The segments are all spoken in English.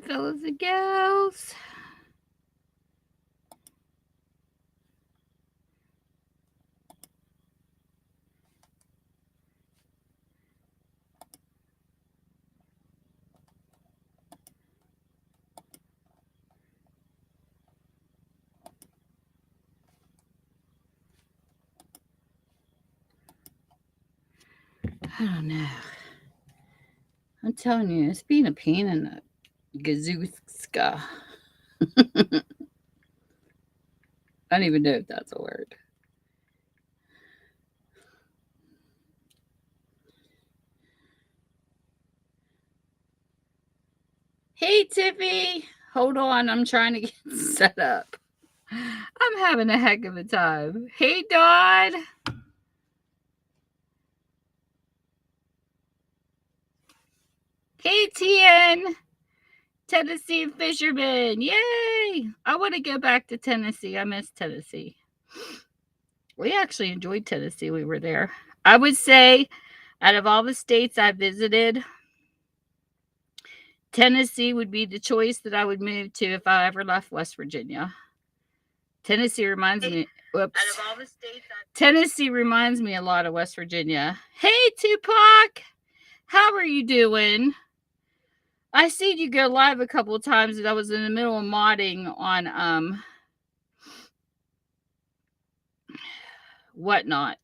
Fellas and gals. I don't know. I'm telling you, it's being a pain in the gazooska. I don't even know if that's a word. Hey, Tiffy. Hold on. I'm trying to get set up. I'm having a heck of a time. Hey, Dodd. Hey, Tien. Tennessee fisherman. Yay. I want to go back to Tennessee. I miss Tennessee. We actually enjoyed Tennessee. We were there. I would say, out of all the states I visited, Tennessee would be the choice that I would move to if I ever left West Virginia. Tennessee reminds me. Whoops. Out of all the states, Tennessee reminds me a lot of West Virginia. Hey, Tupac, how are you doing? I seen you go live a couple of times, and I was in the middle of modding on whatnot.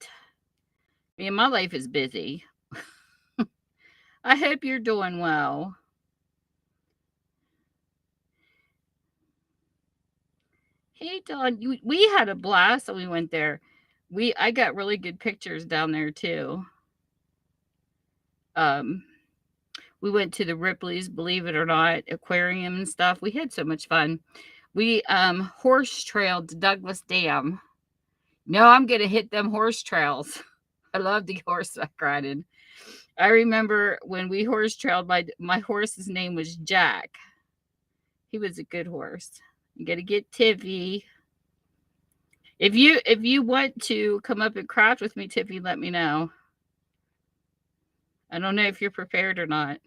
Man, my life is busy. I hope you're doing well. Hey, Don, we had a blast when we went there. I got really good pictures down there too. Um, we went to the Ripley's, believe it or not, aquarium and stuff. We had so much fun. We horse trailed to Douglas Dam. No, I'm gonna hit them horse trails. I love the horseback riding. I remember when we horse trailed, my horse's name was Jack. He was a good horse. You gotta get Tiffy. If you want to come up and craft with me, Tiffy, let me know. I don't know if you're prepared or not,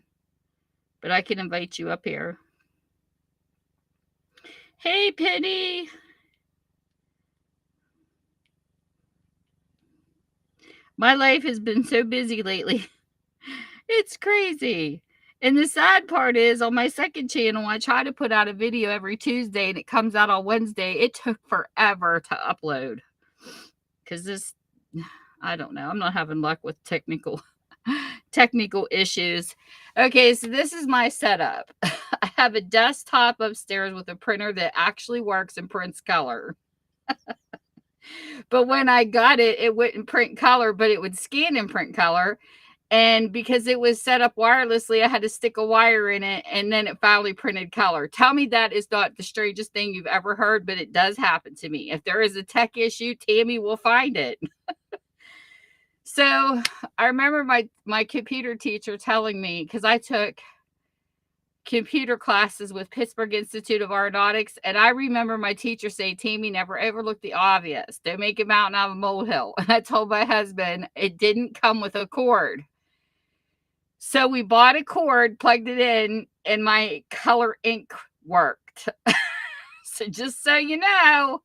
but I can invite you up here. Hey, Penny. My life has been so busy lately. It's crazy. And the sad part is on my second channel, I try to put out a video every Tuesday and it comes out on Wednesday. It took forever to upload because I don't know. I'm not having luck with technical issues. Okay, so this is my setup. I have a desktop upstairs with a printer that actually works and prints color. But when I got it, it wouldn't print color, but it would scan and print color. And because it was set up wirelessly, I had to stick a wire in it and then it finally printed color. Tell me that is not the strangest thing you've ever heard, but it does happen to me. If there is a tech issue, Tammy will find it. So I remember my computer teacher telling me, because I took computer classes with Pittsburgh Institute of Aeronautics, and I remember my teacher saying, Tammy, never overlook the obvious. Don't make a mountain out of a molehill. And I told my husband it didn't come with a cord. So we bought a cord, plugged it in, and my color ink worked. So just so you know,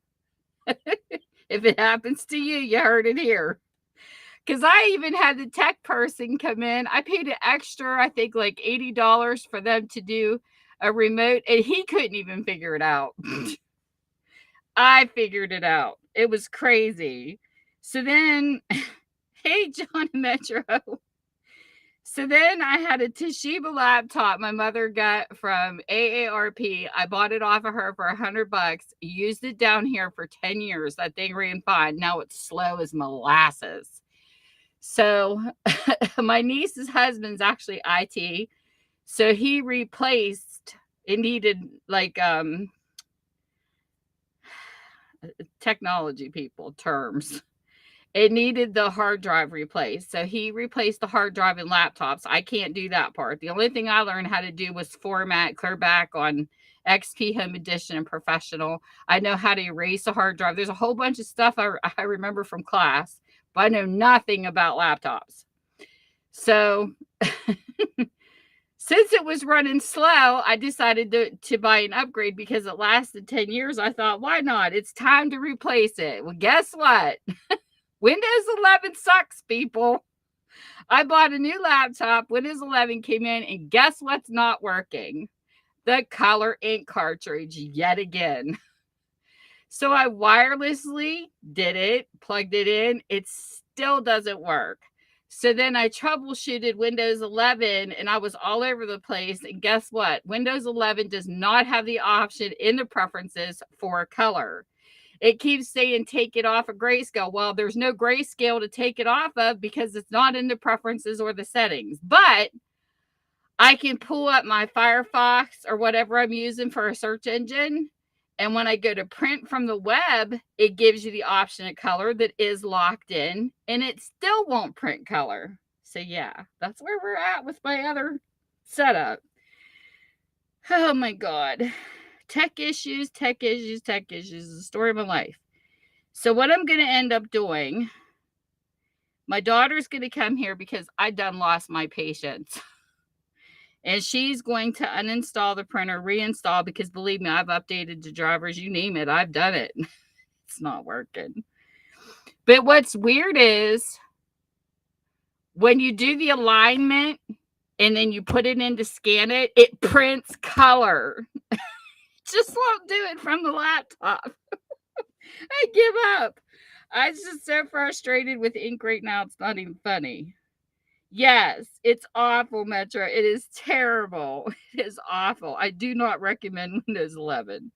if it happens to you, you heard it here. Because I even had the tech person come in. I paid an extra, I think like $80 for them to do a remote, and he couldn't even figure it out. I figured it out. It was crazy. So then, hey, John Metro. So then I had a Toshiba laptop my mother got from AARP. I bought it off of her for $100. Used it down here for 10 years. That thing ran fine. Now it's slow as molasses. So my niece's husband's actually IT. So he replaced, it needed like technology people terms. It needed the hard drive replaced. So he replaced the hard drive in laptops. I can't do that part. The only thing I learned how to do was format, clear back on XP Home Edition and Professional. I know how to erase a hard drive. There's a whole bunch of stuff I remember from class, but I know nothing about laptops. So Since it was running slow, I decided to buy an upgrade because it lasted 10 years. I thought, why not? It's time to replace it. Well, guess what? Windows 11 sucks, people. I bought a new laptop. Windows 11 came in, and guess what's not working? The color ink cartridge yet again. So I wirelessly did it, plugged it in. It still doesn't work. So then I troubleshooted Windows 11 and I was all over the place. And guess what? Windows 11 does not have the option in the preferences for color. It keeps saying take it off of grayscale. Well, there's no grayscale to take it off of because it's not in the preferences or the settings. But I can pull up my Firefox or whatever I'm using for a search engine. And when I go to print from the web, it gives you the option of color that is locked in, and it still won't print color. So yeah, that's where we're at with my other setup. Oh my God. Tech issues, tech issues, tech issues is the story of my life. So what I'm going to end up doing, my daughter's going to come here because I done lost my patience. And she's going to uninstall the printer, reinstall, because believe me, I've updated the drivers, you name it, I've done it. It's not working. But what's weird is when you do the alignment and then you put it in to scan it, it prints color. Just won't do it from the laptop. I give up. I'm just so frustrated with ink right now. It's not even funny. Yes, it's awful, Metro. It is terrible. It is awful. I do not recommend Windows 11.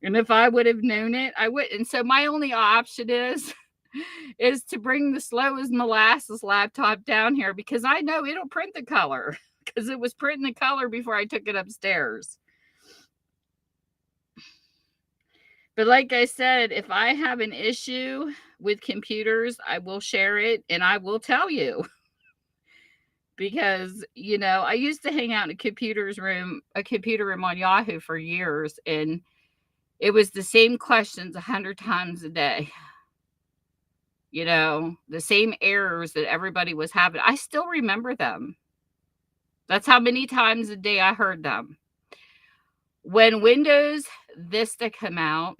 And if I would have known it, I would. And so my only option is to bring the slow as molasses laptop down here because I know it'll print the color because it was printing the color before I took it upstairs. But like I said, if I have an issue with computers, I will share it and I will tell you. Because, you know, I used to hang out in a computer room on Yahoo for years, and it was the same questions 100 times a day. You know, the same errors that everybody was having. I still remember them. That's how many times a day I heard them. When Windows Vista came out,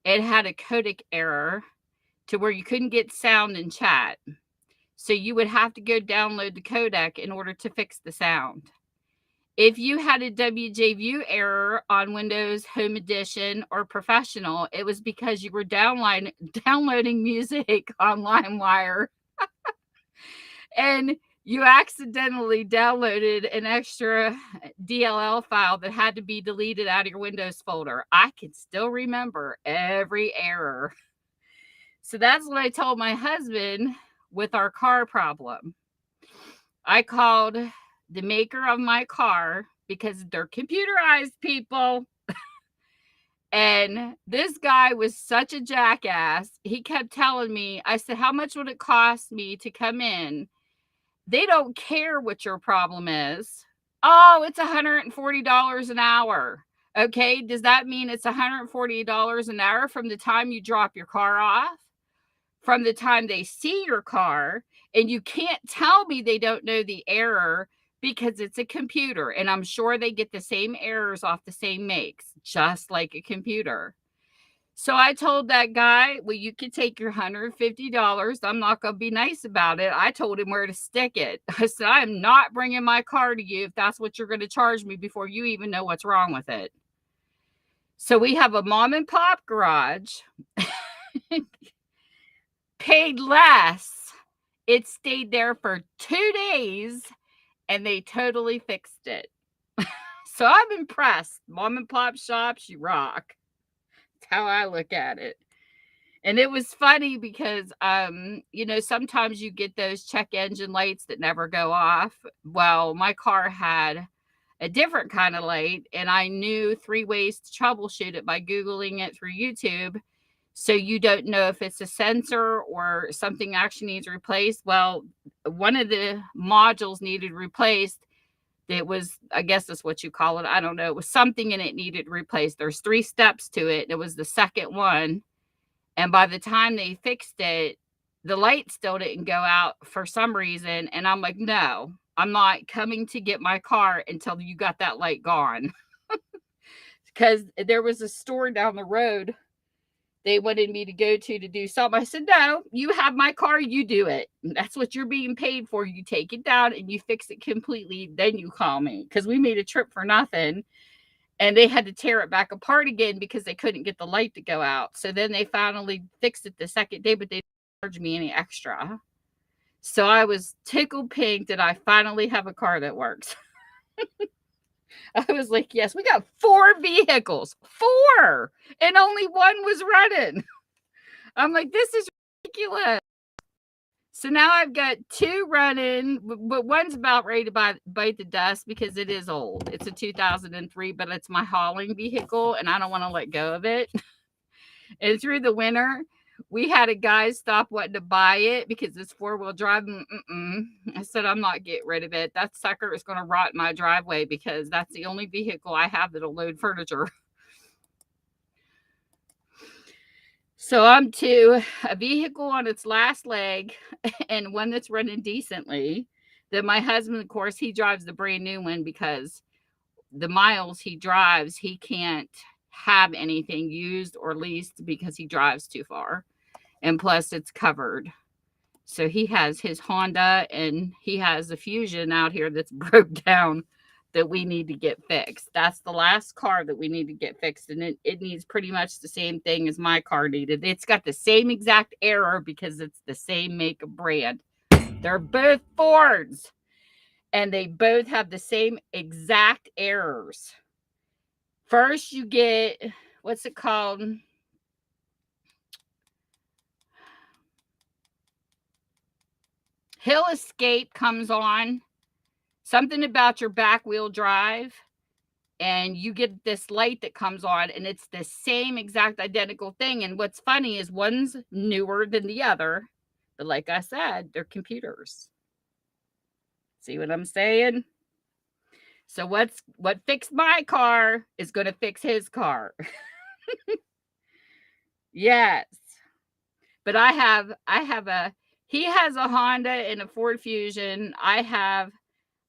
it had a codec error to where you couldn't get sound in chat. So you would have to go download the codec in order to fix the sound. If you had a WJView error on Windows Home Edition or Professional, it was because you were downloading music on LimeWire. And you accidentally downloaded an extra DLL file that had to be deleted out of your Windows folder. I can still remember every error. So that's what I told my husband with our car problem. I called the maker of my car because they're computerized people. And this guy was such a jackass. He kept telling me, I said, how much would it cost me to come in? They don't care what your problem is. Oh, it's $140 an hour. Okay, does that mean it's $140 an hour from the time you drop your car off? From the time they see your car? And you can't tell me they don't know the error because it's a computer. And I'm sure they get the same errors off the same makes, just like a computer. So I told that guy, well, you could take your $150. I'm not going to be nice about it. I told him where to stick it. I said, I'm not bringing my car to you if that's what you're going to charge me before you even know what's wrong with it. So we have a mom and pop garage. Paid less. It stayed there for 2 days and they totally fixed it. So I'm impressed. Mom and pop shops, you rock. That's how I look at it. And it was funny because, you know, sometimes you get those check engine lights that never go off. Well, my car had a different kind of light, and I knew 3 ways to troubleshoot it by Googling it through YouTube. So you don't know if it's a sensor or something actually needs replaced. Well, one of the modules needed replaced. It was, I guess that's what you call it. I don't know. It was something and it needed replaced. There's 3 steps to it. It was the second one. And by the time they fixed it, the light still didn't go out for some reason. And I'm like, no, I'm not coming to get my car until you got that light gone. Because there was a store down the road they wanted me to go to do something. I said, no, you have my car, you do it. That's what you're being paid for. You take it down and you fix it completely. Then you call me. Because we made a trip for nothing. And they had to tear it back apart again because they couldn't get the light to go out. So then they finally fixed it the second day, but they didn't charge me any extra. So I was tickled pink that I finally have a car that works. I was like, yes, we got 4 vehicles, 4, and only one was running. I'm like, this is ridiculous. So now I've got 2 running, but one's about ready to bite the dust because it is old. It's a 2003, but it's my hauling vehicle, and I don't want to let go of it. And through the winter, we had a guy stop wanting to buy it because it's 4-wheel drive. I said, I'm not getting rid of it. That sucker is going to rot in my driveway because that's the only vehicle I have that'll load furniture. So I'm to a vehicle on its last leg and one that's running decently. Then my husband, of course, he drives the brand new one because the miles he drives, he can't have anything used or leased because he drives too far. And plus it's covered. So he has his Honda and he has a Fusion out here that's broke down that we need to get fixed. That's the last car that we need to get fixed. And it needs pretty much the same thing as my car needed. It's got the same exact error because it's the same make of brand. They're both Fords. And they both have the same exact errors. First, you get, what's it called? Hill Escape comes on. Something about your back wheel drive. And you get this light that comes on. And it's the same exact identical thing. And what's funny is one's newer than the other. But like I said, they're computers. See what I'm saying? So what fixed my car is going to fix his car. Yes. But he has a Honda and a Ford Fusion. I have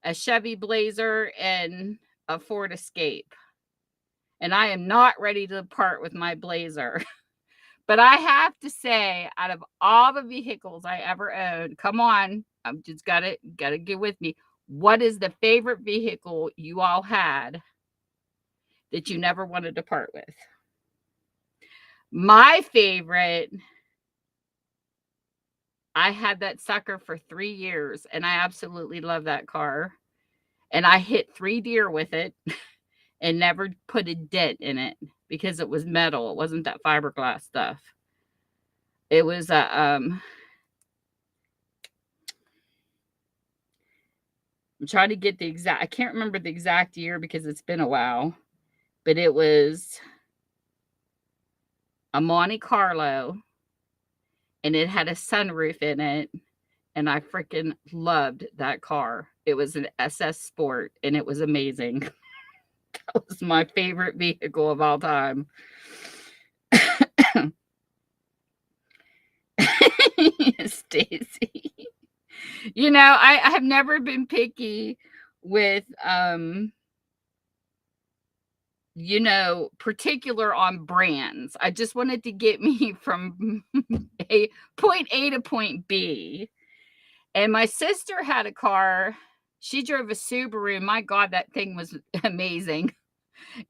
a Chevy Blazer and a Ford Escape. And I am not ready to part with my Blazer. But I have to say, out of all the vehicles I ever owned, come on, I'm just gotta get with me. What is the favorite vehicle you all had that you never wanted to part with? My favorite, I had that sucker for 3 years, and I absolutely love that car. And I hit 3 deer with it and never put a dent in it because it was metal. It wasn't that fiberglass stuff. It was I'm trying to get the exact, I can't remember the exact year because it's been a while, but it was a Monte Carlo and it had a sunroof in it. And I freaking loved that car. It was an SS Sport and it was amazing. That was my favorite vehicle of all time. Stacy. You know, I have never been picky with you know, particular on brands. I just wanted to get me from point A to point B. And my sister had a car. She drove a Subaru. My God, that thing was amazing.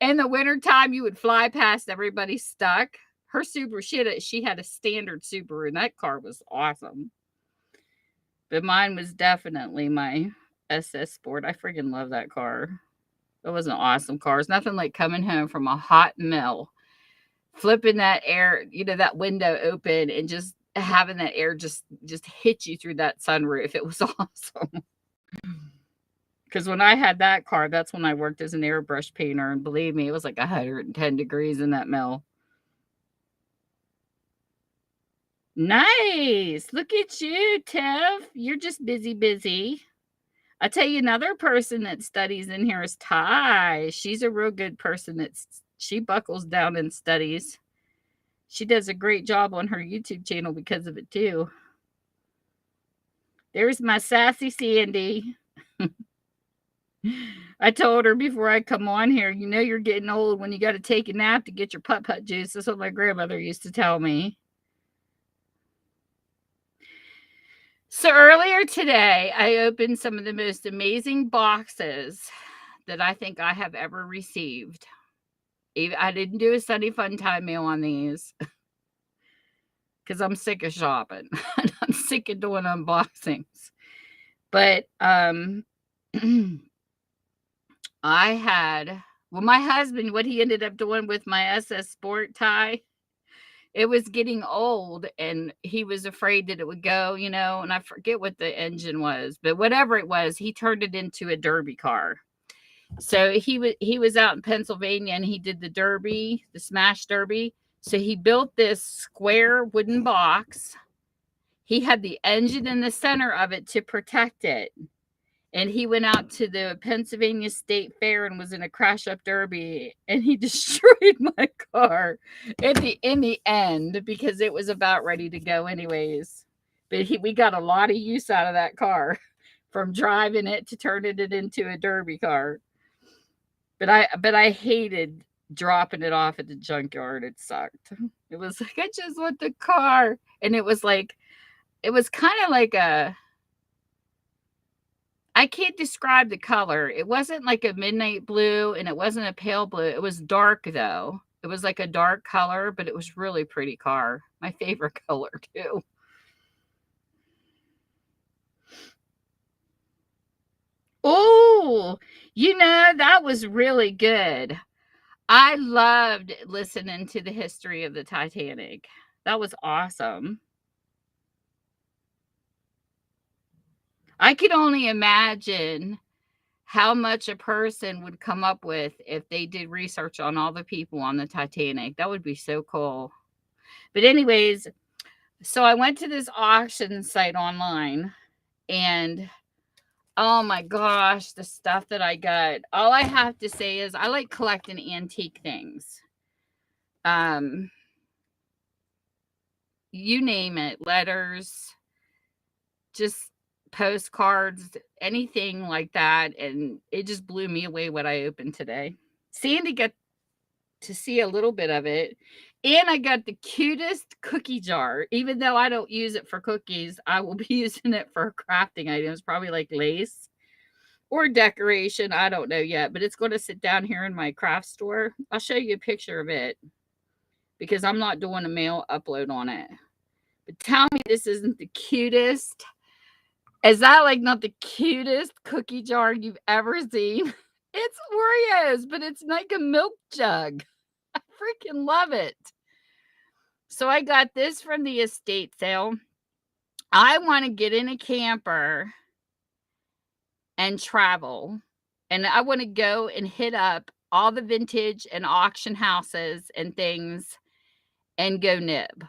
In the wintertime, you would fly past everybody stuck. Her Subaru, she had a standard Subaru, and that car was awesome. But mine was definitely my SS Sport. I freaking love that car. It was an awesome car. It's nothing like coming home from a hot mill, flipping that air, you know, that window open and just having that air just hit you through that sunroof. It was awesome. Because when I had that car, that's when I worked as an airbrush painter. And believe me, it was like 110 degrees in that mill. Nice. Look at you, Tiff. You're just busy. I'll tell you another person that studies in here is Ty. She's a real good person. She buckles down and studies. She does a great job on her YouTube channel because of it too. There's my sassy Sandy. I told her before I come on here, you know you're getting old when you got to take a nap to get your putt-putt juice. That's what my grandmother used to tell me. So earlier today, I opened some of the most amazing boxes that I think I have ever received. I didn't do a Sunday Fun Time mail on these because I'm sick of shopping. I'm sick of doing unboxings. But I had, well, my husband, what he ended up doing with my SS Sport tie, it was getting old and he was afraid that it would go, you know, and I forget what the engine was, but whatever it was, he turned it into a derby car. So he was out in Pennsylvania and he did the derby, the smash derby. So he built this square wooden box. He had the engine in the center of it to protect it. And he went out to the Pennsylvania State Fair and was in a crash up derby, and he destroyed my car in the end because it was about ready to go anyways. But we got a lot of use out of that car, from driving it to turning it into a derby car. But I hated dropping it off at the junkyard. It sucked. It was like, I just want the car. And it was kind of like I can't describe the color. It wasn't like a midnight blue and it wasn't a pale blue. It was dark though. It was like a dark color, but it was really pretty car. My favorite color too. Oh, that was really good. I loved listening to the history of the Titanic. That was awesome. I could only imagine how much a person would come up with if they did research on all the people on the Titanic. That would be so cool. But anyways, so I went to this auction site online and oh my gosh, the stuff that I got. All I have to say is I like collecting antique things. You name it, letters, just postcards, anything like that. And it just blew me away what I opened today. Sandy got to see a little bit of it. And I got the cutest cookie jar. Even though I don't use it for cookies, I will be using it for crafting items, probably like lace or decoration. I don't know yet, but it's going to sit down here in my craft store. I'll show you a picture of it because I'm not doing a mail upload on it. But tell me this isn't the cutest. Is that like not the cutest cookie jar you've ever seen? It's Oreos, but it's like a milk jug. I freaking love it. So I got this from the estate sale. I want to get in a camper and travel. And I want to go and hit up all the vintage and auction houses and things and go nib.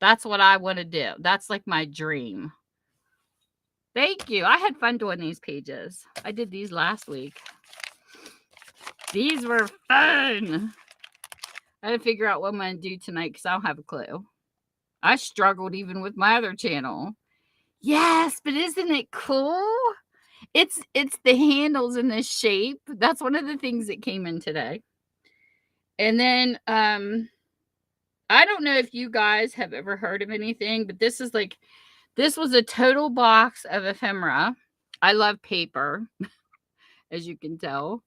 That's what I want to do. That's like my dream. Thank you. I had fun doing these pages. I did these last week. These were fun. I had to figure out what I'm going to do tonight because I don't have a clue. I struggled even with my other channel. Yes, but isn't it cool? It's the handles in this shape. That's one of the things that came in today. And then I don't know if you guys have ever heard of anything, but this was a total box of ephemera. I love paper, as you can tell.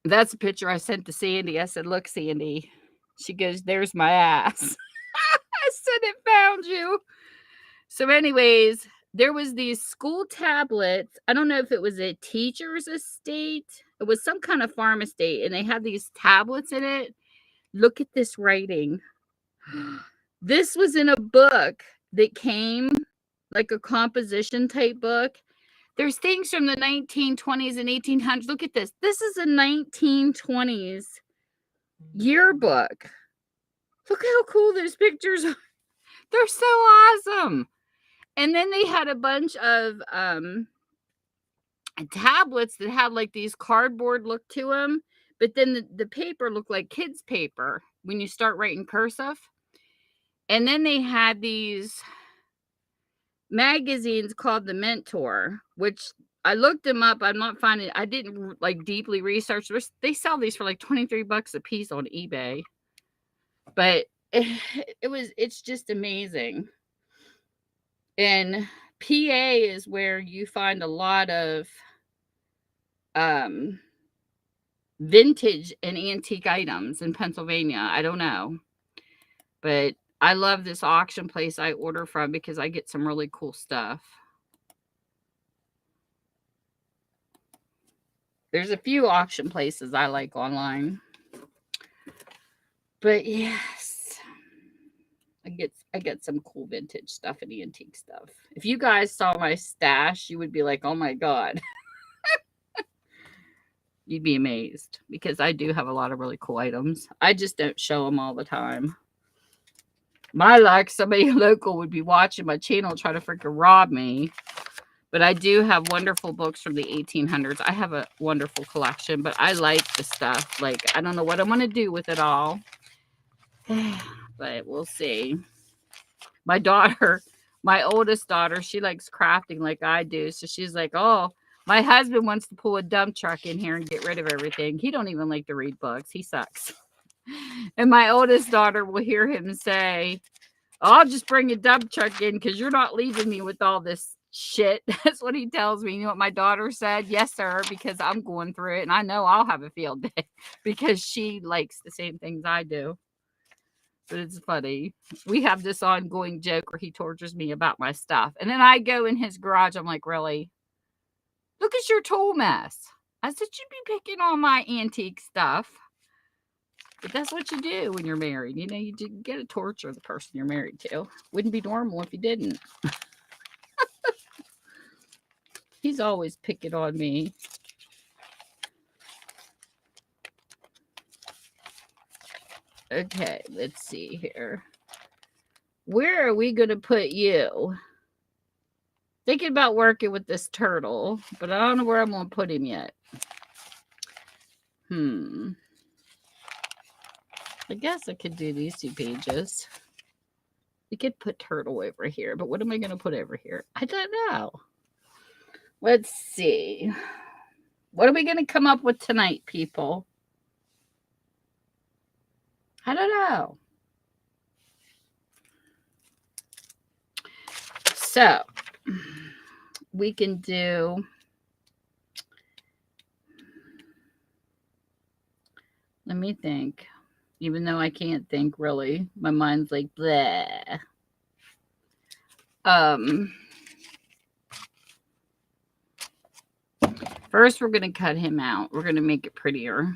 That's a picture I sent to Sandy. I said, look, Sandy. She goes, there's my ass. I said, it found you. So anyways, there was these school tablets. I don't know if it was a teacher's estate. It was some kind of farm estate, and they had these tablets in it. Look at this writing. This was in a book that came, like a composition type book. There's things from the 1920s and 1800s. Look at this. This is a 1920s yearbook. Look how cool those pictures are. They're so awesome. And then they had a bunch of tablets that had like these cardboard look to them. But then the paper looked like kids' paper when you start writing cursive. And then they had these magazines called The Mentor, which I looked them up. I'm not finding. I didn't like deeply research. They sell these for like $23 a piece on eBay, but it's just amazing. And PA is where you find a lot of vintage and antique items in Pennsylvania. I don't know, but I love this auction place I order from because I get some really cool stuff. There's a few auction places I like online. But yes, I get some cool vintage stuff and antique stuff. If you guys saw my stash, you would be like, "Oh my god." You'd be amazed because I do have a lot of really cool items. I just don't show them all the time. My luck, somebody local would be watching my channel trying to freaking rob me. But I do have wonderful books from the 1800s. I have a wonderful collection, but I like the stuff. Like, I don't know what I'm going to do with it all. But we'll see. My daughter, my oldest daughter, she likes crafting like I do. So she's like, oh, my husband wants to pull a dump truck in here and get rid of everything. He don't even like to read books. He sucks. And my oldest daughter will hear him say, I'll just bring a dump truck in because you're not leaving me with all this shit. That's what he tells me. You know what my daughter said? Yes, sir, because I'm going through it and I know I'll have a field day because she likes the same things I do. But it's funny. We have this ongoing joke where he tortures me about my stuff. And then I go in his garage. I'm like, really? Look at your tool mess. I said, you'd be picking on my antique stuff. But that's what you do when you're married. You know, you get to torture the person you're married to. Wouldn't be normal if you didn't. He's always picking on me. Okay, let's see here. Where are we going to put you? Thinking about working with this turtle, but I don't know where I'm going to put him yet. I guess I could do these 2 pages. We could put turtle over here, but what am I going to put over here? I don't know. Let's see. What are we going to come up with tonight, people? I don't know. So, we can do... Let me think. Even though I can't think, really. My mind's like, bleh. First, we're going to cut him out. We're going to make it prettier.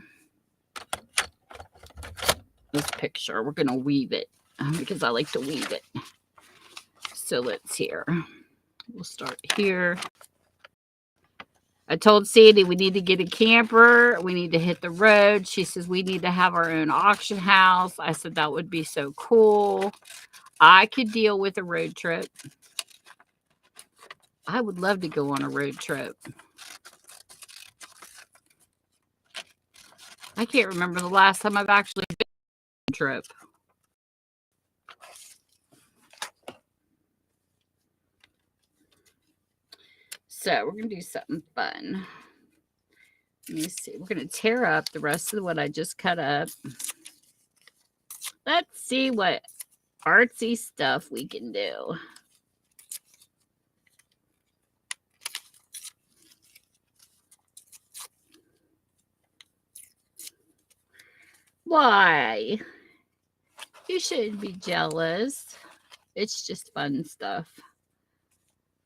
This picture, we're going to weave it because I like to weave it. So let's here. We'll start here. I told Sandy we need to get a camper. We need to hit the road. She says we need to have our own auction house. I said that would be so cool. I could deal with a road trip. I would love to go on a road trip. I can't remember the last time I've actually been on a trip. So we're going to do something fun. Let me see. We're going to tear up the rest of what I just cut up. Let's see what artsy stuff we can do. Why? You shouldn't be jealous. It's just fun stuff.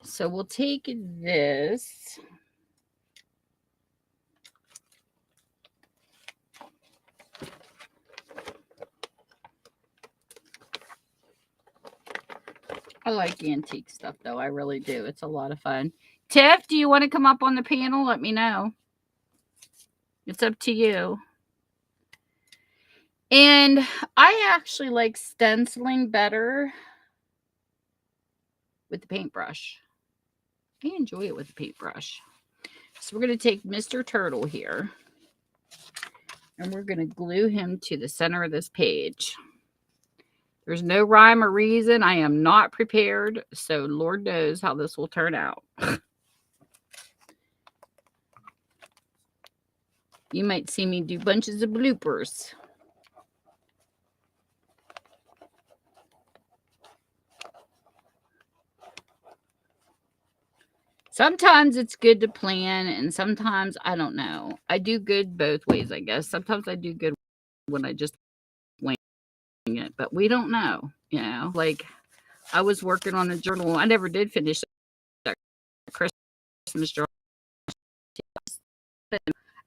So we'll take this. I like antique stuff, though. I really do. It's a lot of fun. Tiff, do you want to come up on the panel? Let me know. It's up to you. And I actually like stenciling better with the paintbrush. I enjoy it with the paintbrush. So we're going to take Mr. Turtle here. And we're going to glue him to the center of this page. There's no rhyme or reason. I am not prepared. So Lord knows how this will turn out. You might see me do bunches of bloopers. Sometimes it's good to plan, and sometimes I don't know. I do good both ways, I guess. Sometimes I do good when I just wing it, but we don't know, you know. Like I was working on a journal. I never did finish that Christmas journal.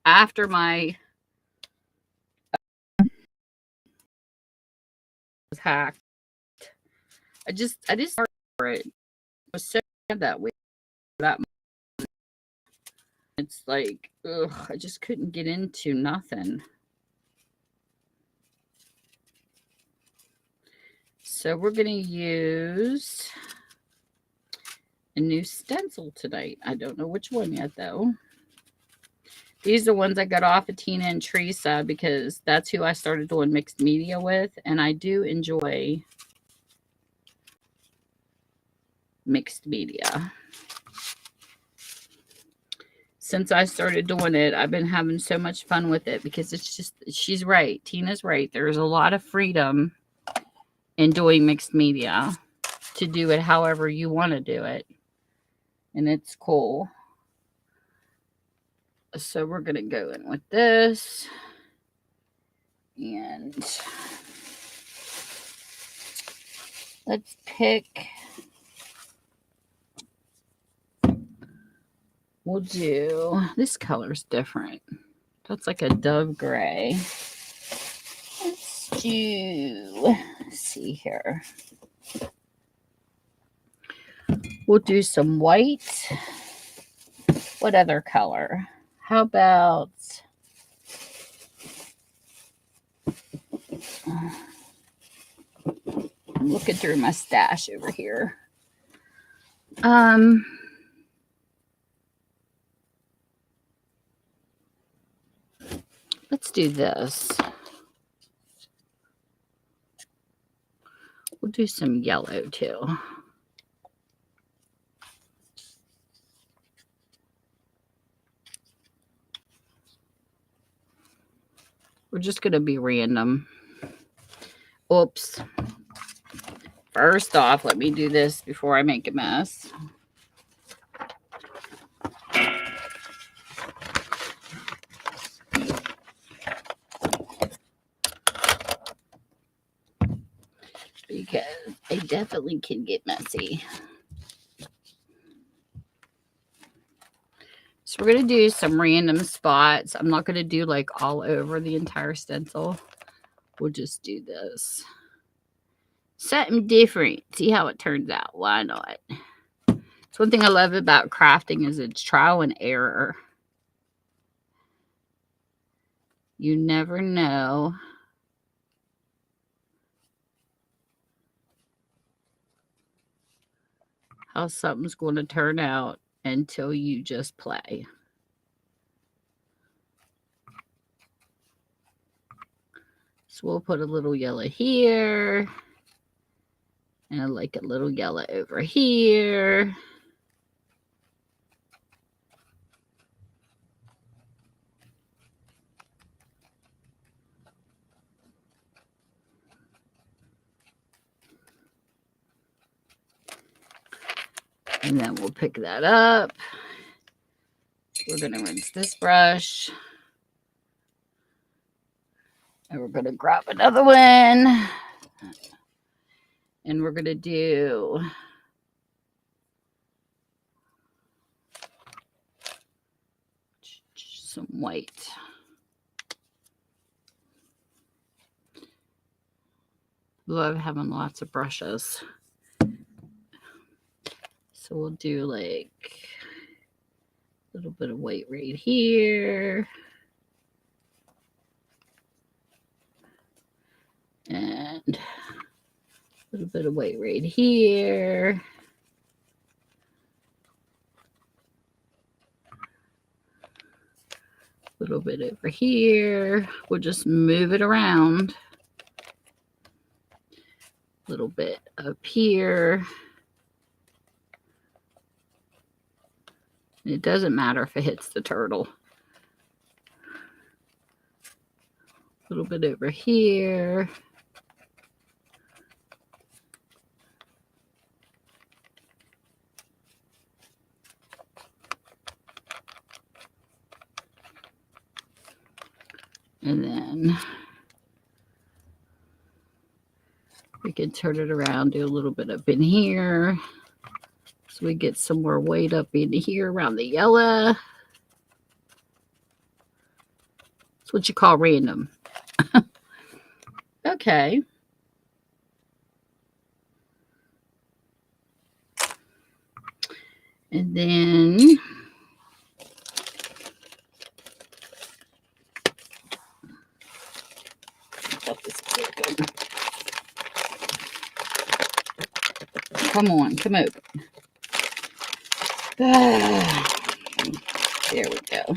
After my was hacked, I just started for it. I was so mad that week. That it's like, ugh, I just couldn't get into nothing. So we're going to use a new stencil tonight. I don't know which one yet, though. These are ones I got off of Tina and Teresa because that's who I started doing mixed media with. And I do enjoy mixed media. Since I started doing it, I've been having so much fun with it because it's just, she's right. Tina's right. There's a lot of freedom in doing mixed media to do it however you want to do it. And it's cool. So we're going to go in with this. And let's pick. We'll do, this color's different. That's like a dove gray. Let's see here. We'll do some white. What other color? How about I'm looking through my stash over here. Let's do this. We'll do some yellow too. We're just going to be random. Oops. First off, let me do this before I make a mess. Because I definitely can get messy. So we're going to do some random spots. I'm not going to do like all over the entire stencil. We'll just do this. Something different. See how it turns out. Why not? It's one thing I love about crafting is it's trial and error. You never know how something's going to turn out until you just play. So we'll put a little yellow here. And I like a little yellow over here. And then we'll pick that up. We're going to rinse this brush. And we're going to grab another one. And we're going to do some white. Love having lots of brushes. So we'll do like a little bit of white right here. And a little bit of white right here. A little bit over here. We'll just move it around. A little bit up here. It doesn't matter if it hits the turtle. A little bit over here. And then we can turn it around, do a little bit up in here. So we get some more weight up in here around the yellow. That's what you call random. Okay. And then come on, come over. There we go.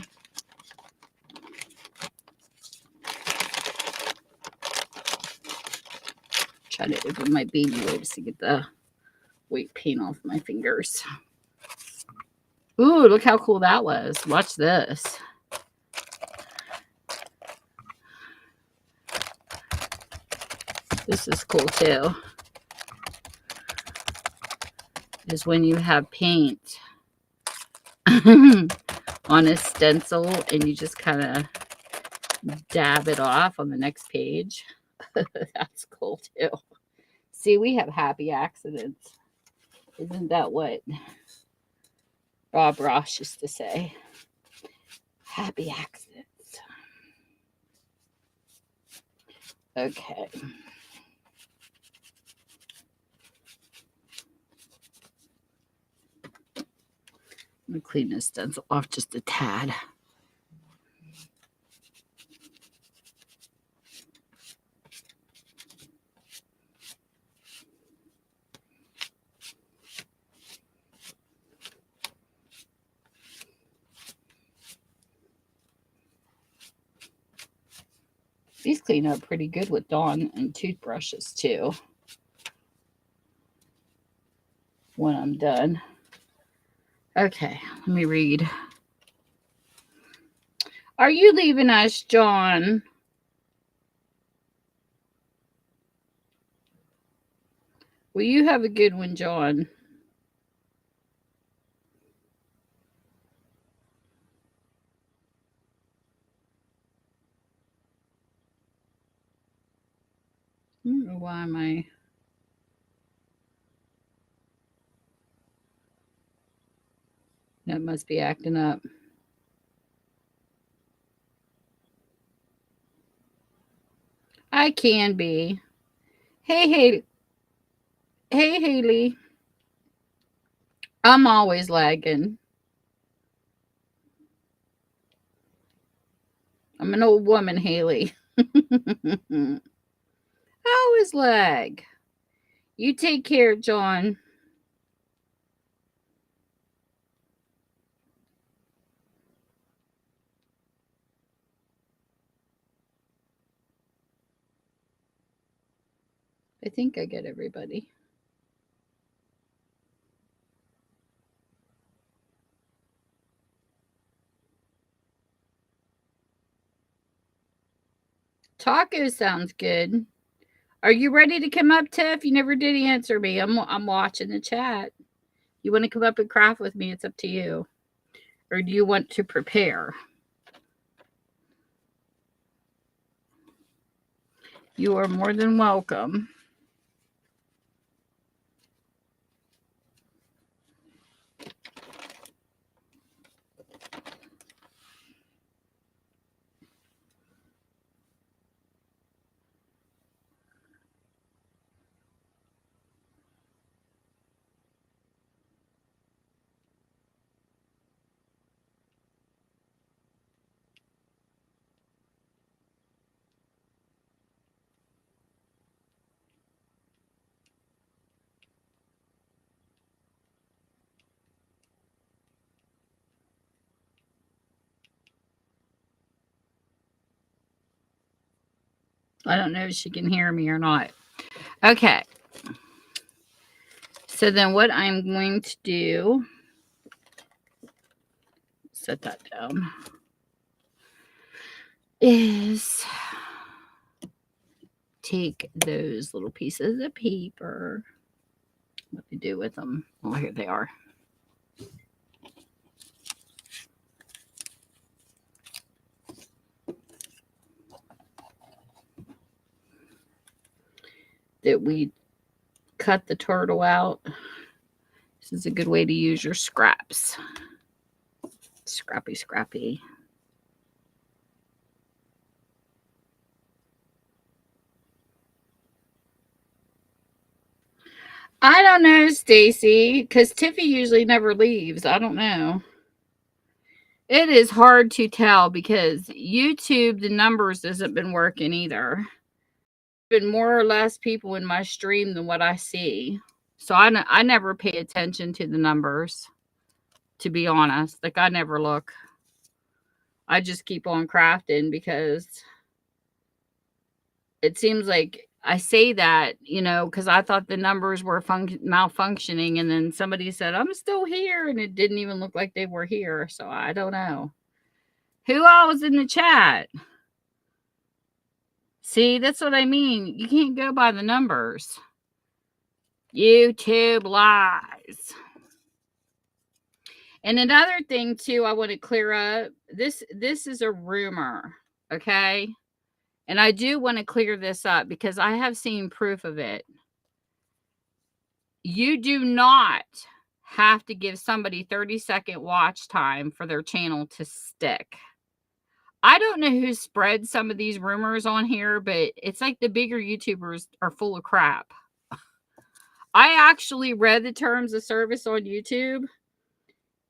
Try to open my baby wipes to get the weight paint off my fingers. Ooh, look how cool that was. Watch this. This is cool too. Is when you have paint on a stencil and you just kind of dab it off on the next page. That's cool too. See, we have happy accidents. Isn't that what Bob Ross used to say? Happy accidents. Okay. Let me clean this stencil off just a tad. These clean up pretty good with Dawn and toothbrushes too. When I'm done. Okay, let me read. Are you leaving us, John? Will you have a good one, John? I don't know why my that must be acting up. I can be. Hey, Haley. I'm always lagging. I'm an old woman, Haley. I always lag. You take care, John. I think I get everybody. Taco sounds good. Are you ready to come up, Tiff? You never did answer me. I'm watching the chat. You want to come up and craft with me? It's up to you. Or do you want to prepare? You are more than welcome. I don't know if she can hear me or not. Okay. So then what I'm going to do, set that down, is take those little pieces of paper. What do I do with them? Oh, here they are. That we cut the turtle out. This is a good way to use your scraps. Scrappy, scrappy. I don't know, Stacy, because Tiffy usually never leaves. I don't know. It is hard to tell because YouTube, the numbers hasn't been working either. Been more or less people in my stream than what I see. So I never pay attention to the numbers, to be honest. Like, I never look. I just keep on crafting because it seems like I say that, because I thought the numbers were malfunctioning. And then somebody said, I'm still here. And it didn't even look like they were here. So I don't know. Who all was in the chat? See, that's what I mean. You can't go by the numbers. YouTube lies. And another thing too, I want to clear up. This is a rumor, okay? And I do want to clear this up because I have seen proof of it. You do not have to give somebody 30-second watch time for their channel to stick. I don't know who spread some of these rumors on here, but it's like the bigger YouTubers are full of crap. I actually read the terms of service on YouTube,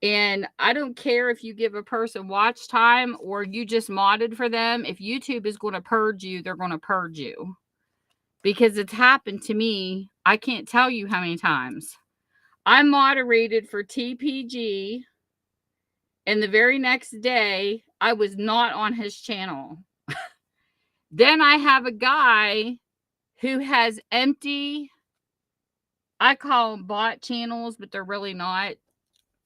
and I don't care if you give a person watch time or you just modded for them. If YouTube is going to purge you, they're going to purge you. Because it's happened to me. I can't tell you how many times. I moderated for TPG, and the very next day, I was not on his channel. Then I have a guy who has empty, I call them bot channels, but they're really not.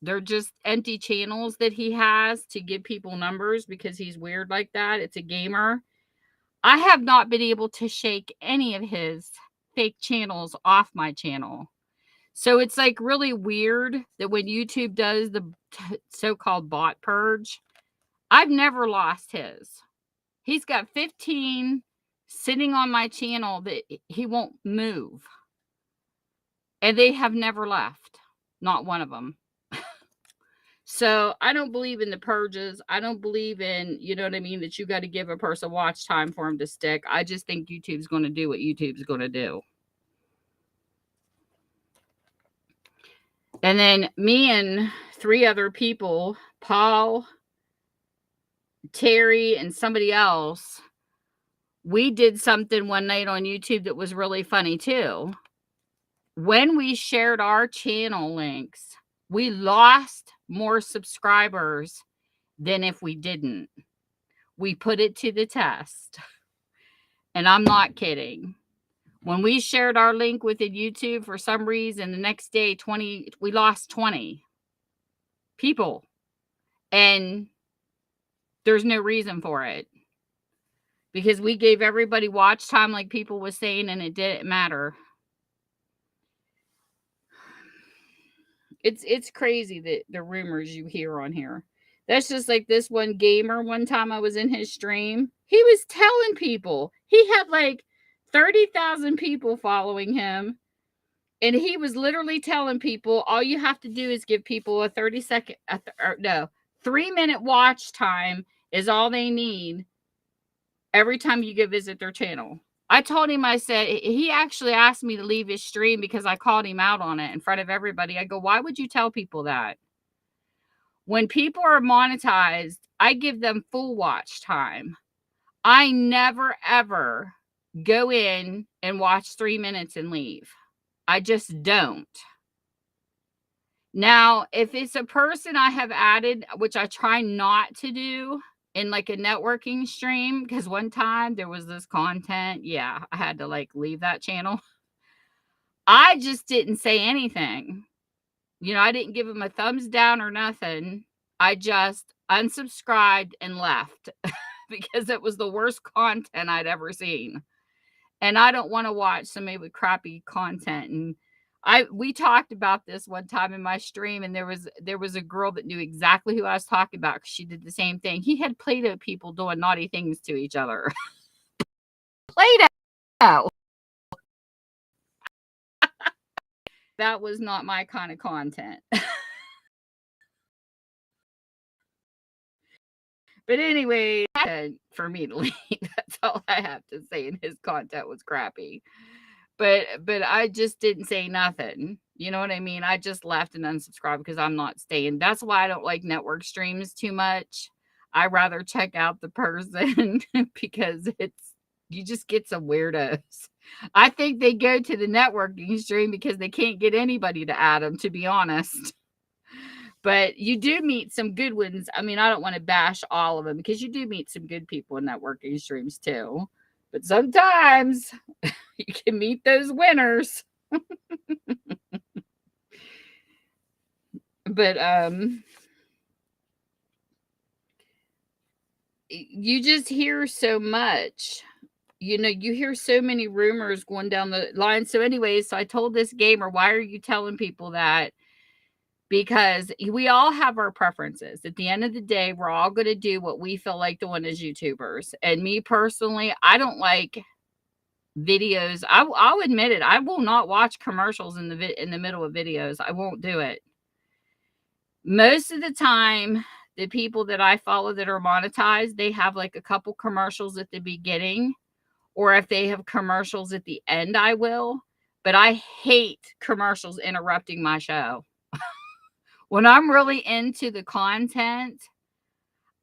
They're just empty channels that he has to give people numbers because he's weird like that. It's a gamer. I have not been able to shake any of his fake channels off my channel. So it's like really weird that when YouTube does the so-called bot purge, I've never lost his. He's got 15 sitting on my channel that he won't move. And they have never left. Not one of them. So I don't believe in the purges. I don't believe in, you know what I mean, that you got to give a person watch time for them to stick. I just think YouTube's going to do what YouTube's going to do. And then me and 3 other people, Paul, Terry, and somebody else, we did something one night on YouTube that was really funny too. When we shared our channel links, we lost more subscribers than if we didn't. We put it to the test. And I'm not kidding. When we shared our link within YouTube, for some reason, the next day, we lost 20 people. And there's no reason for it. Because we gave everybody watch time like people was saying, and it didn't matter. It's crazy that the rumors you hear on here. That's just like this one gamer. One time I was in his stream. He was telling people. He had like 30,000 people following him. And he was literally telling people, all you have to do is give people a 3-minute watch time is all they need every time you go visit their channel. I told him, I said, he actually asked me to leave his stream because I called him out on it in front of everybody. I go, why would you tell people that? When people are monetized, I give them full watch time. I never, ever go in and watch 3 minutes and leave. I just don't. Now, if it's a person I have added, which I try not to do, in like a networking stream, because one time there was this content, I had to like leave that channel. I just didn't say anything. I didn't give him a thumbs down or nothing. I just unsubscribed and left because it was the worst content I'd ever seen. And I don't want to watch somebody with crappy content. And we talked about this one time in my stream, and there was a girl that knew exactly who I was talking about because she did the same thing. He had Play-Doh people doing naughty things to each other. Play-Doh. That was not my kind of content. But anyway, for me to leave, that's all I have to say. And his content was crappy. But I just didn't say nothing. You know what I mean? I just left and unsubscribed because I'm not staying. That's why I don't like network streams too much. I rather check out the person because you just get some weirdos. I think they go to the networking stream because they can't get anybody to add them, to be honest. But you do meet some good ones. I mean, I don't want to bash all of them because you do meet some good people in networking streams too. But sometimes you can meet those winners. But you just hear so much. You know, you hear so many rumors going down the line. So anyways, so I told this gamer, why are you telling people that? Because we all have our preferences. At the end of the day, we're all going to do what we feel like doing as YouTubers. And me personally, I don't like videos. I'll admit it. I will not watch commercials in the middle of videos. I won't do it. Most of the time, the people that I follow that are monetized, they have like a couple commercials at the beginning, or if they have commercials at the end, I will. But I hate commercials interrupting my show. When I'm really into the content,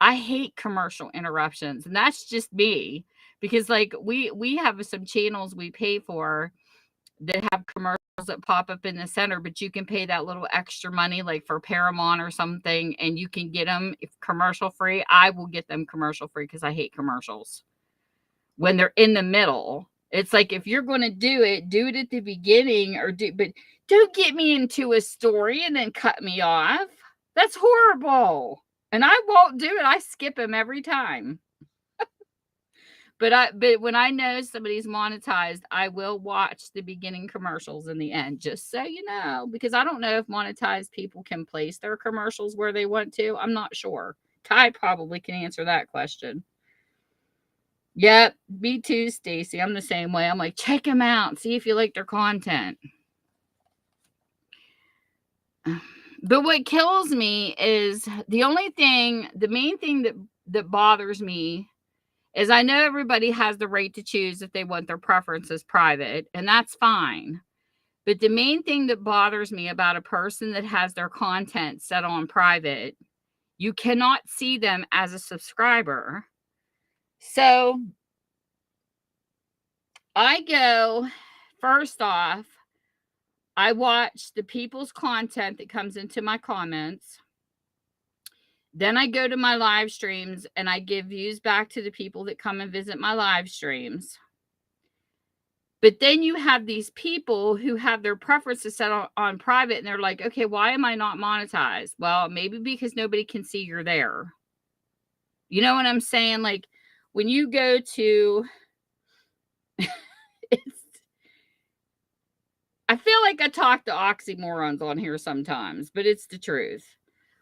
I hate commercial interruptions. And that's just me. Because like we have some channels we pay for that have commercials that pop up in the center, but you can pay that little extra money like for Paramount or something, and you can get them commercial free. I will get them commercial free because I hate commercials when they're in the middle. It's like, if you're going to do it at the beginning, but don't get me into a story and then cut me off. That's horrible. And I won't do it. I skip them every time. But when I know somebody's monetized, I will watch the beginning commercials in the end, just so you know, because I don't know if monetized people can place their commercials where they want to. I'm not sure. Ty probably can answer that question. Yep, me too, Stacy. I'm the same way. I'm like, check them out, see if you like their content. But what kills me is the main thing that bothers me is I know everybody has the right to choose if they want their preferences private, and that's fine. But the main thing that bothers me about a person that has their content set on private, you cannot see them as a subscriber. So first off, I watch the people's content that comes into my comments. Then I go to my live streams and I give views back to the people that come and visit my live streams. But then you have these people who have their preferences set on private, and they're like, okay, why am I not monetized? Well, maybe because nobody can see you're there. You know what I'm saying? Like, when you go to, I feel like I talk to oxymorons on here sometimes, but it's the truth.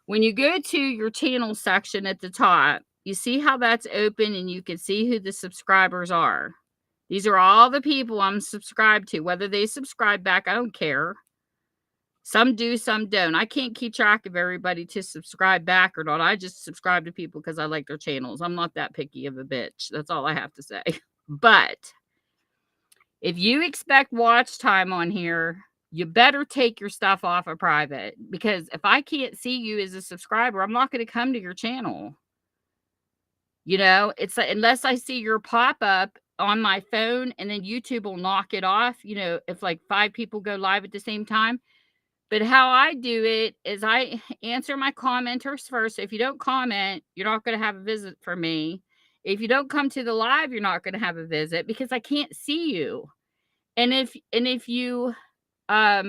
When you go to your channel section at the top, you see how that's open and you can see who the subscribers are. These are all the people I'm subscribed to. Whether they subscribe back, I don't care. Some do, some don't. I can't keep track of everybody to subscribe back or not. I just subscribe to people because I like their channels. I'm not that picky of a bitch. That's all I have to say. But if you expect watch time on here, you better take your stuff off of private, because if I can't see you as a subscriber, I'm not going to come to your channel. You know, it's like, unless I see your pop up on my phone, and then YouTube will knock it off, you know, if like 5 people go live at the same time. But how I do it is I answer my commenters first. If you don't comment, you're not going to have a visit from me. If you don't come to the live, you're not going to have a visit because I can't see you. And if you have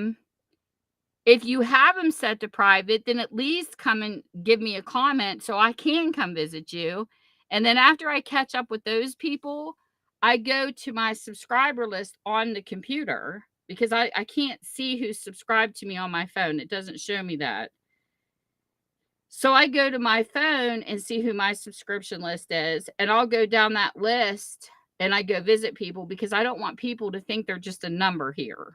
them set to private, then at least come and give me a comment so I can come visit you. And then after I catch up with those people, I go to my subscriber list on the computer because I can't see who's subscribed to me on my phone. It doesn't show me that. So I go to my phone and see who my subscription list is, and I'll go down that list and I go visit people because I don't want people to think they're just a number here.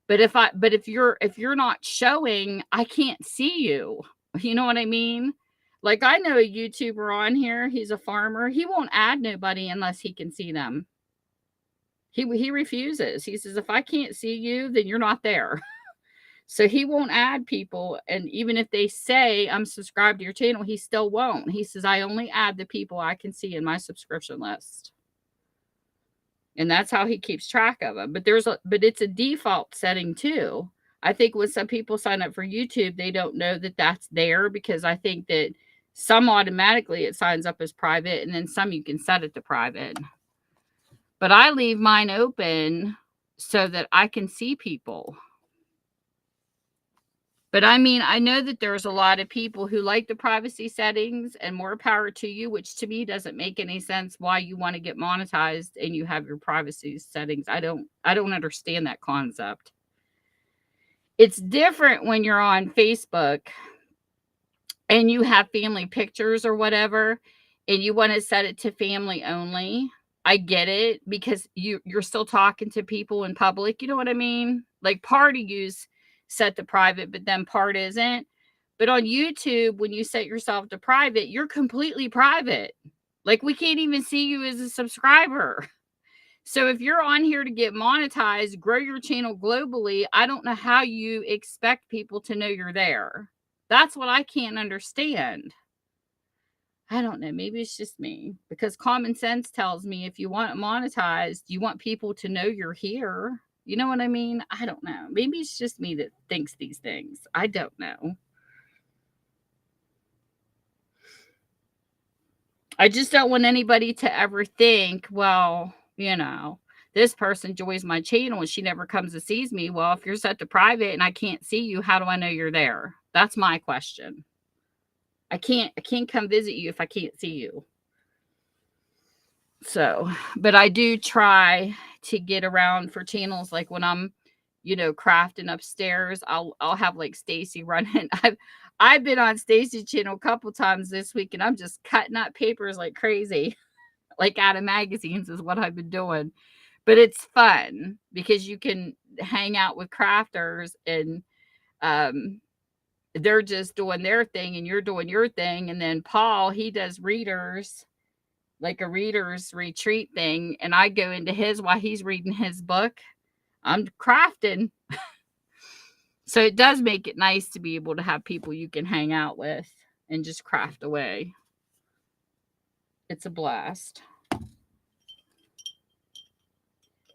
But if you're not showing, I can't see you. You know what I mean? Like I know a YouTuber on here, he's a farmer. He won't add nobody unless he can see them. He refuses. He says if I can't see you, then you're not there. So he won't add people, and even if they say I'm subscribed to your channel, he still won't. He says I only add the people I can see in my subscription list. And that's how he keeps track of them. But it's a default setting too. I think when some people sign up for YouTube, they don't know that that's there because I think that some automatically it signs up as private and then some you can set it to private. But I leave mine open so that I can see people. But I mean, I know that there's a lot of people who like the privacy settings, and more power to you, which to me doesn't make any sense why you want to get monetized and you have your privacy settings. I don't understand that concept. It's different when you're on Facebook and you have family pictures or whatever, and you want to set it to family only. I get it because you're still talking to people in public. You know what I mean? Like part of you's set to private, but then part isn't. But on YouTube, when you set yourself to private, you're completely private. Like we can't even see you as a subscriber. So if you're on here to get monetized, grow your channel globally, I don't know how you expect people to know you're there. That's what I can't understand. I don't know. Maybe it's just me because common sense tells me if you want it monetized, you want people to know you're here. You know what I mean? I don't know. Maybe it's just me that thinks these things. I don't know. I just don't want anybody to ever think, well, you know, this person joins my channel and she never comes and sees me. Well, if you're set to private and I can't see you, how do I know you're there? That's my question. I can't come visit you if I can't see you. So, but I do try to get around for channels like when I'm, crafting upstairs, I'll have like Stacy running. I've been on Stacy's channel a couple times this week and I'm just cutting up papers like crazy. Like out of magazines is what I've been doing. But it's fun because you can hang out with crafters and they're just doing their thing and you're doing your thing. And then Paul, he does readers, like a reader's retreat thing. And I go into his while he's reading his book. I'm crafting. So it does make it nice to be able to have people you can hang out with and just craft away. It's a blast.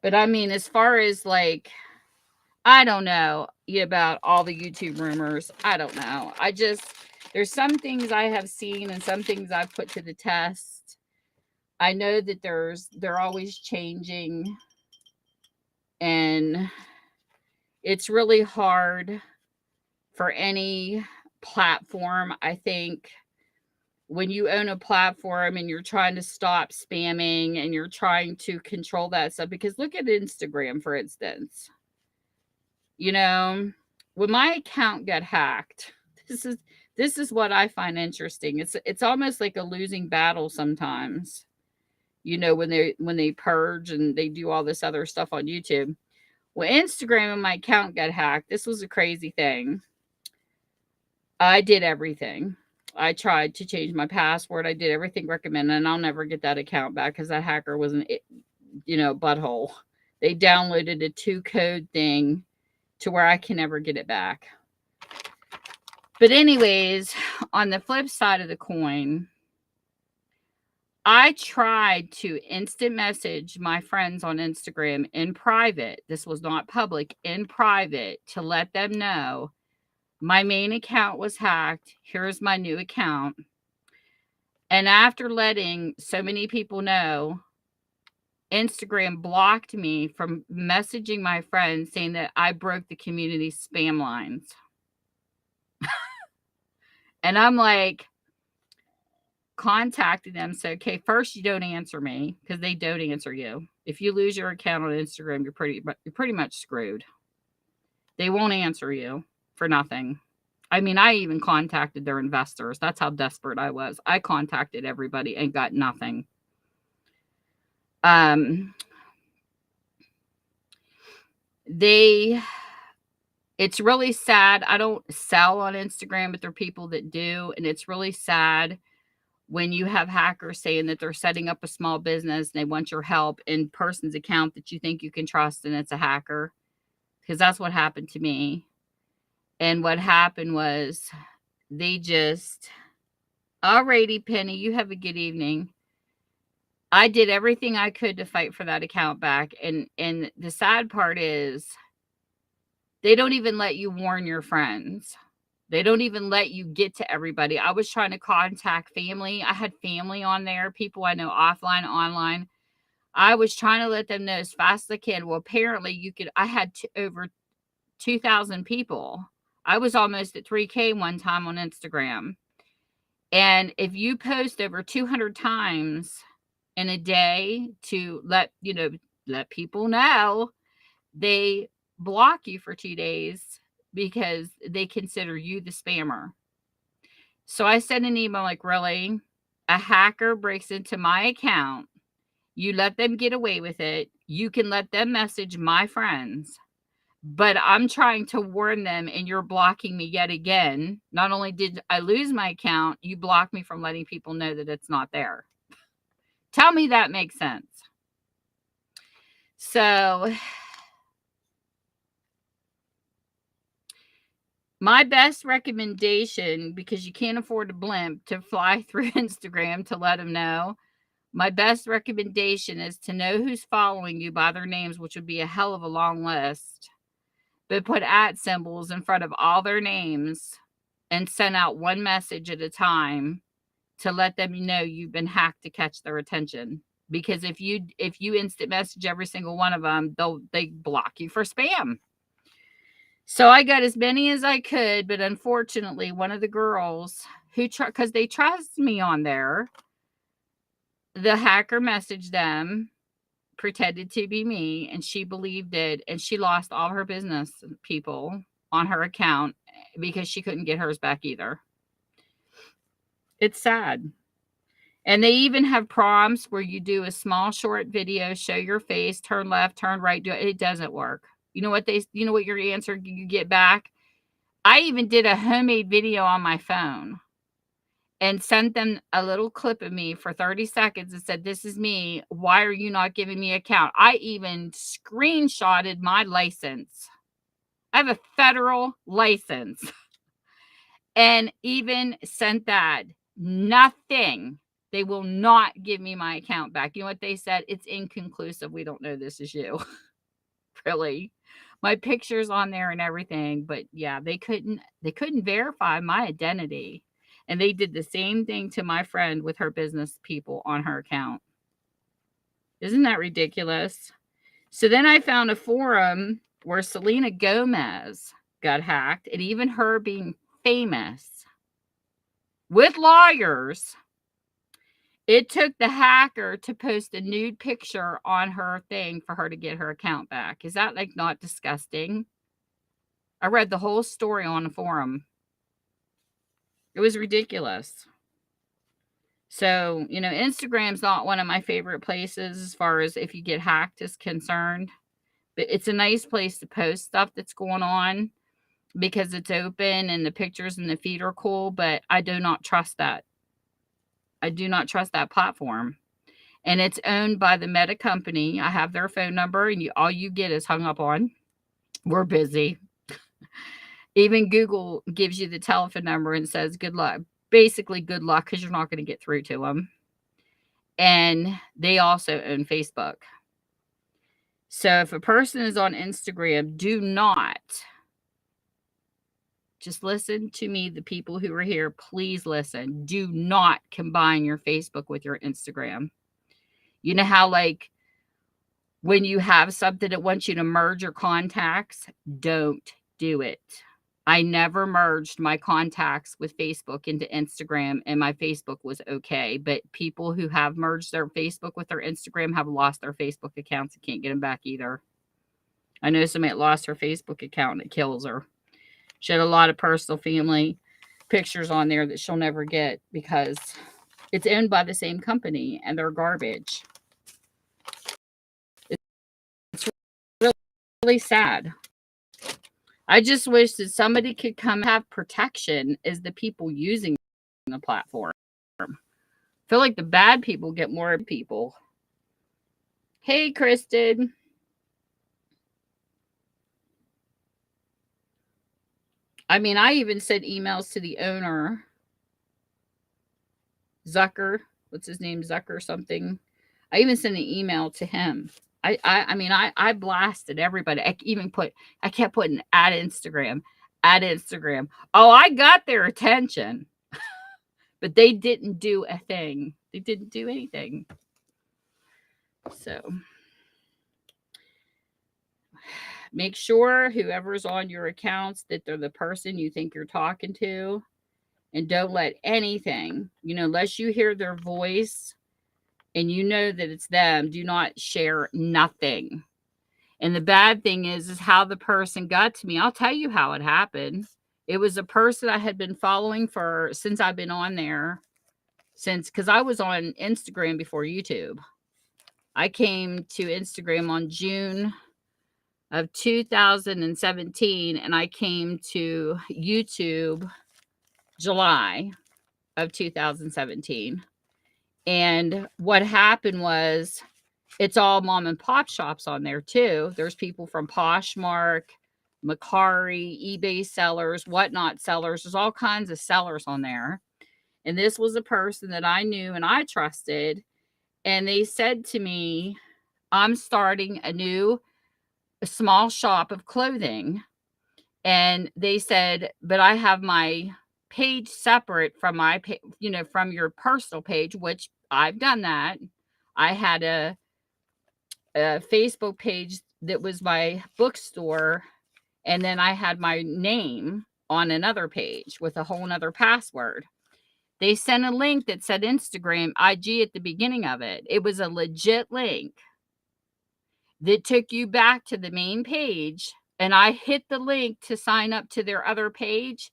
But I mean, as far as like, I don't know about all the YouTube rumors. I don't know. There's some things I have seen and some things I've put to the test. I know that they're always changing. And it's really hard for any platform, I think, when you own a platform and you're trying to stop spamming and you're trying to control that stuff. Because look at Instagram, for instance. When my account got hacked, this is what I find interesting. It's almost like a losing battle sometimes. When they purge and they do all this other stuff on YouTube. Well, Instagram and my account got hacked. This was a crazy thing. I did everything. I tried to change my password. I did everything recommended, and I'll never get that account back because that hacker was an, butthole. They downloaded a 2-code thing to where I can never get it back. But anyways, on the flip side of the coin, I tried to instant message my friends on Instagram in private. This was not public, in private, to let them know my main account was hacked. Here's my new account. And after letting so many people know, Instagram blocked me from messaging my friends saying that I broke the community spam lines. And I'm like, contacted them. So, okay, first you don't answer me because they don't answer you. If you lose your account on Instagram, you're pretty much screwed. They won't answer you for nothing. I mean, I even contacted their investors. That's how desperate I was. I contacted everybody and got nothing. It's really sad. I don't sell on Instagram, but there are people that do. And it's really sad when you have hackers saying that they're setting up a small business and they want your help in person's account that you think you can trust, and it's a hacker. Because that's what happened to me. And what happened was they just, alrighty, Penny, you have a good evening. I did everything I could to fight for that account back. And the sad part is they don't even let you warn your friends. They don't even let you get to everybody. I was trying to contact family. I had family on there, people I know offline, online. I was trying to let them know as fast as I can. Well, apparently you could, I had over 2,000 people. I was almost at 3K one time on Instagram. And if you post over 200 times in a day to let people know, they block you for 2 days because they consider you the spammer. So I sent an email like, really? A hacker breaks into my account. You let them get away with it. You can let them message my friends. But I'm trying to warn them, and you're blocking me yet again. Not only did I lose my account, you blocked me from letting people know that it's not there. Tell me that makes sense. So my best recommendation, because you can't afford a blimp to fly through Instagram to let them know, my best recommendation is to know who's following you by their names, which would be a hell of a long list. But put @ symbols in front of all their names and send out one message at a time to let them know you've been hacked to catch their attention. Because if you instant message every single one of them, they block you for spam. So I got as many as I could, but unfortunately, one of the girls who because they trust me on there, the hacker messaged them, pretended to be me, and she believed it, and she lost all her business people on her account because she couldn't get hers back either. It's sad. And they even have prompts where you do a small short video, show your face, turn left, turn right. It doesn't work. You know what your answer you get back? I even did a homemade video on my phone and sent them a little clip of me for 30 seconds and said, this is me. Why are you not giving me an account? I even screenshotted my license. I have a federal license and even sent that. Nothing. They will not give me my account back. You know what they said? It's inconclusive. We don't know this is you. Really. My picture's on there and everything, but yeah, they couldn't verify my identity. And they did the same thing to my friend with her business people on her account. Isn't that ridiculous? So then I found a forum where Selena Gomez got hacked, and even her being famous with lawyers, it took the hacker to post a nude picture on her thing for her to get her account back. Is that not disgusting? I read the whole story on the forum. It was ridiculous. So, Instagram's not one of my favorite places as far as if you get hacked is concerned. But it's a nice place to post stuff that's going on because it's open and the pictures and the feed are cool. But I do not trust that. I do not trust that platform. And it's owned by the Meta company. I have their phone number, and all you get is hung up on. We're busy. Even Google gives you the telephone number and says, good luck. Basically, good luck because you're not going to get through to them. And they also own Facebook. So if a person is on Instagram, do not, just listen to me, the people who are here, please listen. Do not combine your Facebook with your Instagram. You know how when you have something that wants you to merge your contacts, don't do it. I never merged my contacts with Facebook into Instagram, and my Facebook was okay. But people who have merged their Facebook with their Instagram have lost their Facebook accounts and can't get them back either. I know somebody that lost her Facebook account and it kills her. She had a lot of personal family pictures on there that she'll never get because it's owned by the same company and they're garbage. It's really sad. I just wish that somebody could come have protection as the people using the platform. I feel like the bad people get more people. Hey, Kristen. I mean, I even sent emails to the owner, Zucker. What's his name? Zucker something. I even sent an email to him. I mean, I blasted everybody. I kept putting at Instagram. Oh, I got their attention. But they didn't do a thing. They didn't do anything. So make sure whoever's on your accounts that they're the person you think you're talking to. And don't let anything, unless you hear their voice and you know that it's them, do not share nothing. And the bad thing is how the person got to me. I'll tell you how it happened. It was a person I had been following since I've been on there. Because I was on Instagram before YouTube. I came to Instagram on June of 2017, and I came to YouTube July of 2017. And what happened was it's all mom and pop shops on there too. There's people from Poshmark, Mercari, eBay sellers, whatnot sellers. There's all kinds of sellers on there. And this was a person that I knew and I trusted. And they said to me, I'm starting a small shop of clothing. And they said, but I have my page separate from from your personal page, which I've done that. I had a Facebook page that was my bookstore. And then I had my name on another page with a whole nother password. They sent a link that said Instagram IG at the beginning of it. It was a legit link that took you back to the main page. And I hit the link to sign up to their other page.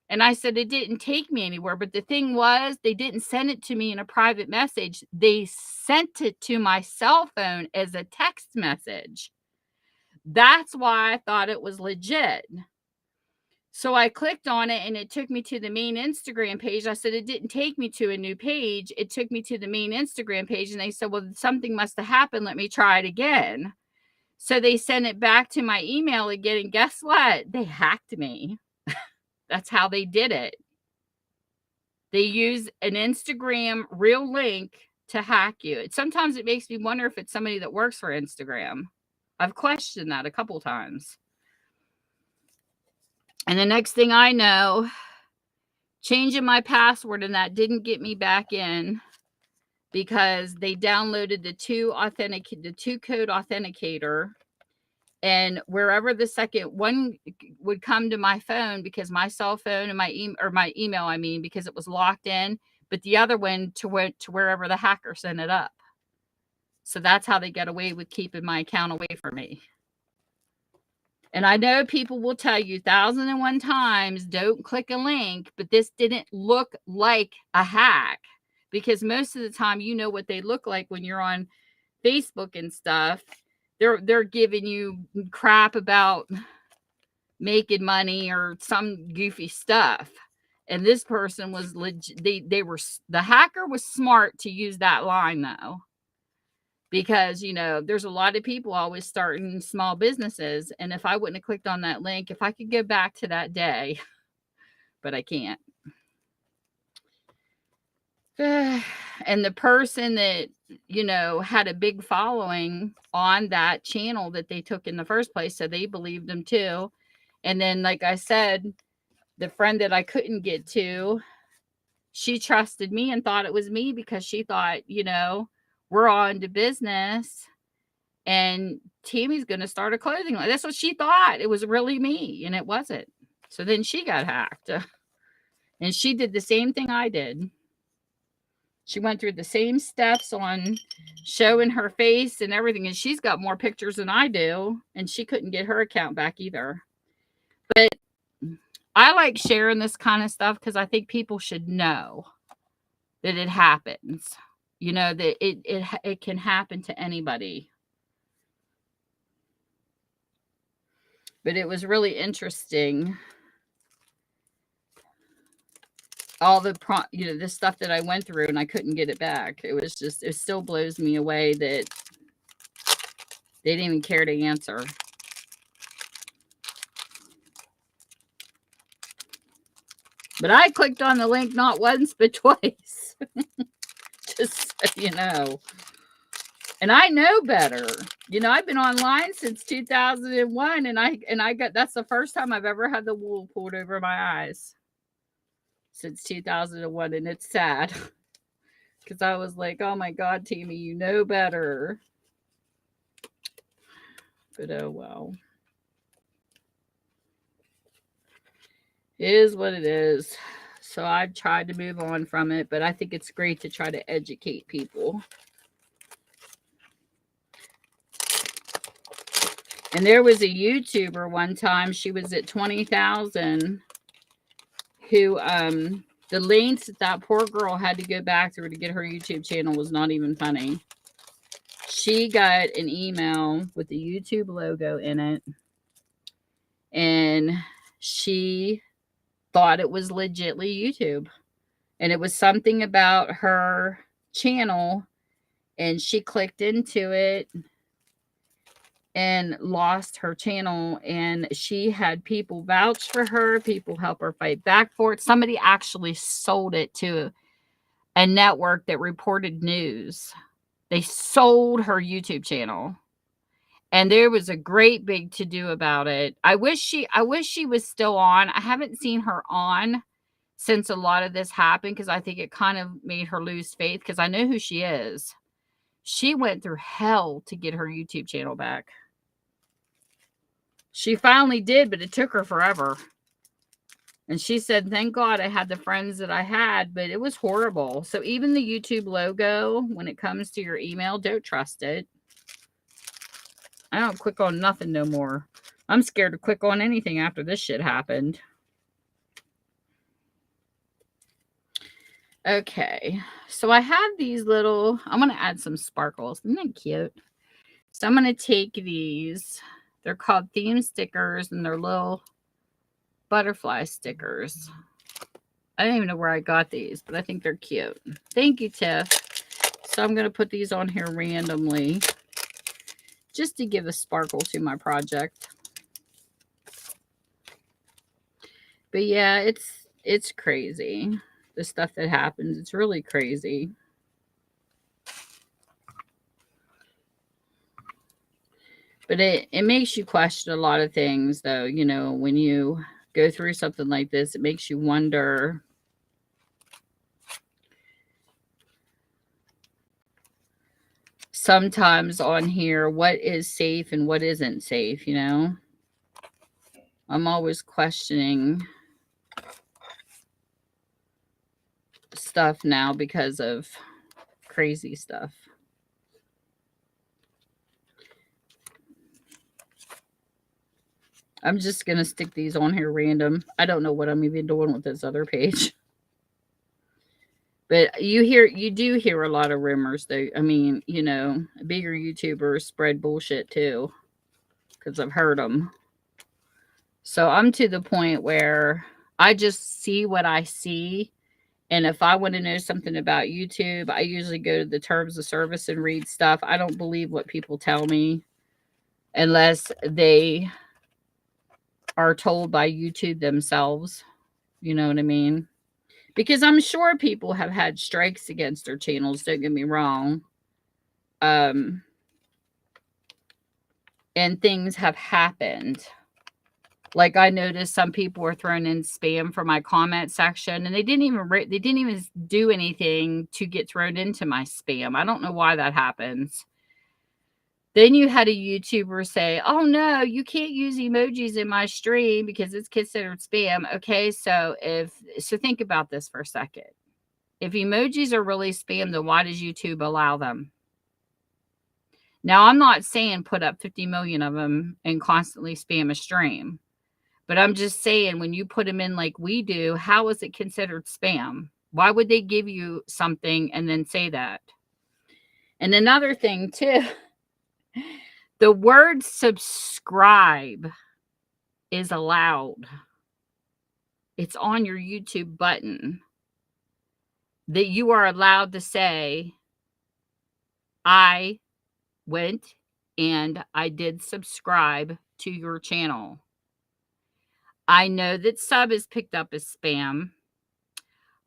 And I said, it didn't take me anywhere. But the thing was, they didn't send it to me in a private message. They sent it to my cell phone as a text message. That's why I thought it was legit. So I clicked on it and it took me to the main Instagram page. I said, it didn't take me to a new page. It took me to the main Instagram page. And they said, well, something must have happened. Let me try it again. So they sent it back to my email again. And guess what? They hacked me. That's how they did it. They use an Instagram real link to hack you. Sometimes it makes me wonder if it's somebody that works for Instagram. I've questioned that a couple times. And the next thing I know, changing my password, and that didn't get me back in because they downloaded the two-code authenticator. And wherever the second one would come to my phone, because my cell phone and my email, because it was locked in, but the other one to wherever the hacker sent it up. So that's how they get away with keeping my account away from me. And I know people will tell you 1,001 times, don't click a link, but this didn't look like a hack because most of the time, you know what they look like when you're on Facebook and stuff. They're giving you crap about making money or some goofy stuff. And this person was legit. The hacker was smart to use that line though. Because, there's a lot of people always starting small businesses. And if I wouldn't have clicked on that link, if I could go back to that day, but I can't. And the person that, had a big following on that channel that they took in the first place, so they believed them too. And then, like I said, the friend that I couldn't get to, she trusted me and thought it was me because she thought, we're on to business and Tammy's going to start a clothing line. That's what she thought. It was really me, and it wasn't. So then she got hacked. And she did the same thing I did. She went through the same steps on showing her face and everything. And she's got more pictures than I do. And she couldn't get her account back either. But I like sharing this kind of stuff because I think people should know that it happens. You know, that it can happen to anybody. But it was really interesting. All the the stuff that I went through, and I couldn't get it back. It still blows me away that they didn't even care to answer. But I clicked on the link not once, but twice. Just so you know. And I know better. You know, I've been online since 2001, and I got, that's the first time I've ever had the wool pulled over my eyes. Since 2001, and it's sad. Because I was like, oh my God, Tammy, you know better. But oh well. It is what it is. So I've tried to move on from it, but I think it's great to try to educate people. And there was a YouTuber one time, she was at 20,000, who the lengths that poor girl had to go back through to get her YouTube channel was not even funny. She got an email with the YouTube logo in it, and she thought it was legitly YouTube. And it was something about her channel, and she clicked into it and lost her channel. And she had people vouch for her, people help her fight back for it. Somebody actually sold it to a network that reported news. They sold her YouTube channel. And there was a great big to-do about it. I wish she was still on. I haven't seen her on since a lot of this happened, because I think it kind of made her lose faith, because I know who she is. She went through hell to get her YouTube channel back. She finally did, but it took her forever. And she said, thank God I had the friends that I had, but it was horrible. So even the YouTube logo, when it comes to your email, don't trust it. I don't click on nothing no more. I'm scared to click on anything after this shit happened. Okay, so I have these little, I'm going to add some sparkles. Isn't that cute? So I'm going to take these. They're called theme stickers, and they're little butterfly stickers. I don't even know where I got these, but I think they're cute. Thank you, Tiff. So I'm going to put these on here randomly, just to give a sparkle to my project. But yeah, it's crazy. The stuff that happens, it's really crazy. But it makes you question a lot of things, though. You know, when you go through something like this, it makes you wonder sometimes on here what is safe and what isn't safe, you know? I'm always questioning stuff now because of crazy stuff. I'm just going to stick these on here random. I don't know what I'm even doing with this other page. But you do hear a lot of rumors, though. I mean, you know, bigger YouTubers spread bullshit too, because I've heard them. So I'm to the point where I just see what I see. And if I want to know something about YouTube, I usually go to the terms of service and read stuff. I don't believe what people tell me unless they are told by YouTube themselves. You know what I mean? Because I'm sure people have had strikes against their channels. Don't get me wrong. And things have happened. Like I noticed some people were throwing in spam for my comment section, and they didn't even do anything to get thrown into my spam. I don't know why that happens. Then you had a YouTuber say, "Oh no, you can't use emojis in my stream because it's considered spam." Okay, so think about this for a second. If emojis are really spam, then why does YouTube allow them? Now, I'm not saying put up 50 million of them and constantly spam a stream, but I'm just saying when you put them in like we do, how is it considered spam? Why would they give you something and then say that? And another thing too, the word subscribe is allowed. It's on your YouTube button that you are allowed to say, I went and I did subscribe to your channel. I know that sub is picked up as spam.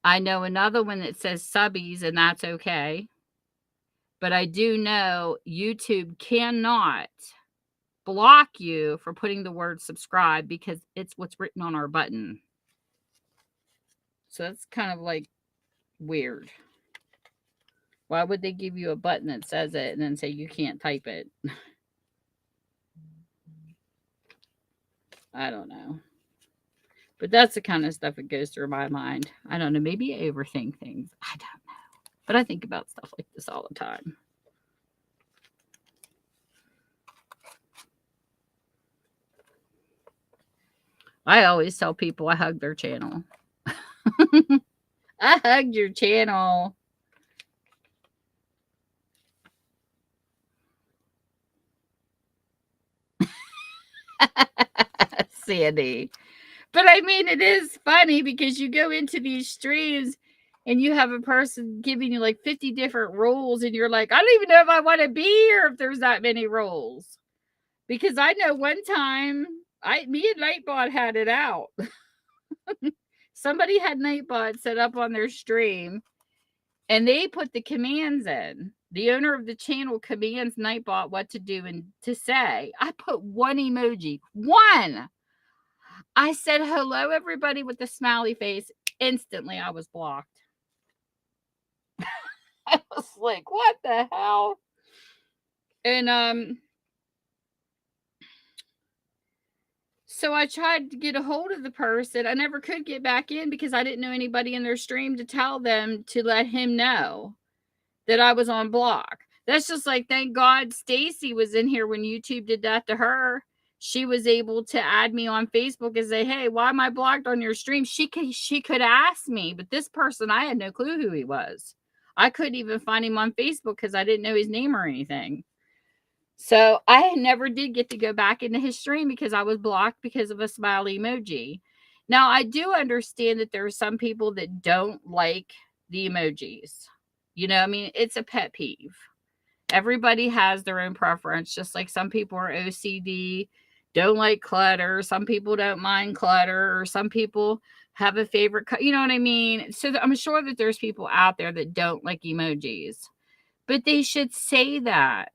I know another one that says subbies, and that's okay. But I do know YouTube cannot block you for putting the word subscribe because it's what's written on our button. So that's kind of like weird. Why would they give you a button that says it and then say you can't type it? I don't know. But that's the kind of stuff that goes through my mind. I don't know. Maybe I overthink things. I don't know. But I think about stuff like this all the time. I always tell people I hug their channel. I hugged your channel. Sandy. But I mean, it is funny because you go into these streams and you have a person giving you like 50 different rules, and you're like, I don't even know if I want to be here if there's that many rules. Because I know one time, me and Nightbot had it out. Somebody had Nightbot set up on their stream, and they put the commands in. The owner of the channel commands Nightbot what to do and to say. I put one emoji. One! I said, hello, everybody, with the smiley face. Instantly, I was blocked. I was like, what the hell? And, so I tried to get a hold of the person. I never could get back in because I didn't know anybody in their stream to tell them to let him know that I was on block. That's just like, thank God Stacy was in here when YouTube did that to her. She was able to add me on Facebook and say, hey, why am I blocked on your stream? She could ask me, but this person, I had no clue who he was. I couldn't even find him on Facebook because I didn't know his name or anything. So I never did get to go back into his stream because I was blocked because of a smiley emoji. Now, I do understand that there are some people that don't like the emojis. You know, I mean, it's a pet peeve. Everybody has their own preference, just like some people are OCD, don't like clutter. Some people don't mind clutter, or some people have a favorite. You know what I mean? So I'm sure that there's people out there that don't like emojis, but they should say that.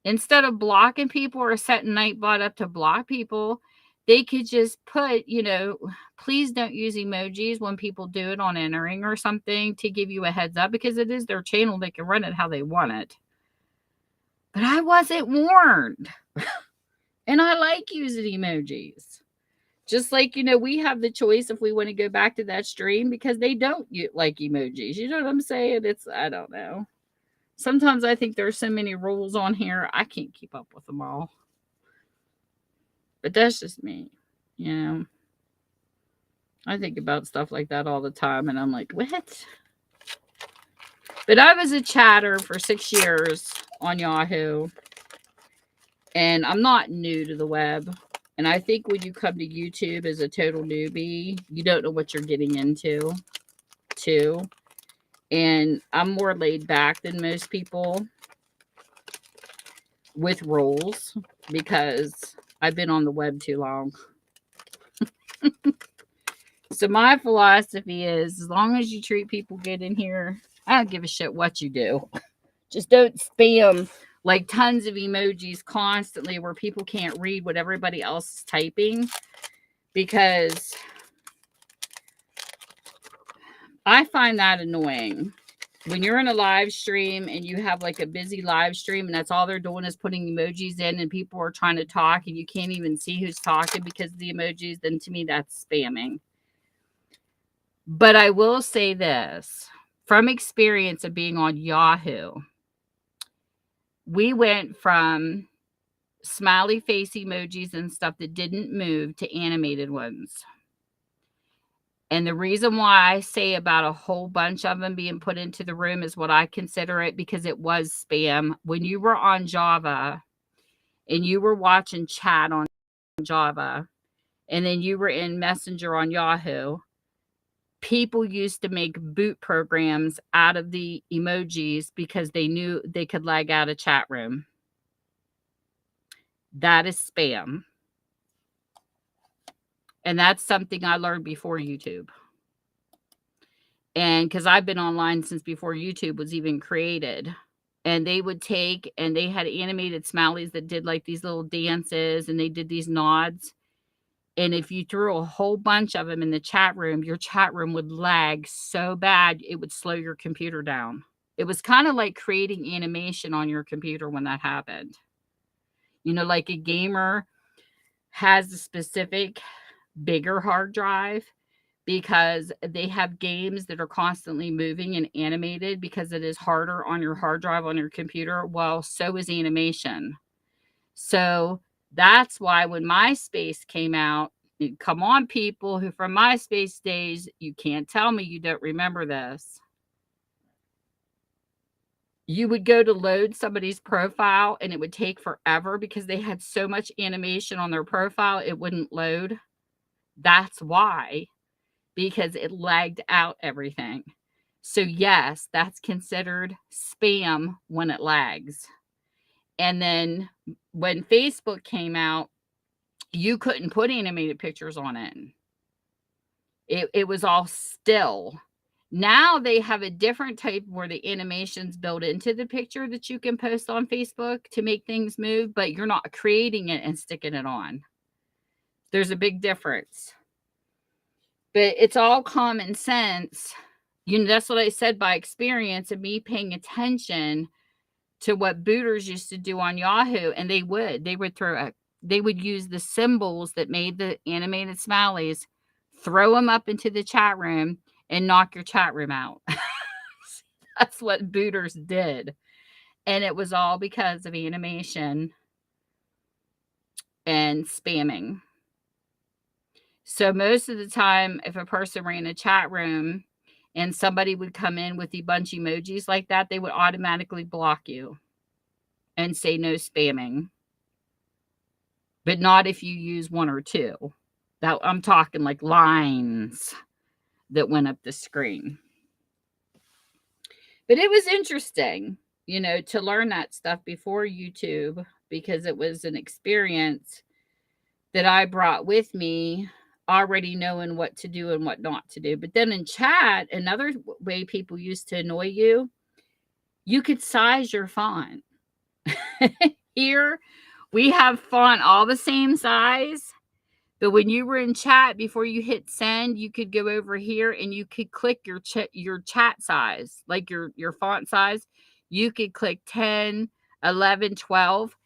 Instead of blocking people or setting Nightbot up to block people, they could just put, please don't use emojis when people do it on entering or something to give you a heads up, because it is their channel. They can run it how they want it. But I wasn't warned. And I like using emojis. Just like, we have the choice if we want to go back to that stream because they don't like emojis. You know what I'm saying? I don't know. Sometimes I think there's so many rules on here, I can't keep up with them all. But that's just me, I think about stuff like that all the time, and I'm like, what? But I was a chatter for 6 years on Yahoo, and I'm not new to the web. And I think when you come to YouTube as a total newbie, you don't know what you're getting into, too. And I'm more laid back than most people with rules because I've been on the web too long. So my philosophy is, as long as you treat people good in here, I don't give a shit what you do. Just don't spam like tons of emojis constantly where people can't read what everybody else is typing, because I find that annoying. when you're in a live stream and you have like a busy live stream and that's all they're doing is putting emojis in and people are trying to talk and you can't even see who's talking because of the emojis, then to me that's spamming. But I will say this from experience of being on Yahoo, we went from smiley face emojis and stuff that didn't move to animated ones. And the reason why I say about a whole bunch of them being put into the room is what I consider it, because it was spam. When you were on Java and you were watching chat on Java and then you were in Messenger on Yahoo, people used to make boot programs out of the emojis because they knew they could lag out a chat room. That is spam. And that's something I learned before YouTube. And because I've been online since before YouTube was even created. And they would take, and they had animated smileys that did like these little dances and they did these nods. And if you threw a whole bunch of them in the chat room, your chat room would lag so bad it would slow your computer down. It was kind of like creating animation on your computer when that happened. You know, like a gamer has a specific bigger hard drive because they have games that are constantly moving and animated because it is harder on your hard drive on your computer. Well, so is animation. So that's why when MySpace came out, come on, people who from MySpace days, you can't tell me you don't remember this. You would go to load somebody's profile and it would take forever because they had so much animation on their profile, it wouldn't load. That's why, because it lagged out everything. So yes, that's considered spam when it lags. And then when Facebook came out, you couldn't put animated pictures on it. It was all still. Now they have a different type where the animation's built into the picture that you can post on Facebook to make things move, but you're not creating it and sticking it on. There's a big difference. But it's all common sense. You know, that's what I said by experience of me paying attention to what booters used to do on Yahoo. And they would use the symbols that made the animated smileys, throw them up into the chat room and knock your chat room out. That's what booters did. And it was all because of animation and spamming. So most of the time, if a person ran a chat room and somebody would come in with a bunch of emojis like that, they would automatically block you and say no spamming. But not if you use one or two. That I'm talking like lines that went up the screen. But it was interesting, you know, to learn that stuff before YouTube because it was an experience that I brought with me already knowing what to do and what not to do. But then in chat, another way people used to annoy you, you could size your font. Here, we have font all the same size. But when you were in chat, before you hit send, you could go over here and you could click your chat size, like your font size. You could click 10, 11, 12.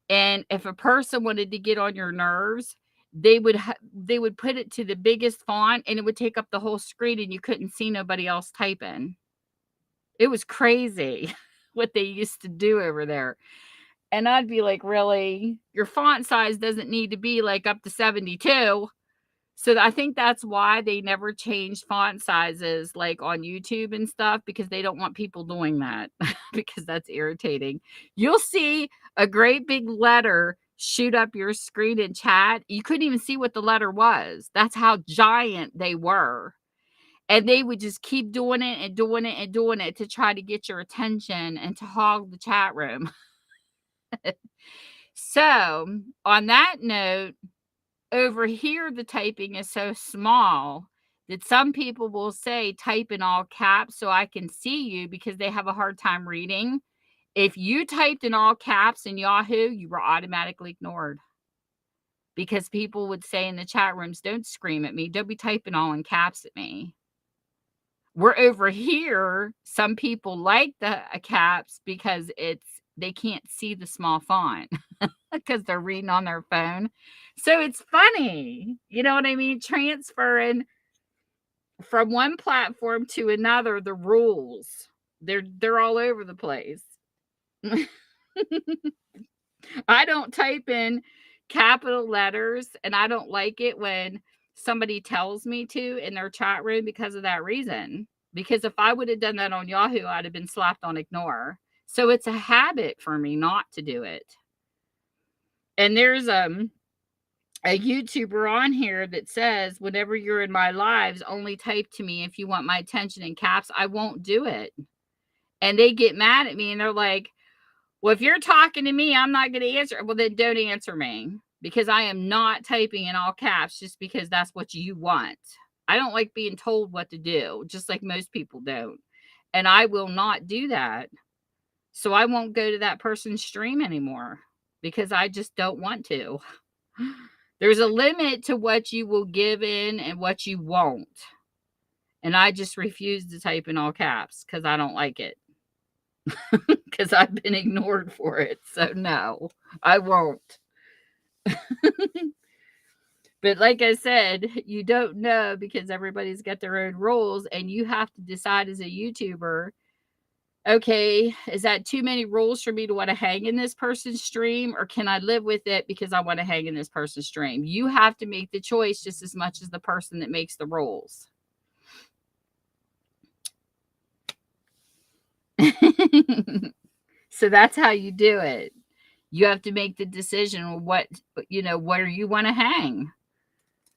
And if a person wanted to get on your nerves, they would put it to the biggest font and it would take up the whole screen and you couldn't see nobody else typing. It was crazy what they used to do over there. And I'd be like, really? Your font size doesn't need to be like up to 72. So I think that's why they never changed font sizes like on YouTube and stuff, because they don't want people doing that because that's irritating. You'll see a great big letter shoot up your screen in chat. You couldn't even see what the letter was. That's how giant they were. And they would just keep doing it and doing it and doing it to try to get your attention and to hog the chat room. So on that note, over here, the typing is so small that some people will say type in all caps so I can see you because they have a hard time reading. If you typed in all caps in Yahoo, you were automatically ignored because people would say in the chat rooms, don't scream at me. Don't be typing all in caps at me. We're over here, some people like the caps because they can't see the small font because they're reading on their phone. So it's funny. You know what I mean? Transferring from one platform to another, the rules. They're all over the place. I don't type in capital letters, and I don't like it when somebody tells me to in their chat room because of that reason. Because if I would have done that on Yahoo, I'd have been slapped on ignore. So it's a habit for me not to do it. And there's a YouTuber on here that says, whenever you're in my lives, only type to me if you want my attention in caps. I won't do it. And they get mad at me and they're like, well, if you're talking to me, I'm not going to answer. Well, then don't answer me, because I am not typing in all caps just because that's what you want. I don't like being told what to do, just like most people don't. And I will not do that. So I won't go to that person's stream anymore because I just don't want to. There's a limit to what you will give in and what you won't. And I just refuse to type in all caps because I don't like it. Because I've been ignored for it. So no, I won't. But like I said, you don't know because everybody's got their own rules, and you have to decide as a YouTuber, okay, is that too many rules for me to want to hang in this person's stream, or can I live with it because I want to hang in this person's stream? You have to make the choice just as much as the person that makes the rules. So that's how you do it. You have to make the decision where you want to hang.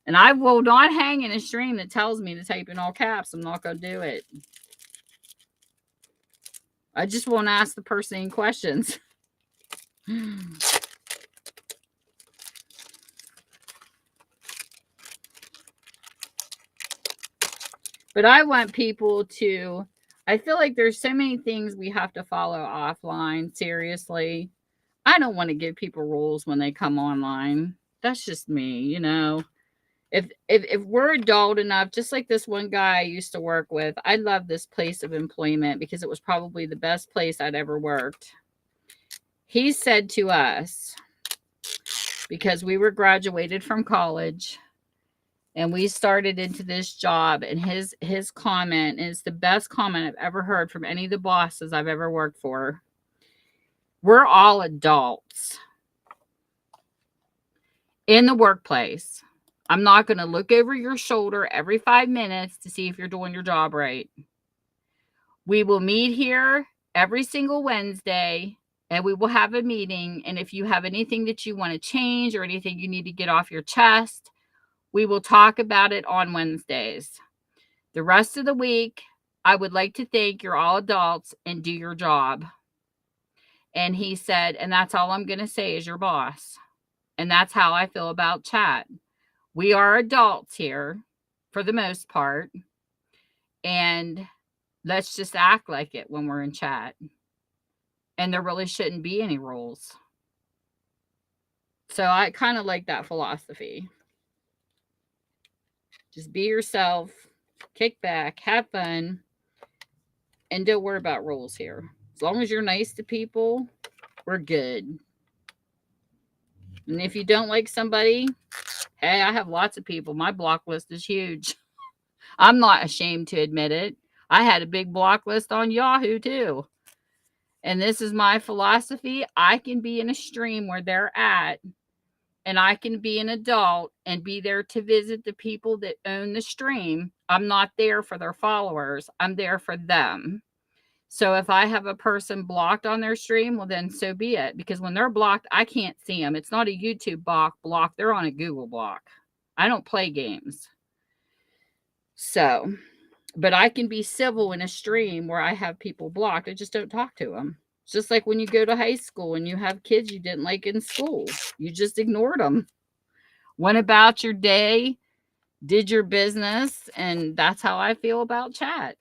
And I will not hang in a stream that tells me to type in all caps. I'm not going to do it. I just won't ask the person any questions. But I want people to, I feel like there's so many things we have to follow offline. Seriously. I don't want to give people rules when they come online. That's just me, If we're adult enough, just like this one guy I used to work with, I love this place of employment because it was probably the best place I'd ever worked. He said to us, because we were graduated from college and we started into this job, and his comment is the best comment I've ever heard from any of the bosses I've ever worked for. We're all adults in the workplace. I'm not going to look over your shoulder every 5 minutes to see if you're doing your job right. We will meet here every single Wednesday, and we will have a meeting. And if you have anything that you want to change or anything you need to get off your chest, we will talk about it on Wednesdays. The rest of the week, I would like to think you're all adults and do your job. And he said, and that's all I'm going to say as your boss. And that's how I feel about chat. We are adults here for the most part. And let's just act like it when we're in chat. And there really shouldn't be any rules. So I kind of like that philosophy. Just be yourself, kick back, have fun, and don't worry about rules here. As long as you're nice to people, we're good. And if you don't like somebody, hey, I have lots of people. My block list is huge. I'm not ashamed to admit it. I had a big block list on Yahoo too. And this is my philosophy. I can be in a stream where they're at, and I can be an adult and be there to visit the people that own the stream. I'm not there for their followers. I'm there for them. So if I have a person blocked on their stream, well, then so be it. Because when they're blocked, I can't see them. It's not a YouTube block. They're on a Google block. I don't play games. So, but I can be civil in a stream where I have people blocked. I just don't talk to them. It's just like when you go to high school and you have kids you didn't like in school. You just ignored them. Went about your day, did your business, and that's how I feel about chat.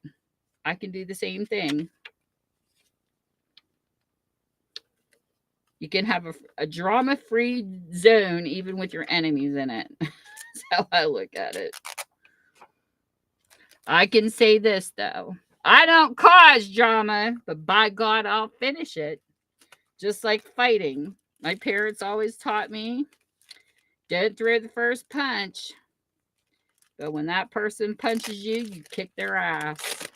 I can do the same thing. You can have a drama-free zone even with your enemies in it. That's how I look at it. I can say this, though. I don't cause drama, but by God, I'll finish it. Just like fighting. My parents always taught me, don't throw the first punch. But when that person punches you, you kick their ass.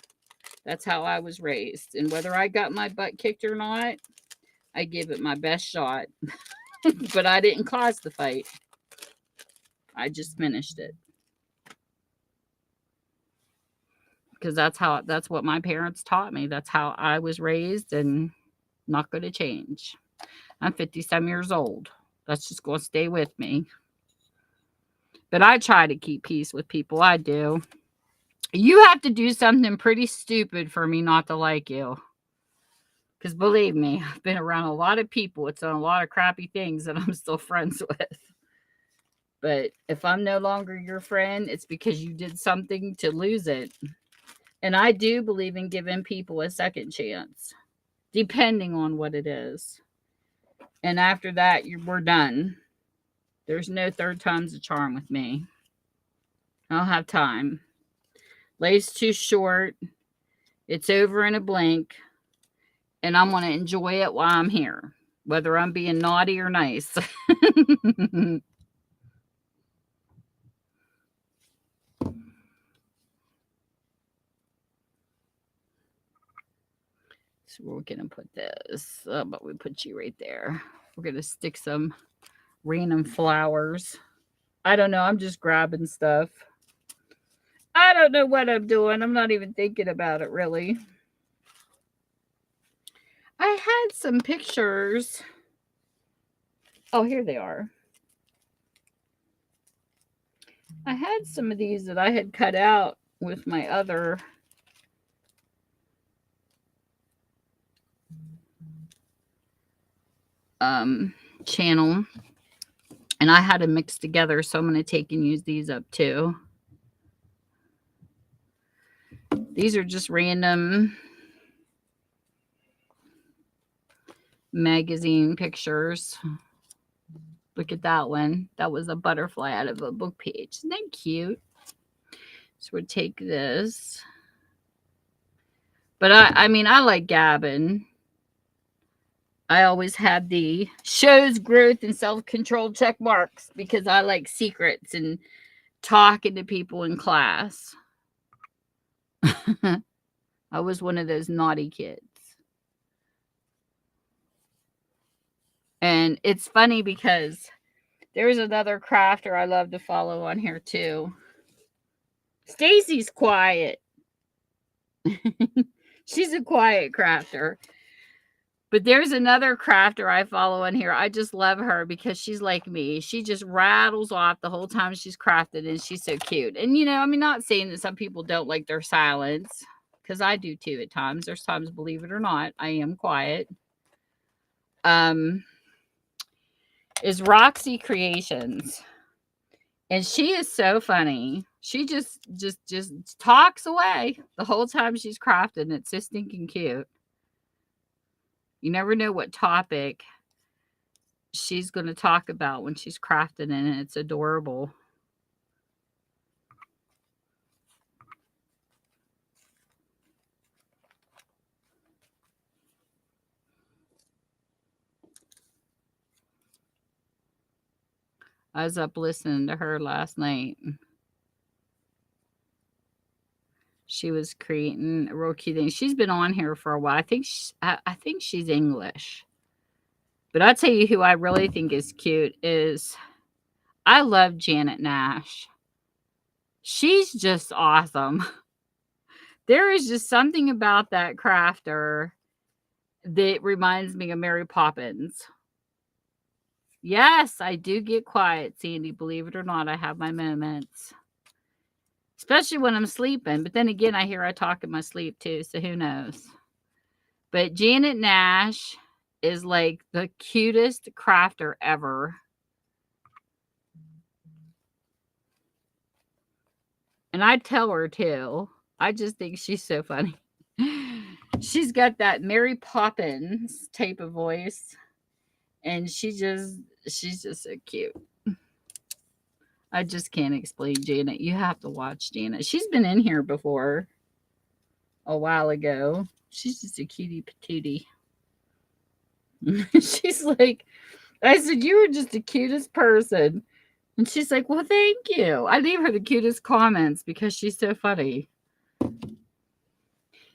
That's how I was raised. And whether I got my butt kicked or not, I give it my best shot. But I didn't cause the fight. I just finished it. Because that's what my parents taught me. That's how I was raised, and not going to change. I'm 57 years old. That's just going to stay with me. But I try to keep peace with people. I do. You have to do something pretty stupid for me not to like you. Because believe me, I've been around a lot of people. It's done a lot of crappy things that I'm still friends with. But if I'm no longer your friend, it's because you did something to lose it. And I do believe in giving people a second chance, depending on what it is. And after that, we're done. There's no third time's a charm with me. I don't have time. Life's too short. It's over in a blink. And I'm going to enjoy it while I'm here, whether I'm being naughty or nice. So we're going to put this, but we put you right there. We're going to stick some random flowers. I don't know. I'm just grabbing stuff. I don't know what I'm doing. I'm not even thinking about it, really. I had some pictures. Oh, here they are. I had some of these that I had cut out with my other channel, and I had them mixed together, so I'm going to take and use these up too. These are just random magazine pictures. Look at that one. That was a butterfly out of a book page. Isn't that cute? So we'll take this. But I mean, I like gabbing. I always had the shows growth and self-control check marks because I like secrets and talking to people in class. I was one of those naughty kids. And it's funny because there's another crafter I love to follow on here too. Stacy's quiet. She's a quiet crafter. But there's another crafter I follow on here. I just love her because she's like me. She just rattles off the whole time she's crafted, and she's so cute. And, you know, I mean, not saying that some people don't like their silence, because I do too at times. There's times, believe it or not, I am quiet. Is Roxy Creations. And she is so funny. She just talks away the whole time she's crafting. It's so stinking cute. You never know what topic she's going to talk about when she's crafting, and it's adorable. I was up listening to her last night. She was creating a real cute thing. She's been on here for a while. I think she's English. But I'll tell you who I really think is cute is I love Janet Nash. She's just awesome. There is just something about that crafter that reminds me of Mary Poppins. Yes, I do get quiet, Sandy. Believe it or not, I have my moments. Especially when I'm sleeping. But then again, I hear I talk in my sleep too, so who knows? But Janet Nash is like the cutest crafter ever. And I tell her too. I just think she's so funny. She's got that Mary Poppins type of voice. And she's just so cute. I just can't explain Janet. You have to watch Janet. She's been in here before a while ago. She's just a cutie patootie. She's like, I said, you were just the cutest person. And she's like, well, thank you. I leave her the cutest comments because she's so funny.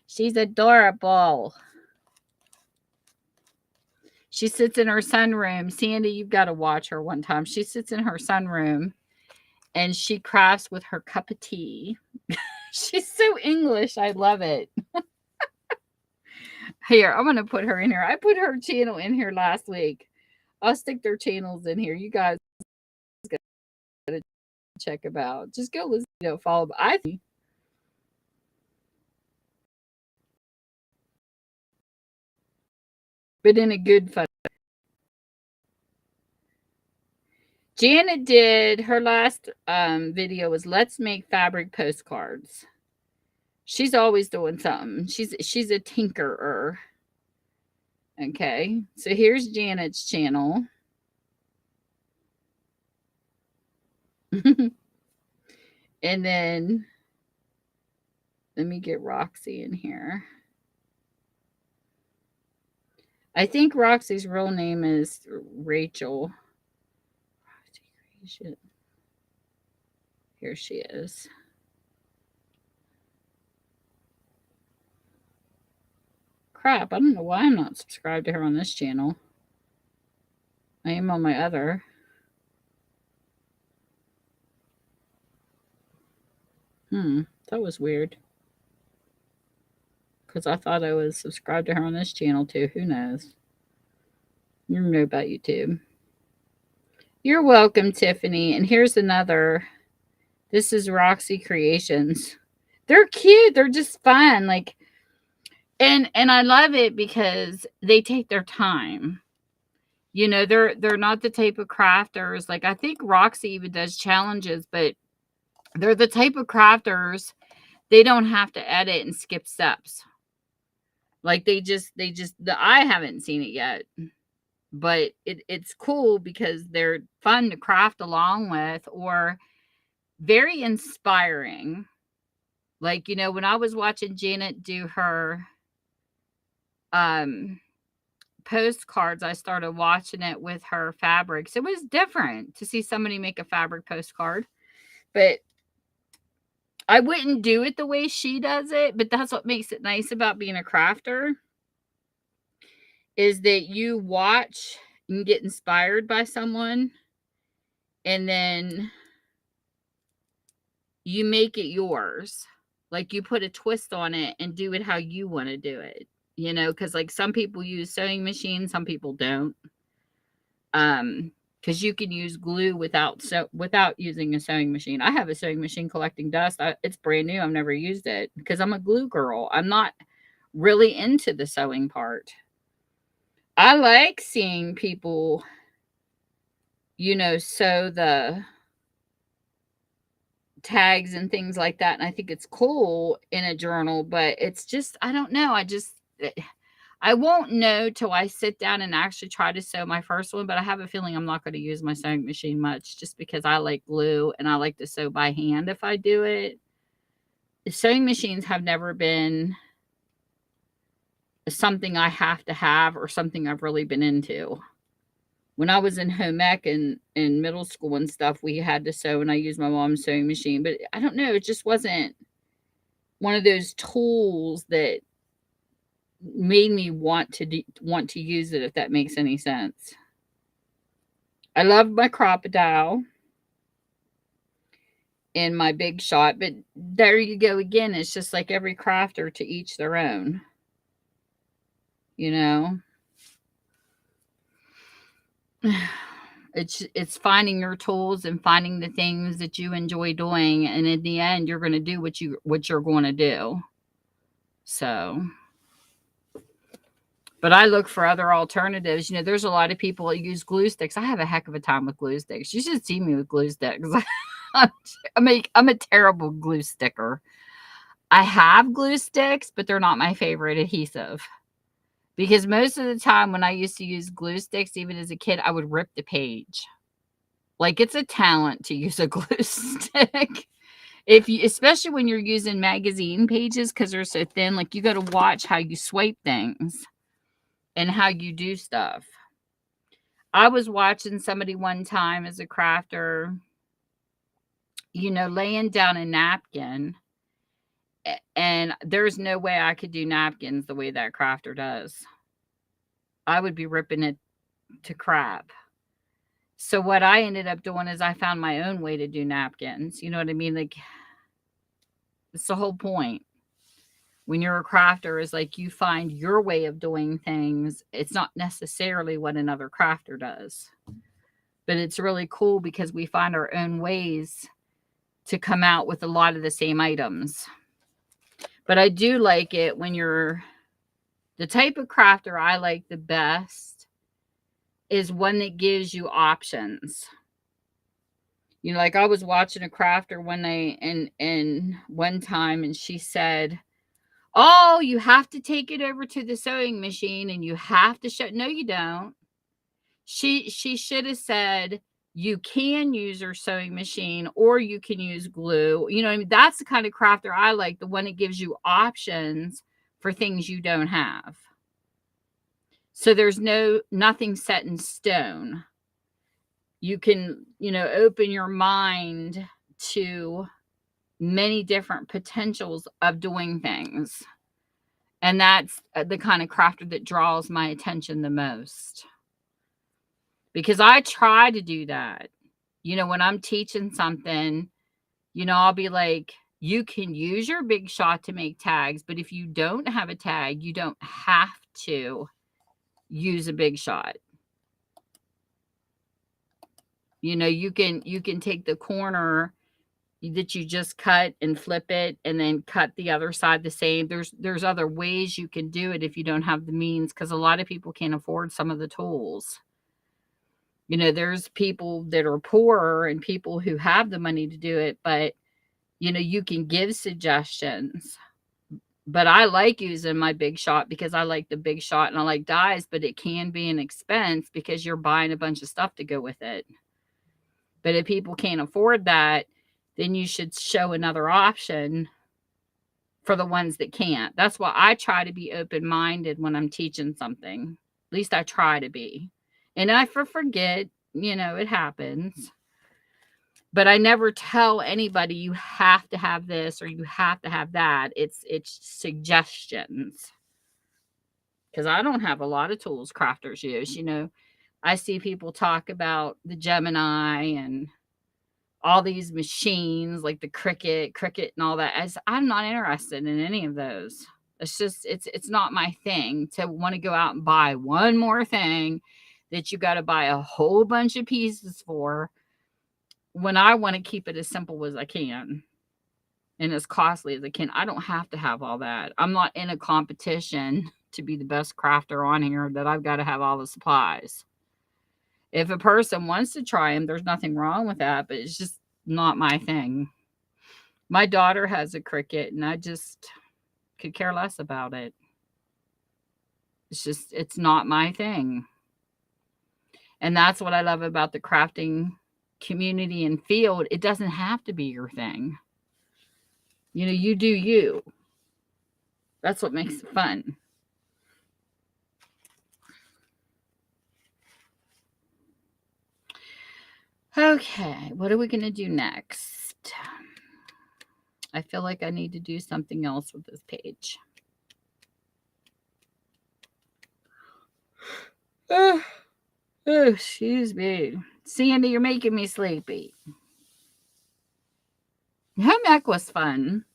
She's adorable. She sits in her sunroom. Sandy, you've got to watch her one time. She sits in her sunroom and she crafts with her cup of tea. She's so English. I love it. Here, I'm going to put her in here. I put her channel in here last week. I'll stick their channels in here. You guys got to check them out. Just go listen, follow. I think. But in a good fun. Janet did her last video was let's make fabric postcards. She's always doing something. She's a tinkerer. Okay, so here's Janet's channel. And then let me get Roxy in here. I think Roxy's real name is Rachel. Here she is. Crap, I don't know why I'm not subscribed to her on this channel. I am on my other. That was weird. Because I thought I was subscribed to her on this channel too. Who knows? You know about YouTube. You're welcome, Tiffany. And here's another. This is Roxy Creations. They're cute. They're just fun. Like, and I love it because they take their time. They're not the type of crafters. Like, I think Roxy even does challenges, but they're the type of crafters. They don't have to edit and skip steps. Like I haven't seen it yet, but it's cool because they're fun to craft along with, or very inspiring. Like, when I was watching Janet do her postcards, I started watching it with her fabrics. It was different to see somebody make a fabric postcard, but I wouldn't do it the way she does it. But that's what makes it nice about being a crafter, is that you watch and get inspired by someone, and then you make it yours. Like, you put a twist on it and do it how you want to do it. Because like some people use sewing machines, some people don't. Because you can use glue without using a sewing machine. I have a sewing machine collecting dust. It's brand new. I've never used it because I'm a glue girl. I'm not really into the sewing part. I like seeing people, sew the tags and things like that. And I think it's cool in a journal, but it's just, I don't know. I won't know till I sit down and actually try to sew my first one, but I have a feeling I'm not going to use my sewing machine much just because I like glue and I like to sew by hand if I do it. The sewing machines have never been something I have to have or something I've really been into. When I was in home ec and in middle school and stuff, we had to sew and I used my mom's sewing machine, but I don't know. It just wasn't one of those tools that made me want to use it, if that makes any sense. I love my Crop-A-Dile and my Big Shot, but there you go again. It's just like every crafter, to each their own. It's finding your tools and finding the things that you enjoy doing, and in the end, you're going to do what you're going to do. So. But I look for other alternatives. There's a lot of people that use glue sticks. I have a heck of a time with glue sticks. You should see me with glue sticks. I'm a terrible glue sticker. I have glue sticks, but they're not my favorite adhesive. Because most of the time when I used to use glue sticks, even as a kid, I would rip the page. Like, it's a talent to use a glue stick. If you, especially when you're using magazine pages, because they're so thin, like, you got to watch how you swipe things and how you do stuff. I was watching somebody one time as a crafter, laying down a napkin, and there's no way I could do napkins the way that crafter does. I would be ripping it to crap. So what I ended up doing is I found my own way to do napkins. You know what I mean? Like, it's the whole point. When you're a crafter, is like you find your way of doing things. It's not necessarily what another crafter does. But it's really cool because we find our own ways to come out with a lot of the same items. But I do like it when you're the type of crafter I like the best is one that gives you options. Like, I was watching a crafter one night and one time, and she said, "Oh, you have to take it over to the sewing machine and you have to show." No, you don't. She should have said, "You can use your sewing machine or you can use glue." You know what I mean? That's the kind of crafter I like, the one that gives you options for things you don't have. So there's nothing set in stone. You can, open your mind to many different potentials of doing things. And that's the kind of crafter that draws my attention the most. Because I try to do that. When I'm teaching something, I'll be like, you can use your Big Shot to make tags, but if you don't have a tag, you don't have to use a Big Shot. You can take the corner that you just cut and flip it and then cut the other side the same. There's other ways you can do it if you don't have the means, because a lot of people can't afford some of the tools. There's people that are poorer and people who have the money to do it, but you can give suggestions. But I like using my Big Shot because I like the Big Shot and I like dies, but it can be an expense because you're buying a bunch of stuff to go with it. But if people can't afford that, then you should show another option for the ones that can't. That's why I try to be open-minded when I'm teaching something. At least I try to be. And I forget, it happens. But I never tell anybody you have to have this or you have to have that. It's suggestions. Because I don't have a lot of tools crafters use. I see people talk about the Gemini and all these machines like the Cricut and all that. I'm not interested in any of those. It's just, it's not my thing to want to go out and buy one more thing that you got to buy a whole bunch of pieces for, when I want to keep it as simple as I can and as costly as I can. I don't have to have all that. I'm not in a competition to be the best crafter on here that I've got to have all the supplies. If a person wants to try them, there's nothing wrong with that, but it's just not my thing. My daughter has a Cricut and I just could care less about it. It's not my thing. And that's what I love about the crafting community and field. It doesn't have to be your thing. You do you. That's what makes it fun. Okay, what are we going to do next? I feel like I need to do something else with this page. Oh, excuse me. Sandy, you're making me sleepy. Home ec was fun.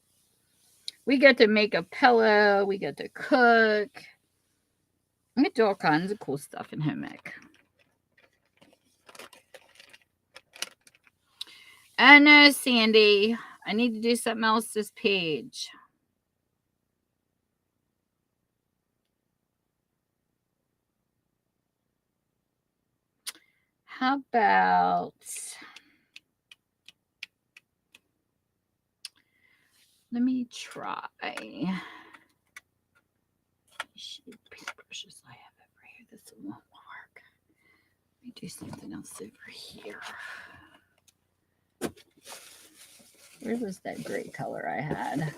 We get to make a pillow. We get to cook. We get to do all kinds of cool stuff in home ec. Oh no, Sandy. I need to do something else this page. How about... let me try. Paintbrushes I have over here. This won't work. Let me do something else over here. Where was that gray color I had?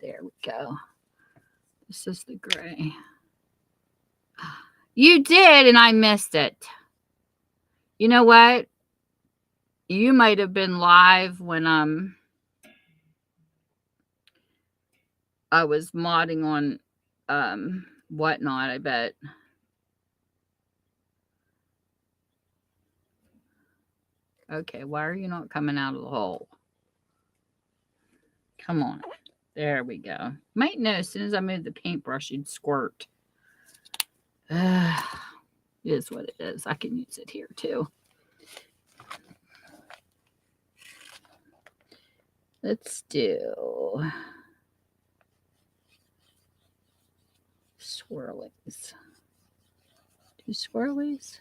There we go. This is the gray. You did, and I missed it. You know what? You might have been live when I was modding on Whatnot, I bet. Okay, why are you not coming out of the hole? Come on. There we go. Might know as soon as I move the paintbrush, you'd squirt. It is what it is. I can use it here too. Let's do swirlies. Do swirlies?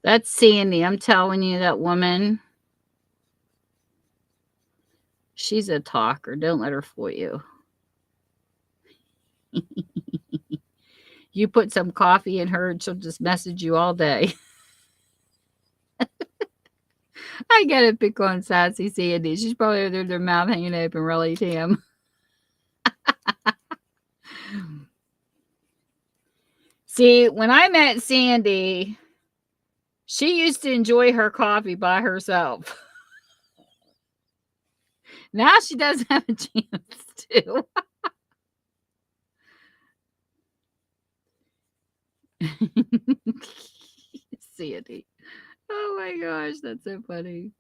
That's Sandy. I'm telling you, that woman, she's a talker. Don't let her fool you. You put some coffee in her and she'll just message you all day. I gotta pick on sassy Sandy. She's probably over there with her mouth hanging open, really, Tim. See, when I met Sandy, she used to enjoy her coffee by herself. Now she doesn't have a chance to. Sandy. Oh my gosh, that's so funny.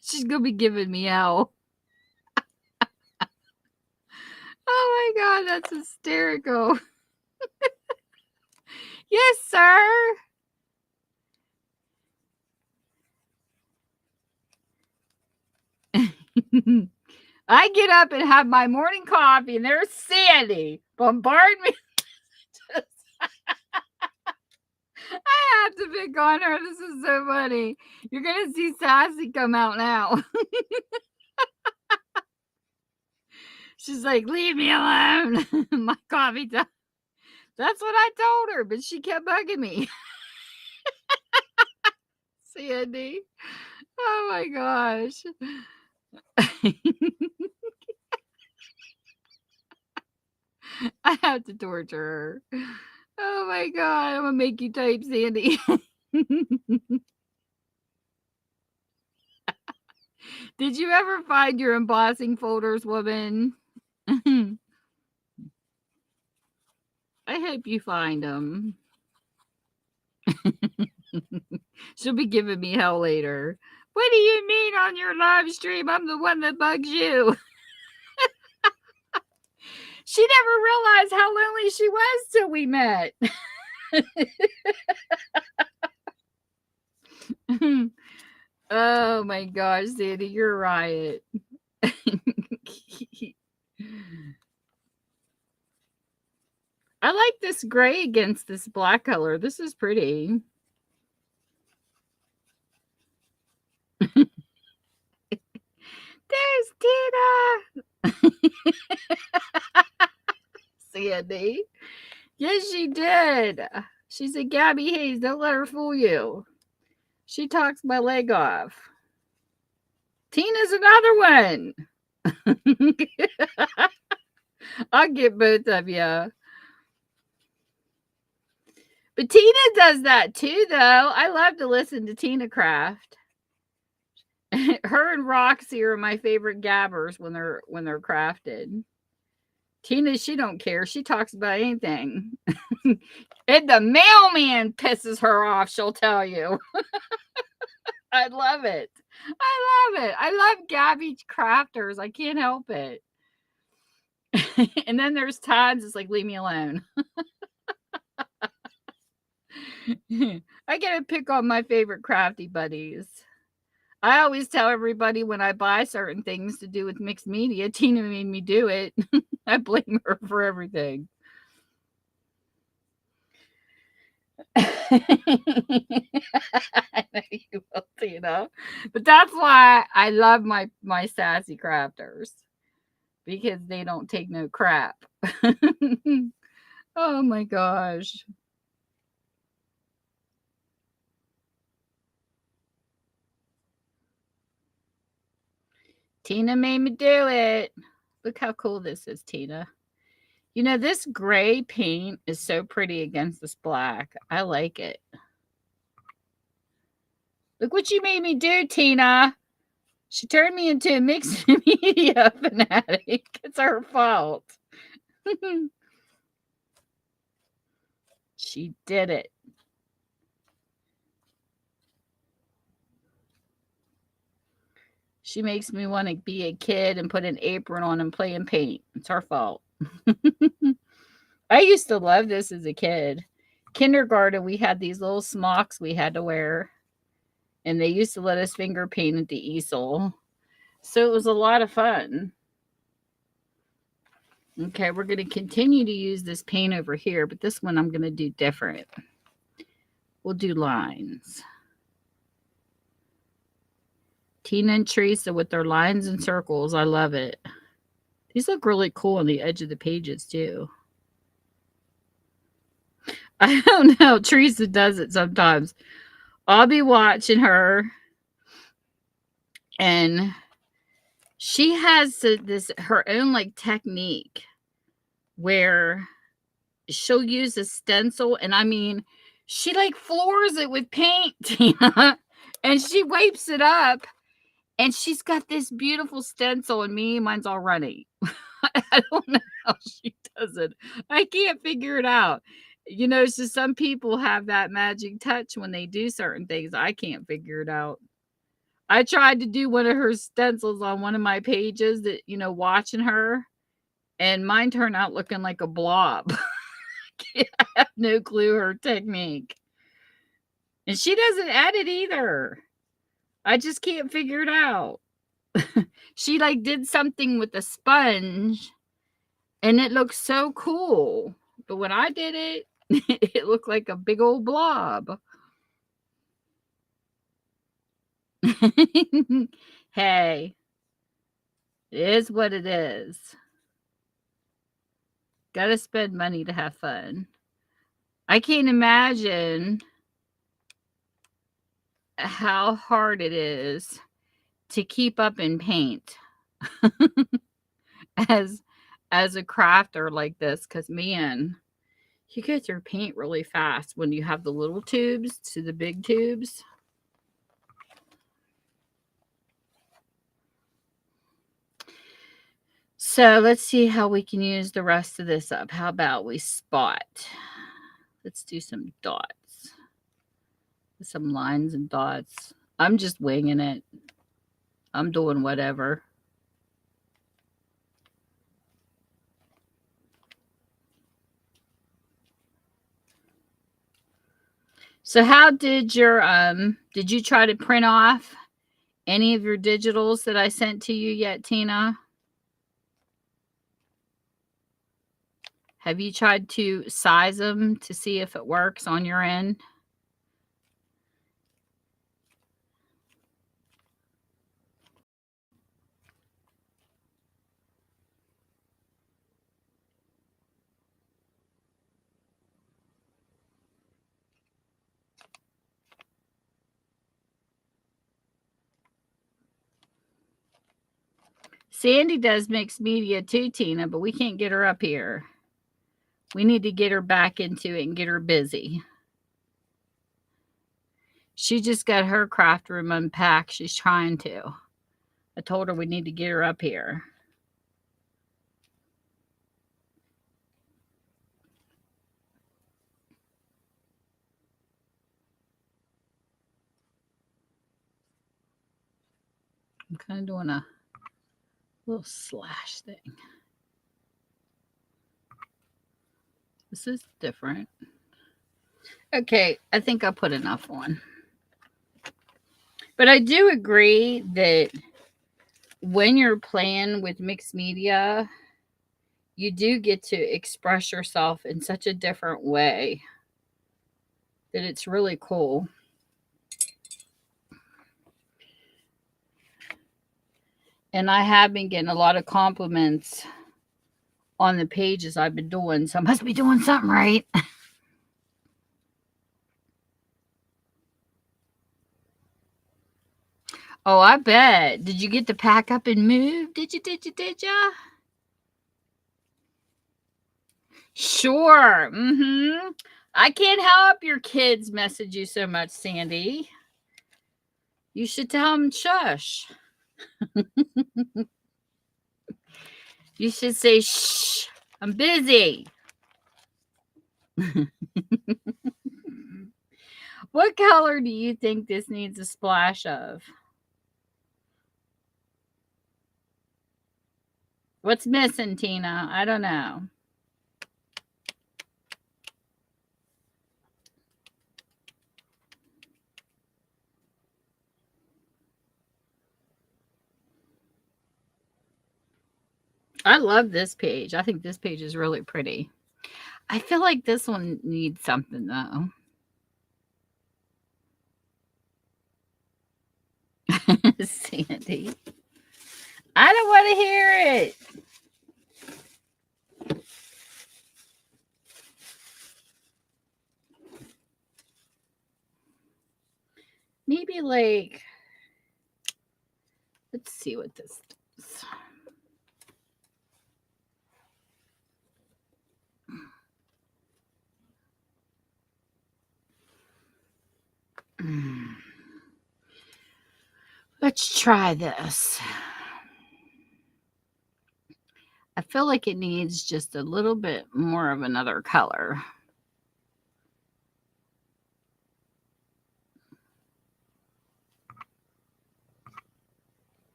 She's gonna be giving me hell. Oh my god, that's hysterical. Yes, sir. I get up and have my morning coffee, and there's Sandy bombard me. I have to pick on her. This is so funny. You're gonna see Sassy come out now. She's like, leave me alone. My coffee time. That's what I told her, but she kept bugging me. Sandy. Oh my gosh. I have to torture her. Oh my god, I'm gonna make you type, Sandy. Did you ever find your embossing folders, woman? I hope you find them. She'll be giving me hell later. What do you mean on your live stream? I'm the one that bugs you. She never realized how lonely she was till we met. Oh my gosh, Sandy, you're a riot. I like this gray against this black color. This is pretty. There's Tina. Sandy. Yes, she did. She said, Gabby Hayes, don't let her fool you. She talks my leg off. Tina's another one. I'll get both of you. But Tina does that too, though. I love to listen to Tina Craft. Her and Roxy are my favorite gabbers when they're crafted. Tina, she don't care. She talks about anything. If the mailman pisses her off, she'll tell you. I love it. I love it. I love Gabby Crafters. I can't help it. And then there's times it's like, leave me alone. I get to pick on my favorite crafty buddies. I always tell everybody when I buy certain things to do with mixed media, Tina made me do it. I blame her for everything. I know you will Tina. But that's why I love my sassy crafters because they don't take no crap. Oh my gosh. Tina made me do it. Look how cool this is, Tina. You know, this gray paint is so pretty against this black. I like it. Look what you made me do, Tina. She turned me into a mixed media fanatic. It's her fault. She did it. She makes me want to be a kid and put an apron on and play and paint. It's her fault. I used to love this as a kid. Kindergarten, we had these little smocks we had to wear, and they used to let us finger paint at the easel. So it was a lot of fun. Okay, we're going to continue to use this paint over here, but this one I'm going to do different. We'll do lines. Tina and Teresa with their lines and circles. I love it. These look really cool on the edge of the pages too. I don't know. Teresa does it sometimes. I'll be watching her, and she has this her own like technique where she'll use a stencil, and I mean, she like floors it with paint, Tina, and she wipes it up, and she's got this beautiful stencil, and mine's all runny. I don't know how she does it. I can't figure it out. You know, so some people have that magic touch when they do certain things. I can't figure it out. I tried to do one of her stencils on one of my pages that, you know, watching her, and mine turned out looking like a blob. I have no clue her technique. And she doesn't edit either. I just can't figure it out. She like did something with a sponge and it looked so cool. But when I did it, it looked like a big old blob. Hey, it is what it is. Gotta spend money to have fun. I can't imagine how hard it is to keep up in paint as a crafter like this, because man, you get your paint really fast when you have the little tubes to the big tubes. So let's see how we can use the rest of this up. How about we spot? Let's do some dots. Some lines and dots. I'm just winging it. I'm doing whatever. So how did you try to print off any of your digitals that I sent to you yet, Tina? Have you tried to size them to see if it works on your end? Sandy does mixed media too, Tina, but we can't get her up here. We need to get her back into it and get her busy. She just got her craft room unpacked. She's trying to. I told her we need to get her up here. I'm kind of doing a little slash thing. This is different. Okay, I think I put enough on. But I do agree that when you're playing with mixed media, you do get to express yourself in such a different way that it's really cool. And I have been getting a lot of compliments on the pages I've been doing, so I must be doing something right. Oh, I bet. Did you get to pack up and move? Did you? Sure. Mm-hmm. I can't help your kids message you so much, Sandy. You should tell them shush. You should say, shh, I'm busy. What color do you think this needs a splash of? What's missing, Tina? I don't know. I love this page. I think this page is really pretty. I feel like this one needs something though. Sandy. I don't want to hear it. Maybe like, let's see what this does. Let's try this. I feel like it needs just a little bit more of another color.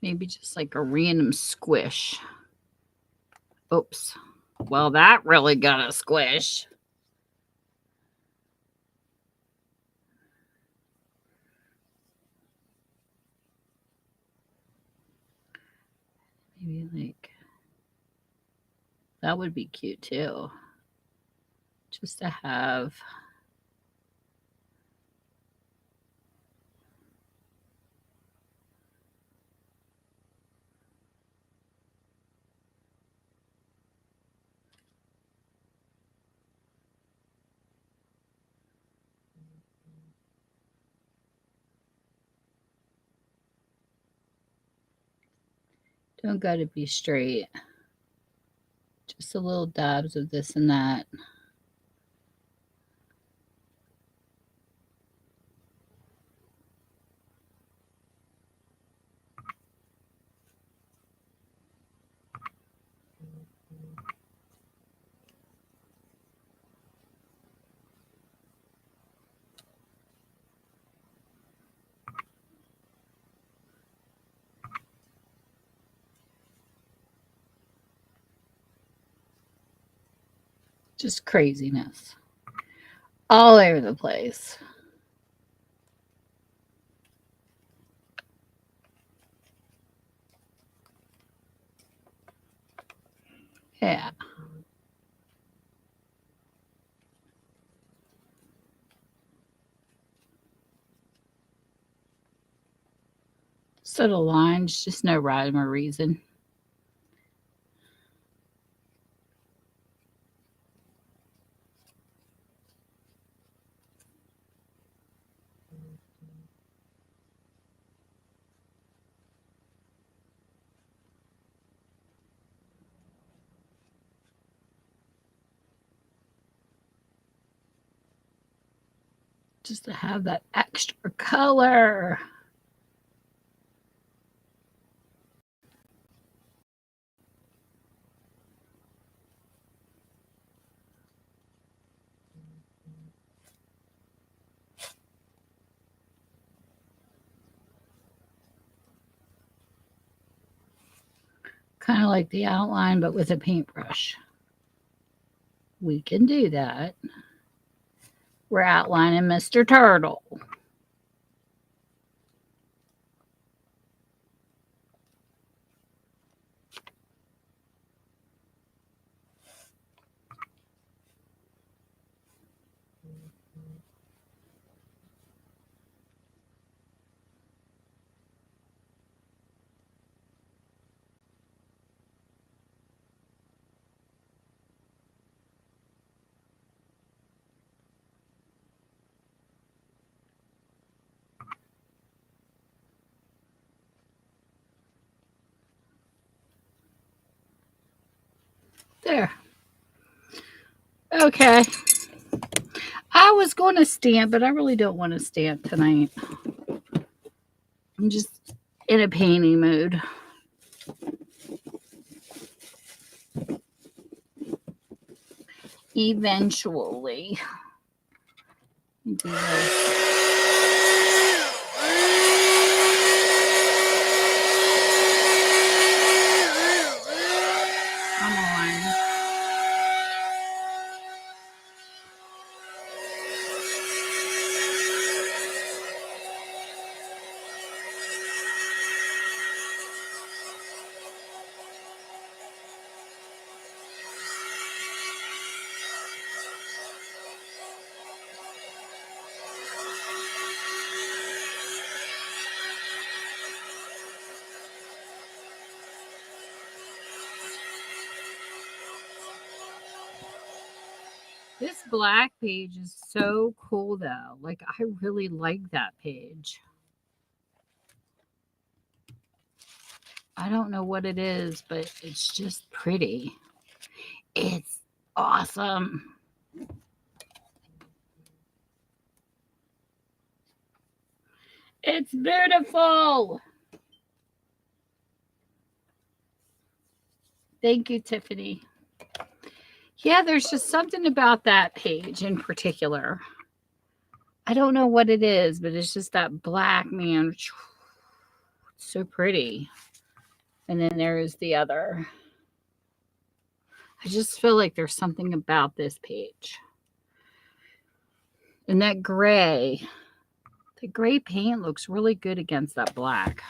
Maybe just like a random squish. Oops. Well, that really got a squish. Maybe like that would be cute too. Just to have. Don't got to be straight. Just a little dabs of this and that. Just craziness. All over the place. Yeah. So the lines, just no rhyme or reason. Just to have that extra color. Kind of like the outline, but with a paintbrush. We can do that. We're outlining Mr. Turtle. There. Okay. I was going to stamp, but I really don't want to stamp tonight. I'm just in a painting mood. Eventually. Do this. Come on. This black page is so cool, though. Like, I really like that page. I don't know what it is, but it's just pretty. It's awesome. It's beautiful. Thank you, Tiffany. Yeah, there's just something about that page in particular. I don't know what it is, but it's just that black, man. It's so pretty. And then there is the other. I just feel like there's something about this page. And that gray. The gray paint looks really good against that black.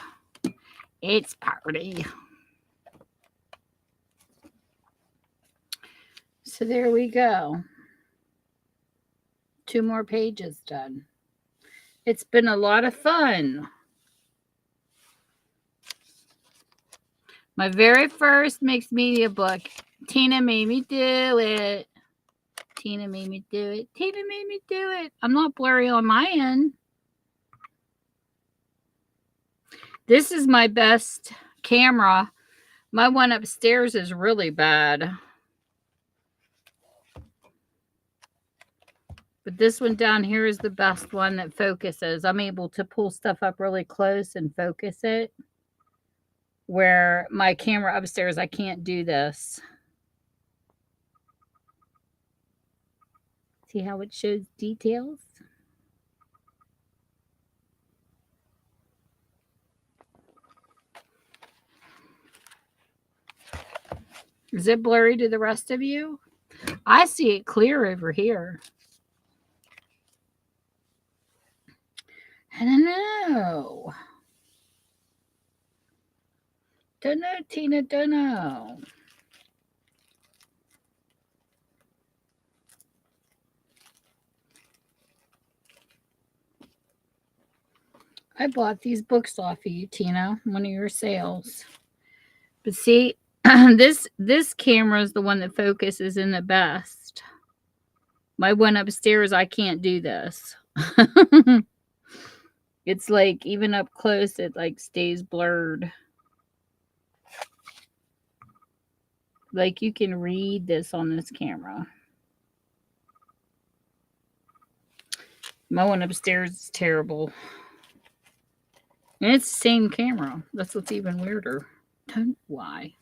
It's pretty. So there we go. 2 more pages done. It's been a lot of fun. My very first mixed media book. Tina made me do it. Tina made me do it. Tina made me do it. I'm not blurry on my end. This is my best camera. My one upstairs is really bad. But this one down here is the best one that focuses. I'm able to pull stuff up really close and focus it. Where my camera upstairs, I can't do this. See how it shows details? Is it blurry to the rest of you? I see it clear over here. I don't know. Don't know, Tina, don't know. I bought these books off of you, Tina, one of your sales. But see, this camera is the one that focuses in the best. My one upstairs, I can't do this. It's like even up close, it like stays blurred. Like you can read this on this camera. My one upstairs is terrible. And it's the same camera. That's what's even weirder. Don't know why.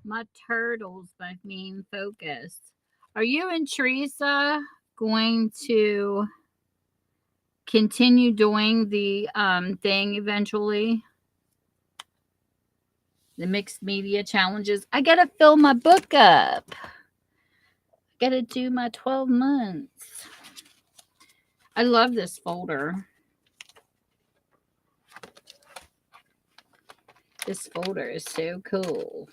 My turtle's my main focus. Are you and Teresa going to continue doing the thing eventually? The mixed media challenges. I gotta fill my book up. I gotta do my 12 months. I love this folder. This folder is so cool.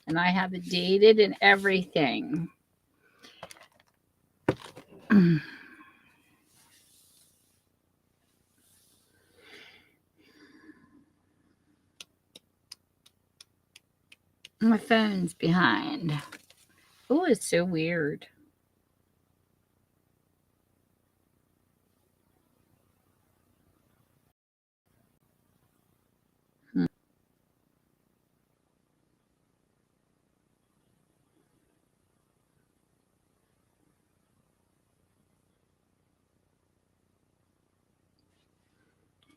And I have it dated and everything. My phone's behind. Oh, it's so weird.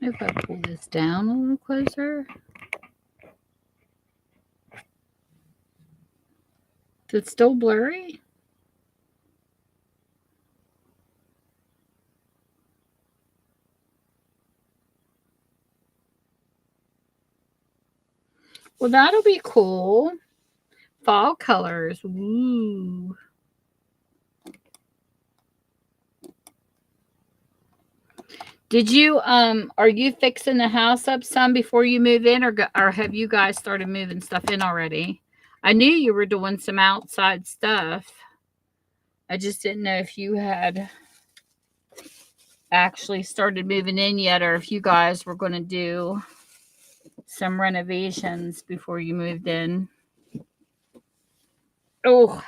If I pull this down a little closer. Is it still blurry? Well, that'll be cool. Fall colors. Ooh. Did you are you fixing the house up some before you move in, or have you guys started moving stuff in already? I knew you were doing some outside stuff. I just didn't know if you had actually started moving in yet, or if you guys were going to do some renovations before you moved in. Oh,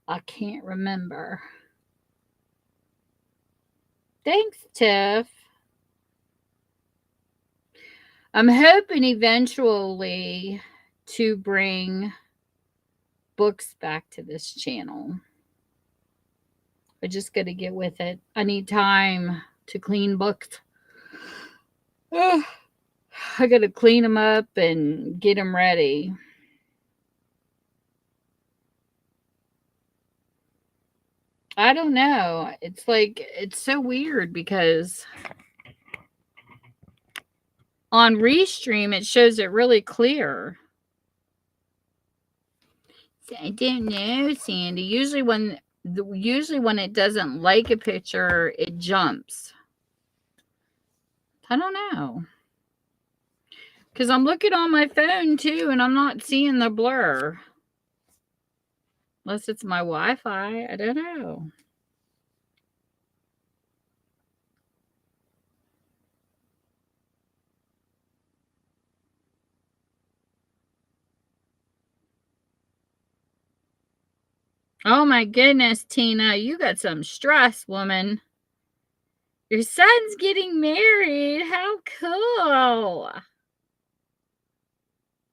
I can't remember. Thanks, Tiff. I'm hoping eventually to bring books back to this channel. I just got to get with it. I need time to clean books. I got to clean them up and get them ready. I don't know. It's like, it's so weird because on Restream, it shows it really clear. I don't know, Sandy. Usually when it doesn't like a picture, it jumps. I don't know. Because I'm looking on my phone too, and I'm not seeing the blur. Unless it's my Wi-Fi. I don't know. Oh my goodness, Tina, you got some stress, woman. Your son's getting married. How cool.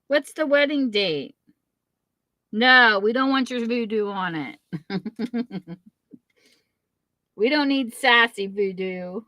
What's the wedding date? No, we don't want your voodoo on it. We don't need sassy voodoo.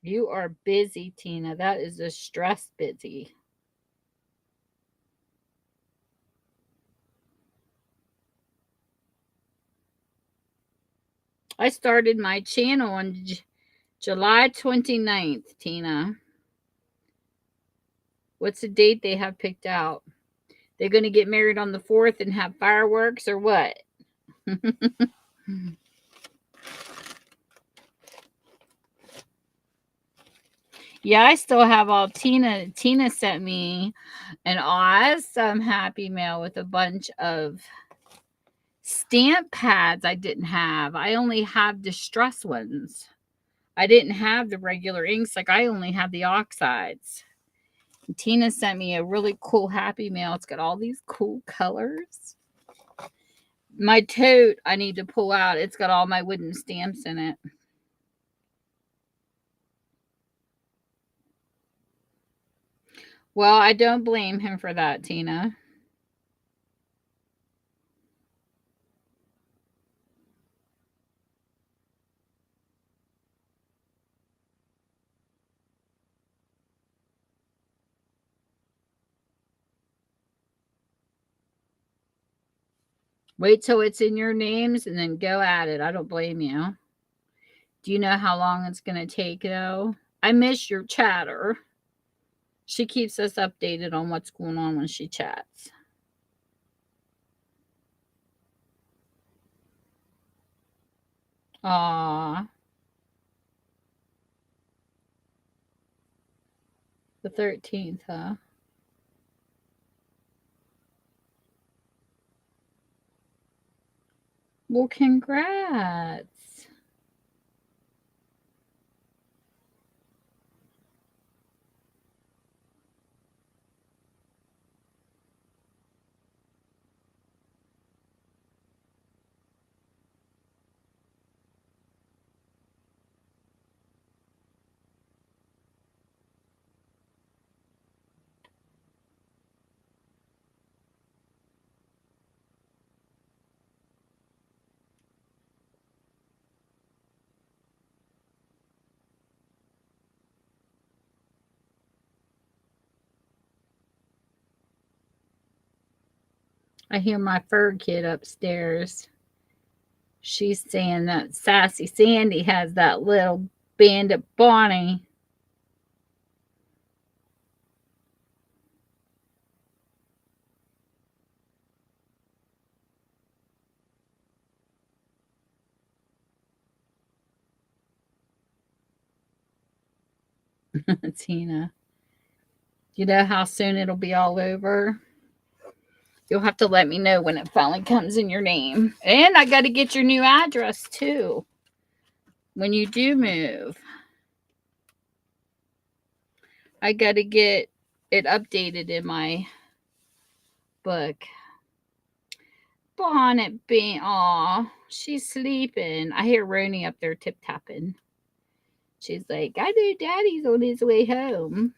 You are busy, Tina. That is a stress busy. I started my channel on July 29th, Tina. What's the date they have picked out? They're going to get married on the 4th and have fireworks or what? Yeah, I still have all Tina sent me an awesome happy mail with a bunch of stamp pads I didn't have. I only have distress ones. I didn't have the regular inks. Like, I only have the oxides. And Tina sent me a really cool happy mail. It's got all these cool colors. My tote I need to pull out. It's got all my wooden stamps in it. Well, I don't blame him for that, Tina. Wait till it's in your names and then go at it. I don't blame you. Do you know how long it's going to take, though? I miss your chatter. She keeps us updated on what's going on when she chats. Aw. The 13th, huh? Well, congrats. I hear my fur kid upstairs. She's saying that Sassy Sandy has that little bandit Bonnie. Tina. You know how soon it'll be all over? You'll have to let me know when it finally comes in your name. And I got to get your new address too when you do move. I got to get it updated in my book. Bonnet Bean. Aw, she's sleeping. I hear Roni up there tip-tapping. She's like, I know Daddy's on his way home.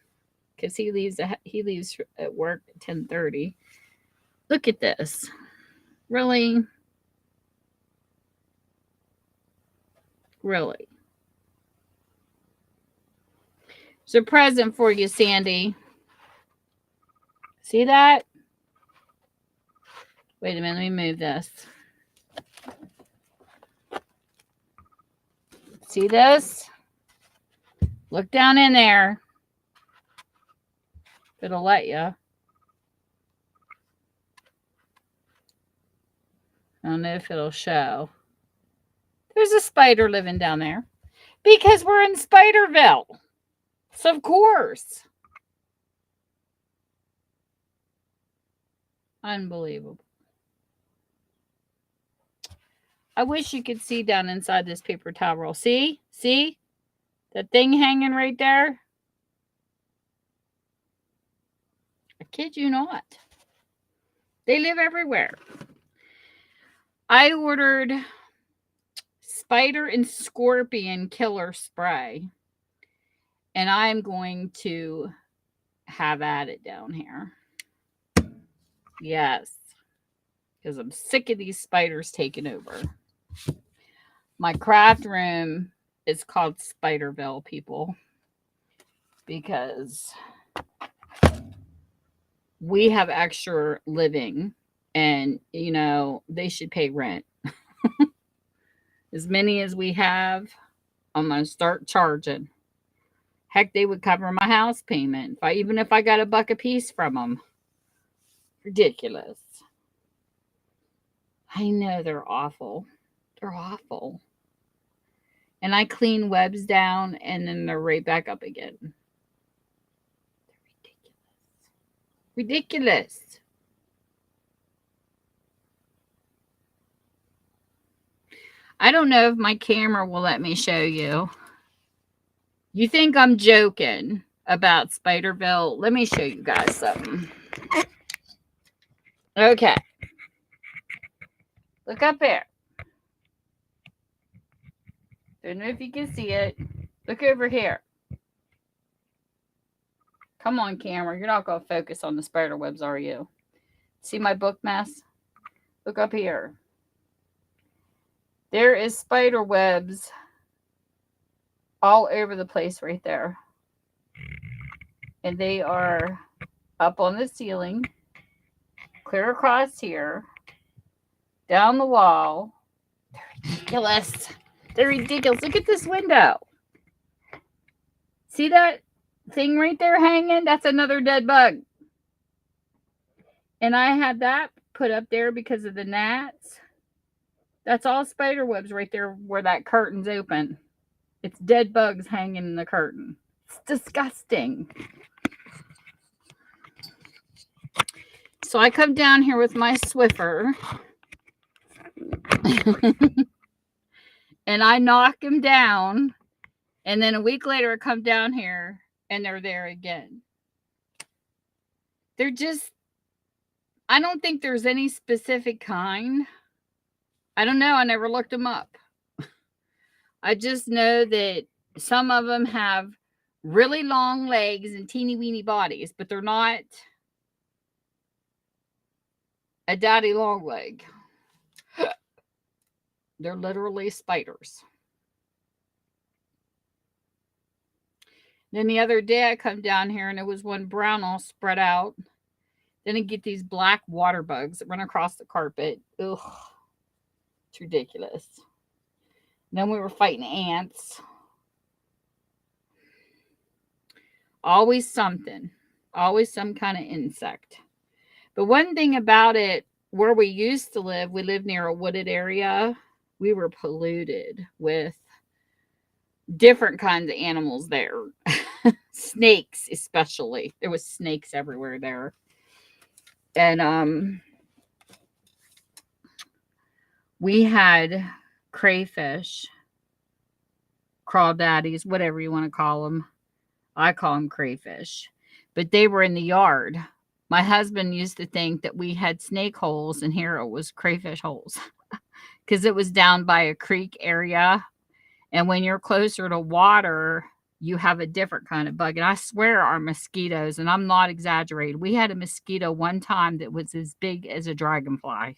Because he leaves at work at 10:30. Look at this. Really? Really? It's a present for you, Sandy. See that? Wait a minute, let me move this. See this? Look down in there. It'll let you. I don't know if it'll show. There's a spider living down there. Because we're in Spiderville. So of course. Unbelievable. I wish you could see down inside this paper towel roll. See? See? That thing hanging right there? I kid you not. They live everywhere. I ordered spider and scorpion killer spray. And I'm going to have at it down here. Yes. Because I'm sick of these spiders taking over. My craft room is called Spiderville, people. Because we have extra living. And, you know, they should pay rent. As many as we have, I'm going to start charging. Heck, they would cover my house payment. Even if I got $1 a piece from them. Ridiculous. I know they're awful. They're awful. And I clean webs down and then they're right back up again. They're ridiculous. Ridiculous. I don't know if my camera will let me show you. You think I'm joking about Spiderville? Let me show you guys something. Okay. Look up there. Don't know if you can see it. Look over here. Come on, camera. You're not going to focus on the spider webs, are you? See my book mess? Look up here. There is spider webs all over the place right there. And they are up on the ceiling, clear across here, down the wall. They're ridiculous. They're ridiculous. Look at this window. See that? thing right there hanging, that's another dead bug. And I had that put up there because of the gnats. That's all spider webs right there where that curtain's open. It's dead bugs hanging in the curtain. It's disgusting. So I come down here with my Swiffer and I knock him down. And then a week later, I come down here and they're there again. They're just, I don't think there's any specific kind. I don't know. I never looked them up. I just know that some of them have really long legs and teeny weeny bodies, but they're not a daddy long leg. They're literally spiders. Then the other day I come down here and there was one brown all spread out. Then I get these black water bugs that run across the carpet. Ugh. It's ridiculous. Then we were fighting ants. Always something. Always some kind of insect. But one thing about it, where we used to live, we lived near a wooded area. We were polluted with different kinds of animals there. Snakes, especially. There was snakes everywhere there. And we had crayfish, crawdaddies, whatever you want to call them. I call them crayfish. But they were in the yard. My husband used to think that we had snake holes, and here it was crayfish holes because it was down by a creek area. And when you're closer to water, you have a different kind of bug. And I swear our mosquitoes, and I'm not exaggerating, we had a mosquito one time that was as big as a dragonfly.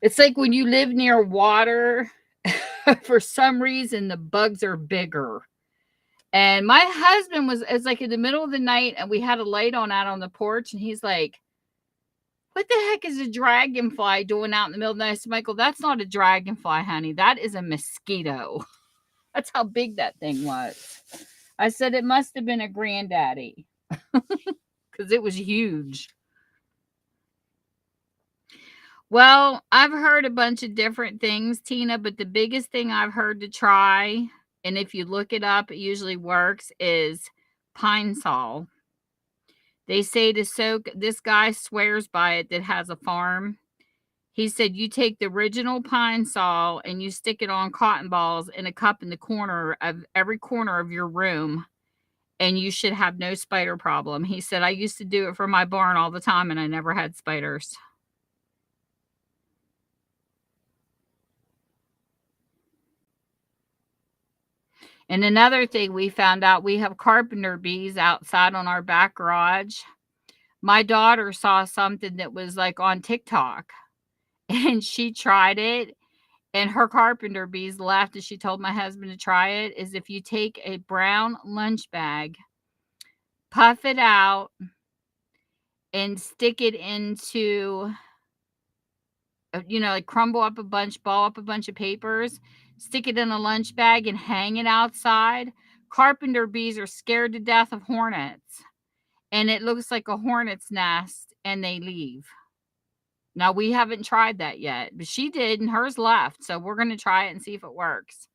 It's like when you live near water, for some reason, the bugs are bigger. And my husband it's like in the middle of the night, and we had a light on out on the porch, and he's like, "What the heck is a dragonfly doing out in the middle of the night?" I said, "Michael, that's not a dragonfly, honey. That is a mosquito." That's how big that thing was. I said it must have been a granddaddy because it was huge. Well, I've heard a bunch of different things, Tina, but the biggest thing I've heard to try, and if you look it up, it usually works, is Pine-Sol. They say to soak, this guy swears by it that has a farm. He said you take the original Pine-Sol and you stick it on cotton balls in a cup in the corner of every corner of your room, and you should have no spider problem. He said, I used to do it for my barn all the time and I never had spiders. And another thing we found out, we have carpenter bees outside on our back garage. My daughter saw something that was like on TikTok and she tried it, and her carpenter bees left, and she told my husband to try it. Is if you take a brown lunch bag, puff it out, and stick it into, like crumble up a bunch, ball up a bunch of papers, stick it in a lunch bag and hang it outside. Carpenter bees are scared to death of hornets, and it looks like a hornet's nest, and they leave. Now, we haven't tried that yet, but she did, and hers left. So we're going to try it and see if it works.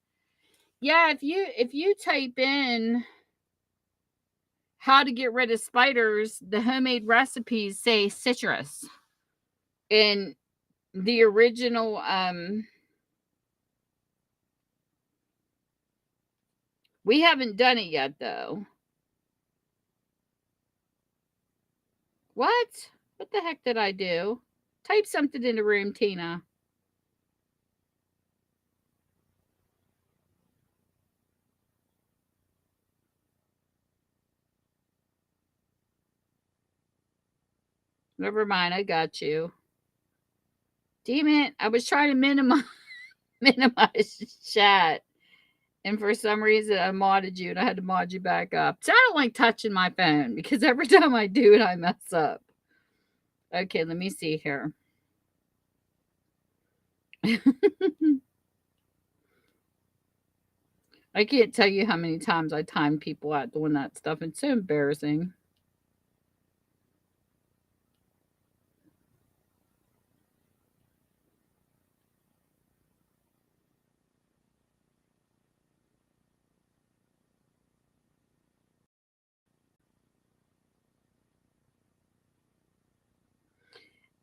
Yeah, if you type in how to get rid of spiders, the homemade recipes say citrus. And the original we haven't done it yet though. What? What the heck did I do? Type something in the room, Tina. Never mind, I got you. Damn it. I was trying to minimize chat. And for some reason, I modded you and I had to mod you back up. So I don't like touching my phone because every time I do it, I mess up. Okay, let me see here. I can't tell you how many times I time people out doing that stuff. It's so embarrassing.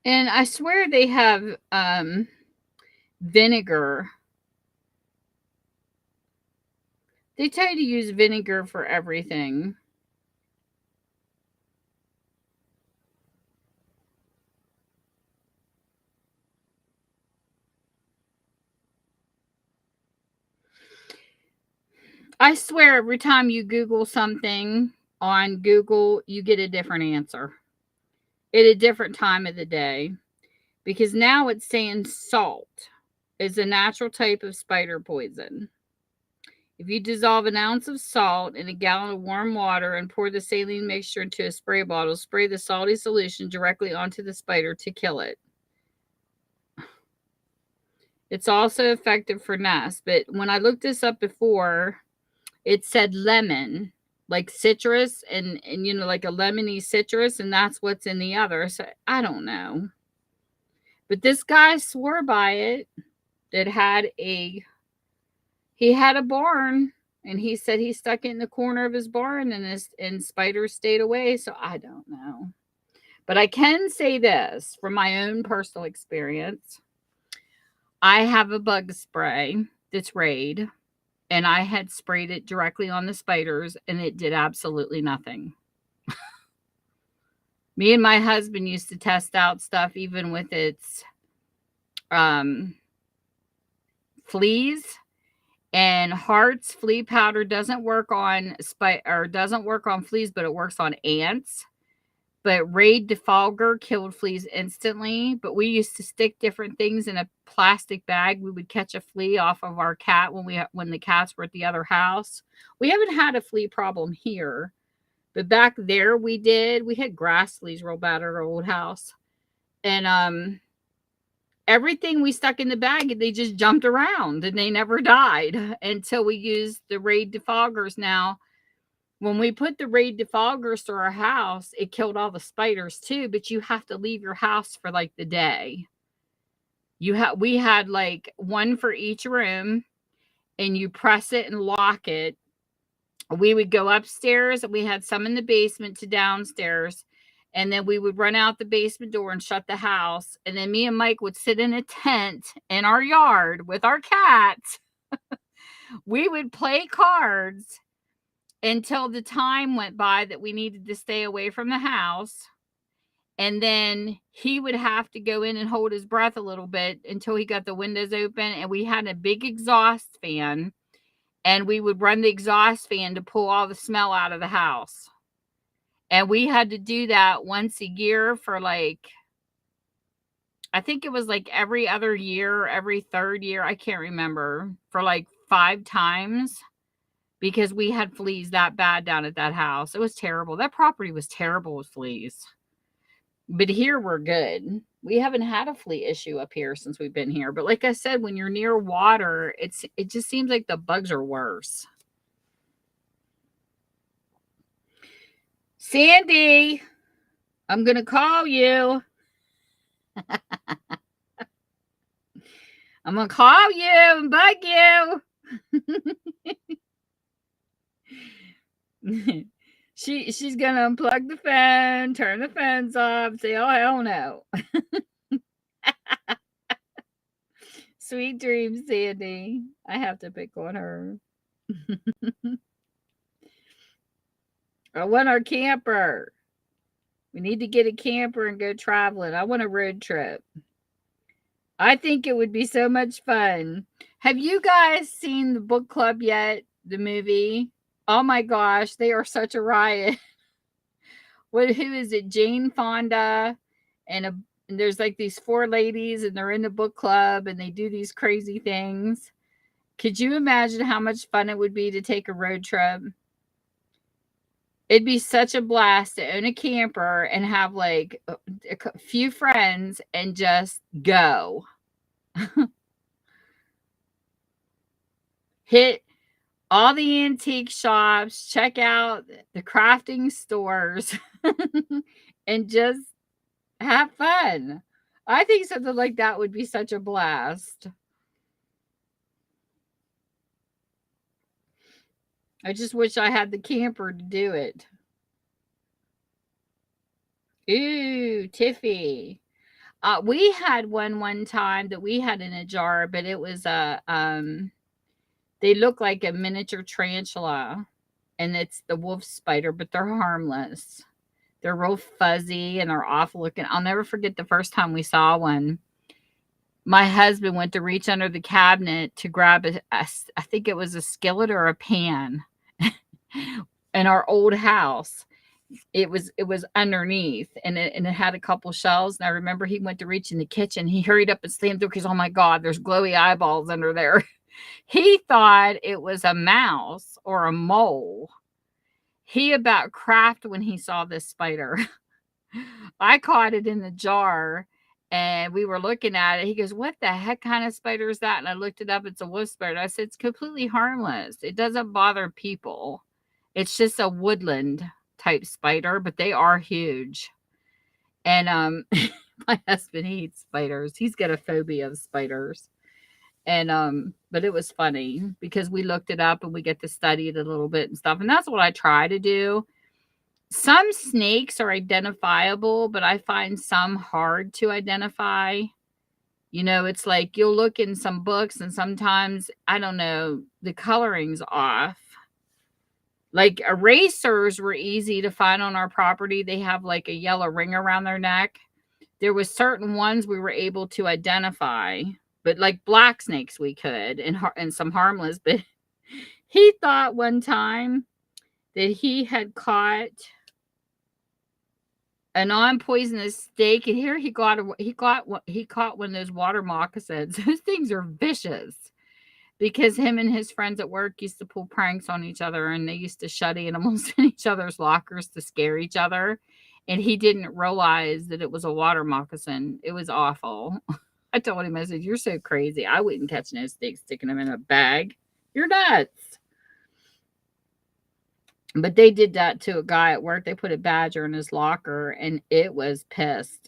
And I swear they have vinegar. They tell you to use vinegar for everything. I swear every time you Google something on Google, you get a different answer at a different time of the day. Because now it's saying salt is a natural type of spider poison. If you dissolve an ounce of salt in a gallon of warm water and pour the saline mixture into a spray bottle, spray the salty solution directly onto the spider to kill it. It's also effective for nests, but when I looked this up before, it said lemon, like citrus, and like a lemony citrus, and that's what's in the other. So I don't know. But this guy swore by it. That had a He had a barn, and he said he stuck it in the corner of his barn, and spiders stayed away. So I don't know. But I can say this from my own personal experience. I have a bug spray that's Raid, and I had sprayed it directly on the spiders, and it did absolutely nothing. Me and my husband used to test out stuff even with its fleas, and Hart's flea powder doesn't work on doesn't work on fleas, but it works on ants. But Raid Defogger killed fleas instantly. But we used to stick different things in a plastic bag. We would catch a flea off of our cat when the cats were at the other house. We haven't had a flea problem here, but back there we did. We had grass fleas real bad at our old house, and everything we stuck in the bag, they just jumped around and they never died until we used the Raid Defoggers. Now, when we put the Raid Defoggers to our house, it killed all the spiders too, but you have to leave your house for like the day. We had like one for each room, and you press it and lock it. We would go upstairs, and we had some in the basement to downstairs, and then we would run out the basement door and shut the house, and then me and Mike would sit in a tent in our yard with our cats. We would play cards until the time went by that we needed to stay away from the house, and then he would have to go in and hold his breath a little bit until he got the windows open, and we had a big exhaust fan, and we would run the exhaust fan to pull all the smell out of the house. And we had to do that once a year for like, I think it was like every other year, every third year. I can't remember, for like 5 times, because we had fleas that bad down at that house. It was terrible. That property was terrible with fleas. But here we're good. We haven't had a flea issue up here since we've been here. But like I said, when you're near water, it just seems like the bugs are worse. Sandy, I'm going to call you. I'm going to call you and bug you. She's going to unplug the phone, turn the phones off, say, oh, hell no. Sweet dreams, Sandy. I have to pick on her. I want our camper. We need to get a camper and go traveling. I want a road trip. I think it would be so much fun. Have you guys seen the book club yet? The movie? Oh my gosh, they are such a riot. Who is it? Jane Fonda and there's like these 4 ladies, and they're in the book club, and they do these crazy things. Could you imagine how much fun it would be to take a road trip? It'd be such a blast to own a camper and have like a few friends and just go. Hit all the antique shops, check out the crafting stores, and just have fun. I think something like that would be such a blast. I just wish I had the camper to do it. Ooh, Tiffy. We had one time that we had in a jar, but it was they look like a miniature tarantula, and it's the wolf spider, but they're harmless. They're real fuzzy and they're awful looking. I'll never forget the first time we saw one. My husband went to reach under the cabinet to grab I think it was a skillet or a pan in our old house. It was underneath, and it had a couple shelves. And I remember he went to reach in the kitchen. He hurried up and slammed through because, oh my God, there's glowy eyeballs under there. He thought it was a mouse or a mole. He about crapped when he saw this spider. I caught it in the jar and we were looking at it. He goes, "What the heck kind of spider is that?" And I looked it up. It's a wolf spider. I said, "It's completely harmless. It doesn't bother people. It's just a woodland type spider, but they are huge." And my husband hates spiders. He's got a phobia of spiders. And but it was funny because we looked it up and we get to study it a little bit and stuff. And that's what I try to do. Some snakes are identifiable, but I find some hard to identify. You know, it's like you'll look in some books and sometimes, I don't know, the coloring's off. Like erasers were easy to find on our property. They have like a yellow ring around their neck. There was certain ones we were able to identify, but like black snakes we could, and some harmless. But he thought one time that he had caught a non-poisonous snake, and here he caught one of those water moccasins. Those things are vicious because him and his friends at work used to pull pranks on each other, and they used to shut animals in each other's lockers to scare each other. And he didn't realize that it was a water moccasin. It was awful. I told him, I said, "You're so crazy. I wouldn't catch no snakes sticking them in a bag. You're nuts." But they did that to a guy at work. They put a badger in his locker and it was pissed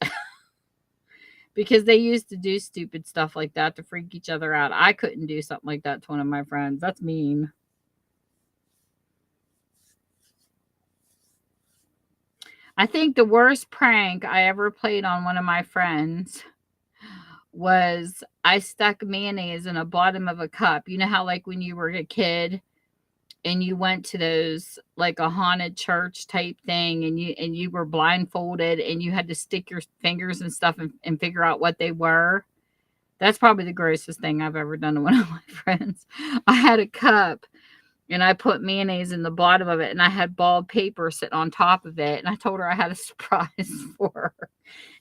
because they used to do stupid stuff like that to freak each other out. I couldn't do something like that to one of my friends. That's mean. I think the worst prank I ever played on one of my friends was I stuck mayonnaise in the bottom of a cup. You know how, like, when you were a kid and you went to those, like a haunted church type thing, and you were blindfolded and you had to stick your fingers and stuff and figure out what they were. That's probably the grossest thing I've ever done to one of my friends. I had a cup and I put mayonnaise in the bottom of it, and I had bald paper sitting on top of it, and I told her I had a surprise for her.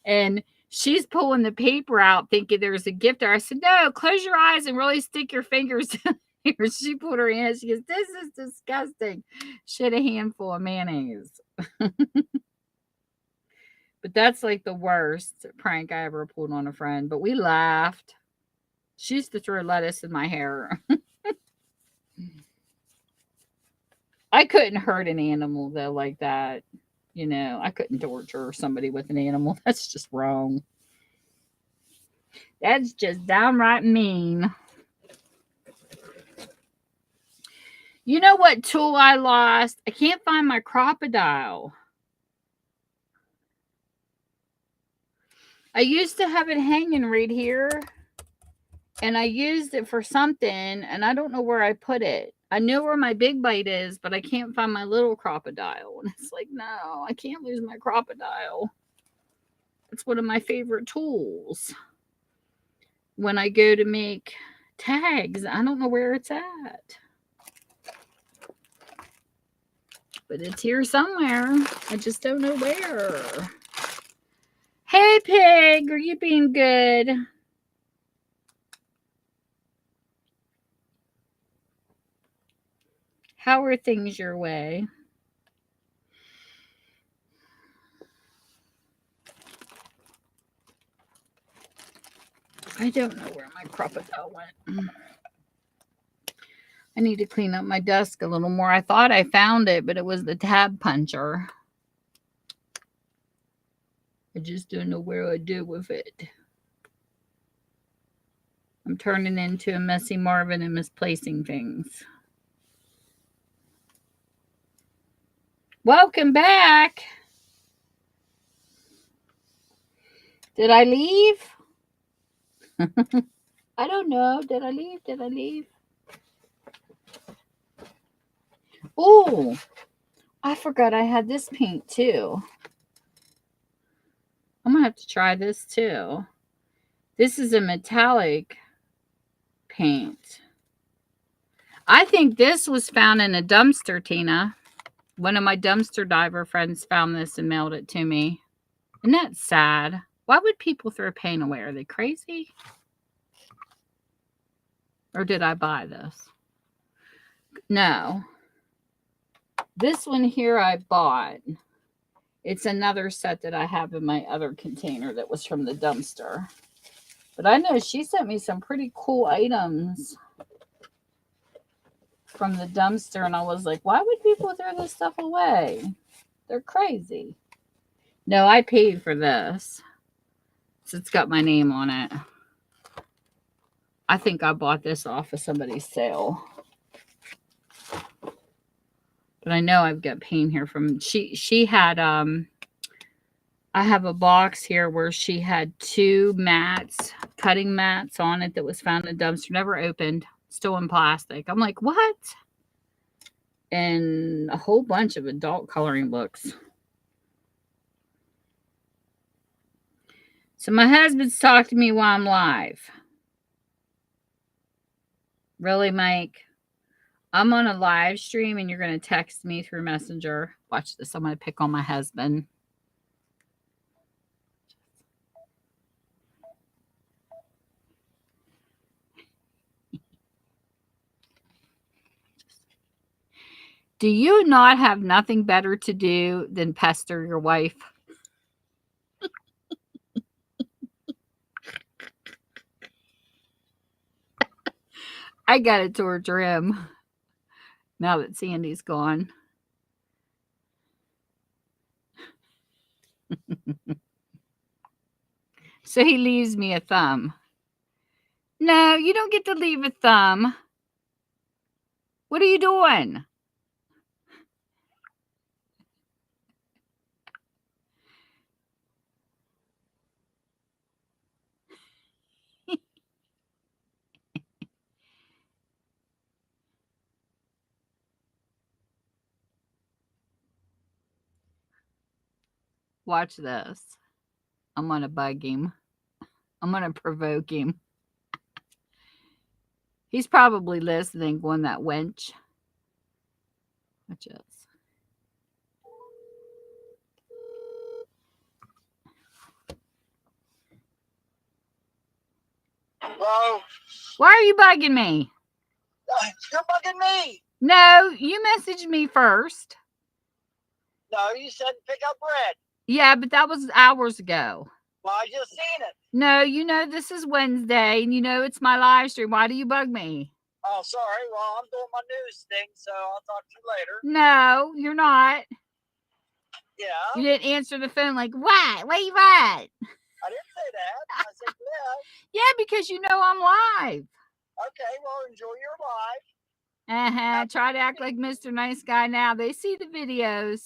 And she's pulling the paper out thinking there's a gift there. I said, "No, close your eyes and really stick your fingers in here." She put her in. She goes, "This is disgusting." She had a handful of mayonnaise. But that's like the worst prank I ever pulled on a friend. But we laughed. She used to throw lettuce in my hair. I couldn't hurt an animal though like that. You know, I couldn't torture somebody with an animal. That's just wrong. That's just downright mean. You know what tool I lost? I can't find my crocodile. I used to have it hanging right here, and I used it for something, and I don't know where I put it. I know where my big bite is, but I can't find my little crocodile. And it's like, no, I can't lose my crocodile. It's one of my favorite tools. When I go to make tags, I don't know where it's at. But it's here somewhere. I just don't know where. Hey, pig, are you being good? How are things your way? I don't know where my crocodile went. I need to clean up my desk a little more. I thought I found it, but it was the tab puncher. I just don't know where I do with it. I'm turning into a messy Marvin and misplacing things. Welcome back. Did I leave? I don't know. Did I leave? Did I leave? Oh, I forgot I had this paint too. I'm going to have to try this too. This is a metallic paint. I think this was found in a dumpster, Tina. One of my dumpster diver friends found this and mailed it to me. Isn't that sad? Why would people throw paint away? Are they crazy? Or did I buy this? No. This one here I bought. It's another set that I have in my other container that was from the dumpster. But I know she sent me some pretty cool items from the dumpster, and I was like, why would people throw this stuff away? They're crazy. No, I paid for this. So it's got my name on it. I think I bought this off of somebody's sale. But I know I've got paint here from she had I have a box here where she had 2 mats, cutting mats on it that was found in a dumpster, never opened, still in plastic. I'm like, what? And a whole bunch of adult coloring books. So my husband's talking to me while I'm live. Really, Mike? I'm on a live stream and you're going to text me through Messenger. Watch this. I'm going to pick on my husband. Do you not have nothing better to do than pester your wife? I got to torture him now that Sandy's gone. So he leaves me a thumb. No, you don't get to leave a thumb. What are you doing? Watch this. I'm going to bug him. I'm going to provoke him. He's probably listening, going, that wench. Watch this. Hello? Why are you bugging me? You're bugging me. No, you messaged me first. No, you said pick up bread. Yeah, but that was hours ago. Well, I just seen it. No, you know this is Wednesday, and you know it's my live stream. Why do you bug me? Oh, sorry. Well, I'm doing my news thing, so I'll talk to you later. No, you're not. Yeah? You didn't answer the phone like, what? Where you at? I didn't say that. I said, yeah. Yeah, because you know I'm live. Okay, well, enjoy your life. Try to act like Mr. Nice Guy now. They see the videos.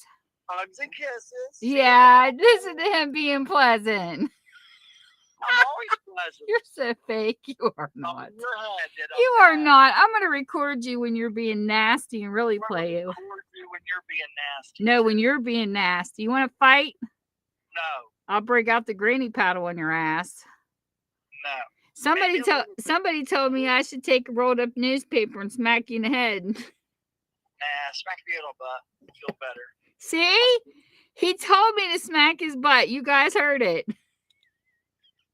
Hugs and kisses. Yeah, listen to him being pleasant. I'm always pleasant. You're so fake. You are I'm not. in your head, You are not. I'm going to record you when you're being nasty and really play you. Record you when you're being nasty. No, when you're being nasty. You want to fight? No. I'll break out the granny paddle on your ass. No. Somebody told me I should take a rolled up newspaper and smack you in the head. Nah, smack me a little butt. Feel better. See? He told me to smack his butt. You guys heard it.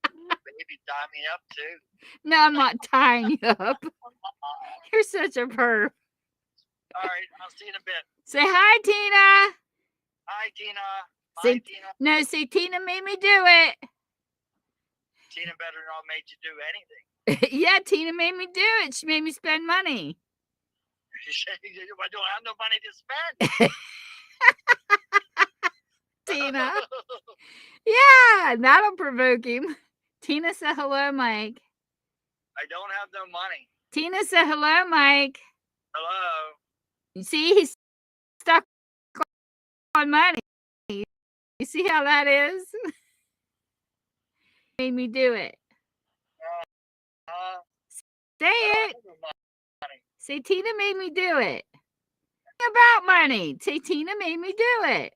Baby, tie me up too. No, I'm not tying you up. You're such a perv. All right, I'll see you in a bit. Say hi, Tina. Hi, Tina. Say, Bye, Tina. No, say Tina made me do it. Tina better not made you do anything. Yeah, Tina made me do it. She made me spend money. I don't have no money to spend. Tina. Yeah, that'll provoke him. Tina said hello, Mike. I don't have no money. Tina said hello, Mike. Hello. You see, he's stuck on money. You see how that is? Made me do it. Say it. Say, Tina made me do it. About money. Say, Tina made me do it.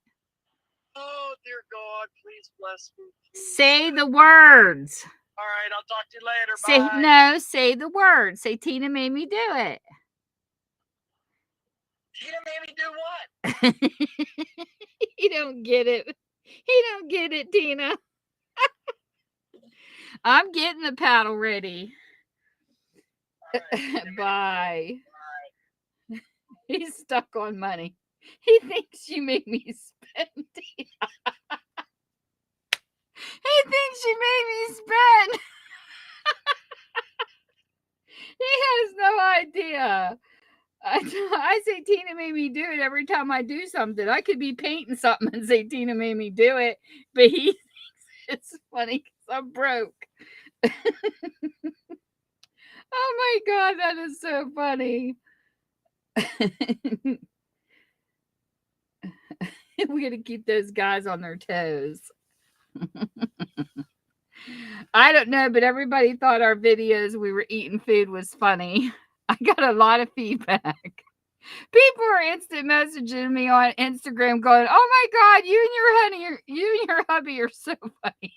Oh, dear God, please bless me. Say the words. All right, I'll talk to you later. Say, Bye. no, say the words. Say, Tina made me do it. Tina made me do what? You don't get it. You don't get it, Tina. I'm getting the paddle ready. Right, Bye. Bye. He's stuck on money. He thinks you made me spend. He thinks you made me spend. He has no idea. I say Tina made me do it every time I do something. I could be painting something and say Tina made me do it, but he thinks it's funny because I'm broke. Oh my God, that is so funny. We're going to keep those guys on their toes. I don't know, but everybody thought our videos we were eating food was funny. I got a lot of feedback. People are instant messaging me on Instagram going, "Oh my God, you and your hubby are so funny."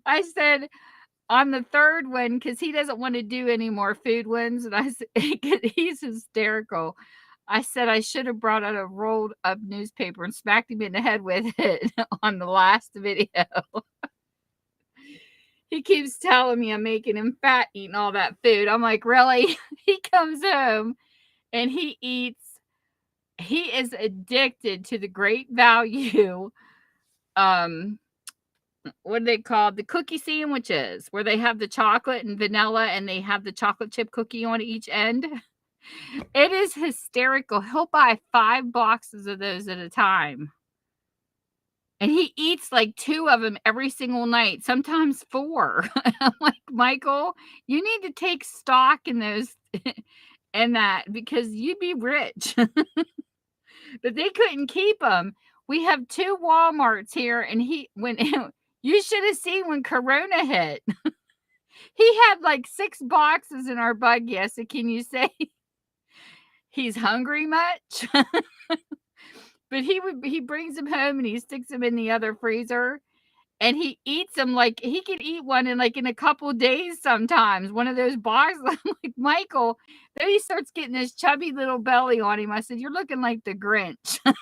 I said, on the third one, because he doesn't want to do any more food ones, and I said, he's hysterical. I said I should have brought out a rolled up newspaper and smacked him in the head with it on the last video. He keeps telling me I'm making him fat eating all that food. I'm like, really? He comes home and he is addicted to the Great Value. What are they called? The cookie sandwiches where they have the chocolate and vanilla and they have the chocolate chip cookie on each end. It is hysterical. He'll buy 5 boxes of those at a time. And he eats like 2 of them every single night, sometimes 4. I'm like, Michael, you need to take stock in those and that because you'd be rich. But they couldn't keep them. We have 2 Walmarts here, and you should have seen when Corona hit. He had like 6 boxes in our buggy. I said, can you say he's hungry much? But he brings them home and he sticks them in the other freezer and he eats them like he could eat one in a couple of days sometimes. One of those boxes. I'm like, Michael, then he starts getting this chubby little belly on him. I said, you're looking like the Grinch. I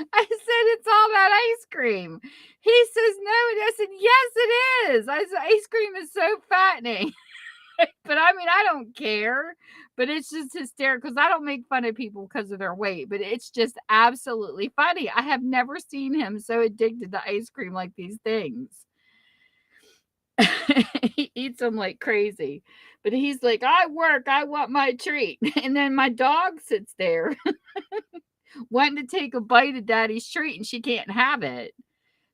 said, it's all that ice cream. He says, no. And I said, yes, it is. I said, ice cream is so fattening. But I mean, I don't care. But it's just hysterical because I don't make fun of people because of their weight. But it's just absolutely funny. I have never seen him so addicted to ice cream like these things. He eats them like crazy. But he's like, I work. I want my treat. And then my dog sits there wanting to take a bite of Daddy's treat and she can't have it.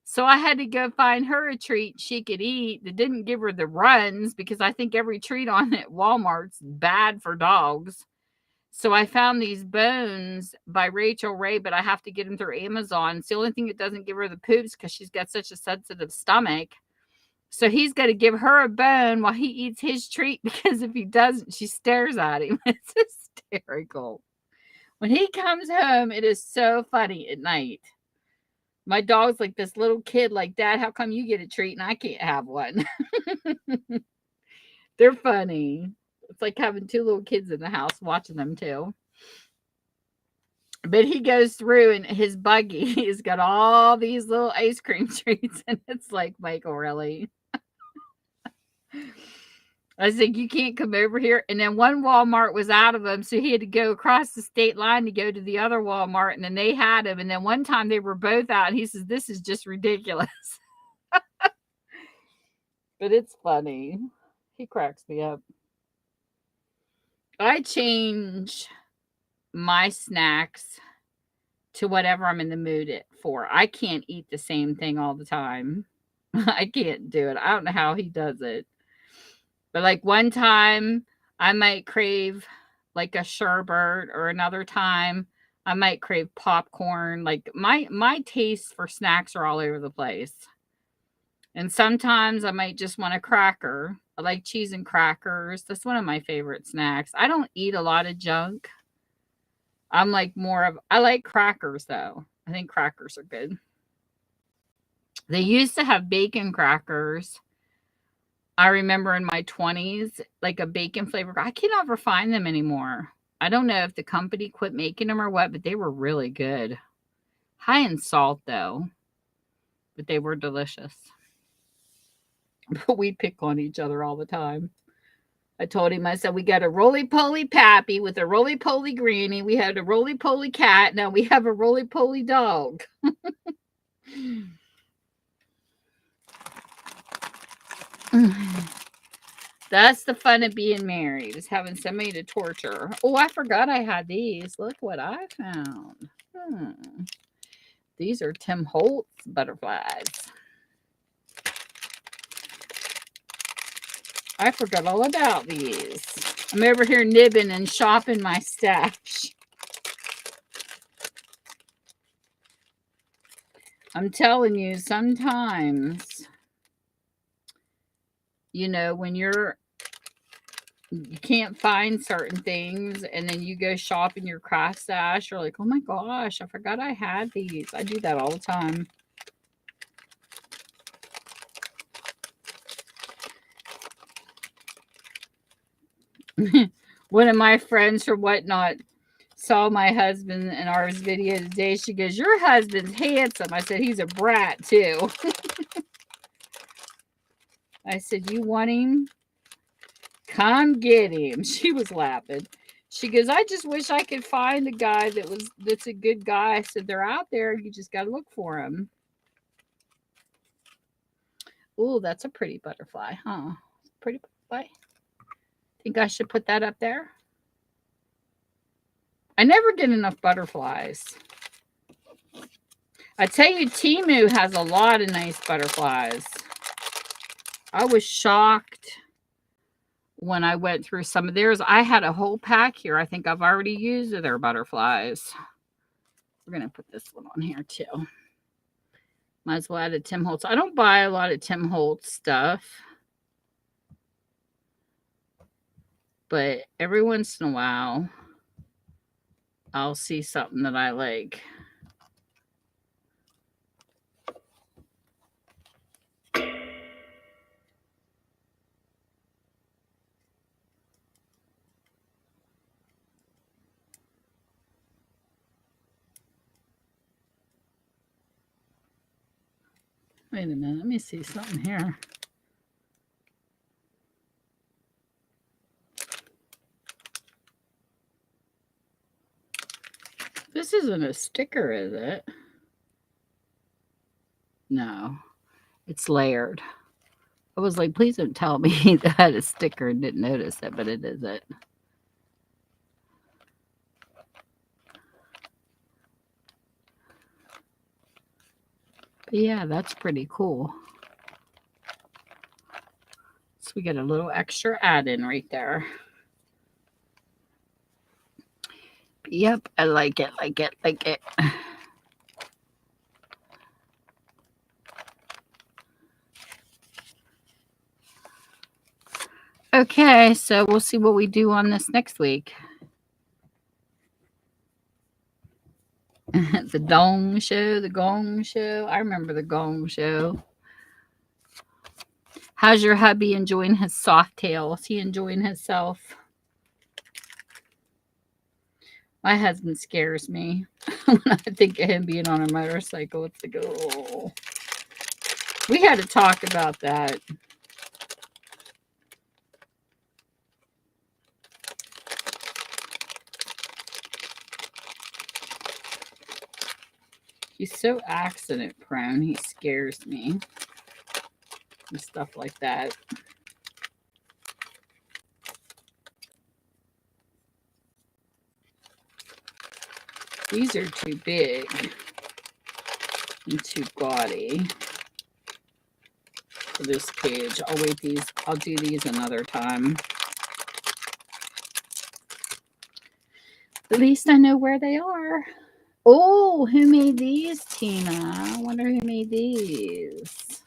So I had to go find her a treat she could eat that didn't give her the runs because I think every treat on at Walmart's bad for dogs. So I found these bones by Rachel Ray, but I have to get them through Amazon. It's the only thing that doesn't give her the poops because she's got such a sensitive stomach. So he's got to give her a bone while he eats his treat because if he doesn't, she stares at him. It's hysterical. When he comes home, it is so funny at night. My dog's like this little kid, like, Dad, how come you get a treat and I can't have one? They're funny. It's like having 2 little kids in the house watching them too. But he goes through and his buggy, he's got all these little ice cream treats. And it's like, Michael, really? I was like, you can't come over here. And then one Walmart was out of them. So he had to go across the state line to go to the other Walmart. And then they had him. And then one time they were both out. And he says, this is just ridiculous. But it's funny. He cracks me up. I change my snacks to whatever I'm in the mood for. I can't eat the same thing all the time. I can't do it. I don't know how he does it. But like one time I might crave like a sherbet, or another time I might crave popcorn. Like my tastes for snacks are all over the place. And sometimes I might just want a cracker. I like cheese and crackers. That's one of my favorite snacks. I don't eat a lot of junk. I'm like I like crackers though. I think crackers are good. They used to have bacon crackers. I remember in my 20s, like a bacon flavor. I can never find them anymore. I don't know if the company quit making them or what, but they were really good. High in salt though, but they were delicious. But we pick on each other all the time. I told him, I said, we got a roly poly pappy with a roly poly granny. We had a roly poly cat. Now we have a roly poly dog. That's the fun of being married, is having somebody to torture. Oh, I forgot I had these. Look what I found. These are Tim Holtz butterflies. I forgot all about these. I'm over here nibbing and shopping my stash. I'm telling you, sometimes, when you can't find certain things and then you go shop in your craft stash, you're like, oh my gosh, I forgot I had these. I do that all the time. One of my friends from Whatnot saw my husband in our video today. She goes, your husband's handsome. I said, he's a brat too. I said, you want him? Come get him. She was laughing. She goes, I just wish I could find a guy that's a good guy. I said, they're out there. You just got to look for them. Oh, that's a pretty butterfly, huh? Pretty butterfly. Think I should put that up there? I never get enough butterflies. I tell you, Temu has a lot of nice butterflies. I was shocked when I went through some of theirs. I had a whole pack here. I think I've already used their butterflies. We're going to put this one on here too. Might as well add a Tim Holtz. I don't buy a lot of Tim Holtz stuff, but every once in a while, I'll see something that I like. Wait a minute. Let me see something here. This isn't a sticker, is it? No, it's layered. I was like, please don't tell me that I had a sticker and didn't notice it, but it isn't. But yeah, that's pretty cool. So we get a little extra add-in right there. But yep, I like it, like it, like it. Okay, so we'll see what we do on this next week. The Gong Show, the Gong Show. I remember the Gong Show. How's your hubby enjoying his soft tail? Is he enjoying himself? My husband scares me when I think of him being on a motorcycle. It's like, oh. We had to talk about that. He's so accident prone. He scares me. And stuff like that. These are too big and too gaudy for this cage. I'll do these another time. At least I know where they are. Oh, who made these, Tina? I wonder who made these.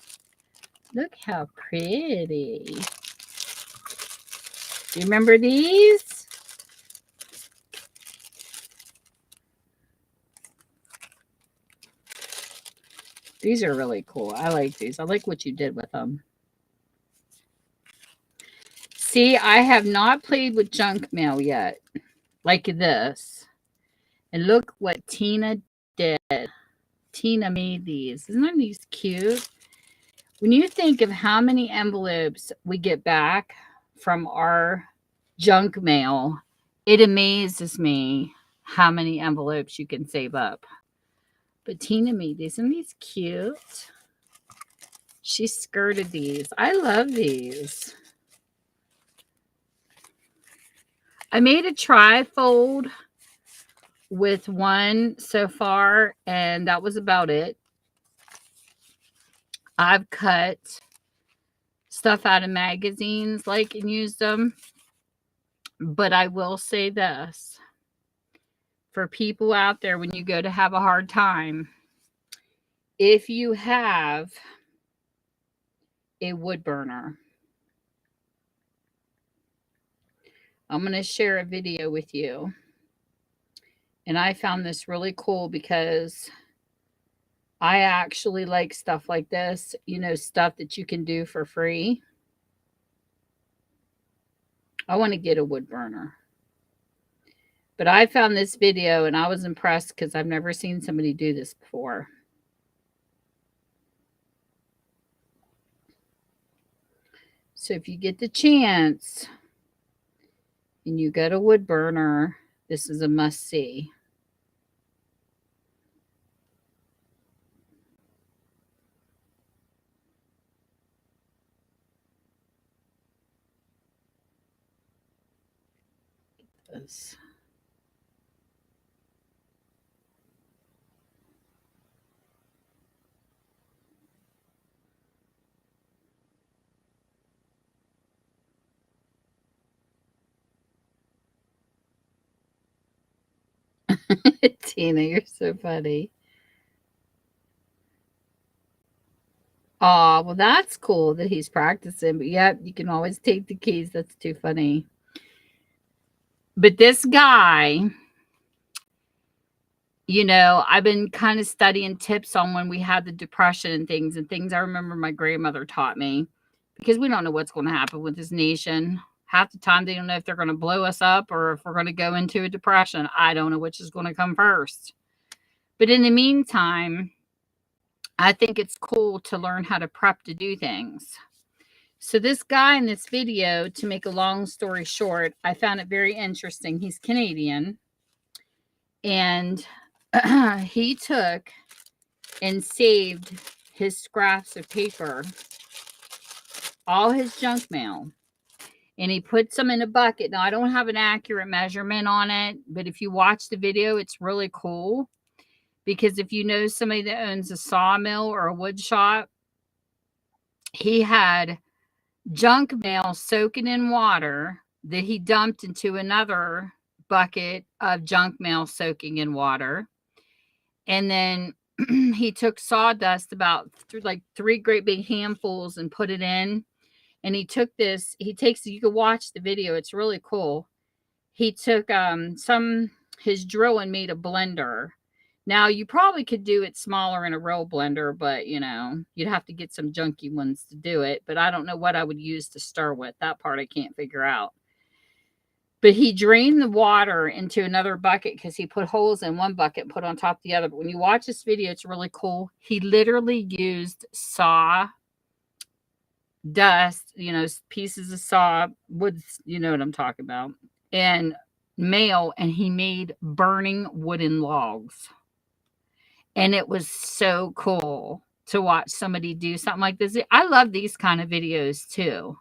Look how pretty. Do you remember these? These are really cool. I like these. I like what you did with them. See, I have not played with junk mail yet, like this. And look what Tina did. Tina made these. Isn't these cute? When you think of how many envelopes we get back from our junk mail, it amazes me how many envelopes you can save up. But Tina made these. Isn't these cute? She skirted these. I love these. I made a trifold with one so far, and that was about it. I've cut stuff out of magazines and used them. But I will say this. For people out there, when you go to have a hard time, if you have a wood burner, I'm going to share a video with you. And I found this really cool because I actually like stuff like this, stuff that you can do for free. I want to get a wood burner. But I found this video and I was impressed because I've never seen somebody do this before. So if you get the chance and you get a wood burner, this is a must-see. This. Tina, you're so funny. Oh, well, that's cool that he's practicing. But yeah, you can always take the keys. That's too funny. But this guy, I've been kind of studying tips on when we had the depression and things I remember my grandmother taught me, because we don't know what's going to happen with this nation. Half the time, they don't know if they're going to blow us up or if we're going to go into a depression. I don't know which is going to come first. But in the meantime, I think it's cool to learn how to prep to do things. So this guy in this video, to make a long story short, I found it very interesting. He's Canadian. And he took and saved his scraps of paper, all his junk mail, and he puts them in a bucket. Now, I don't have an accurate measurement on it, but if you watch the video, it's really cool. Because if you know somebody that owns a sawmill or a wood shop, he had junk mail soaking in water that he dumped into another bucket of junk mail soaking in water. And then he took sawdust, about like 3 great big handfuls, and put it in. And he takes, you can watch the video. It's really cool. He took his drill and made a blender. Now, you probably could do it smaller in a roll blender, but, you'd have to get some junky ones to do it. But I don't know what I would use to stir with. That part I can't figure out. But he drained the water into another bucket because he put holes in one bucket and put on top of the other. But when you watch this video, it's really cool. He literally used saw dust, pieces of saw, wood, you know what I'm talking about, and mail, and he made burning wooden logs. And it was so cool to watch somebody do something like this. I love these kind of videos too,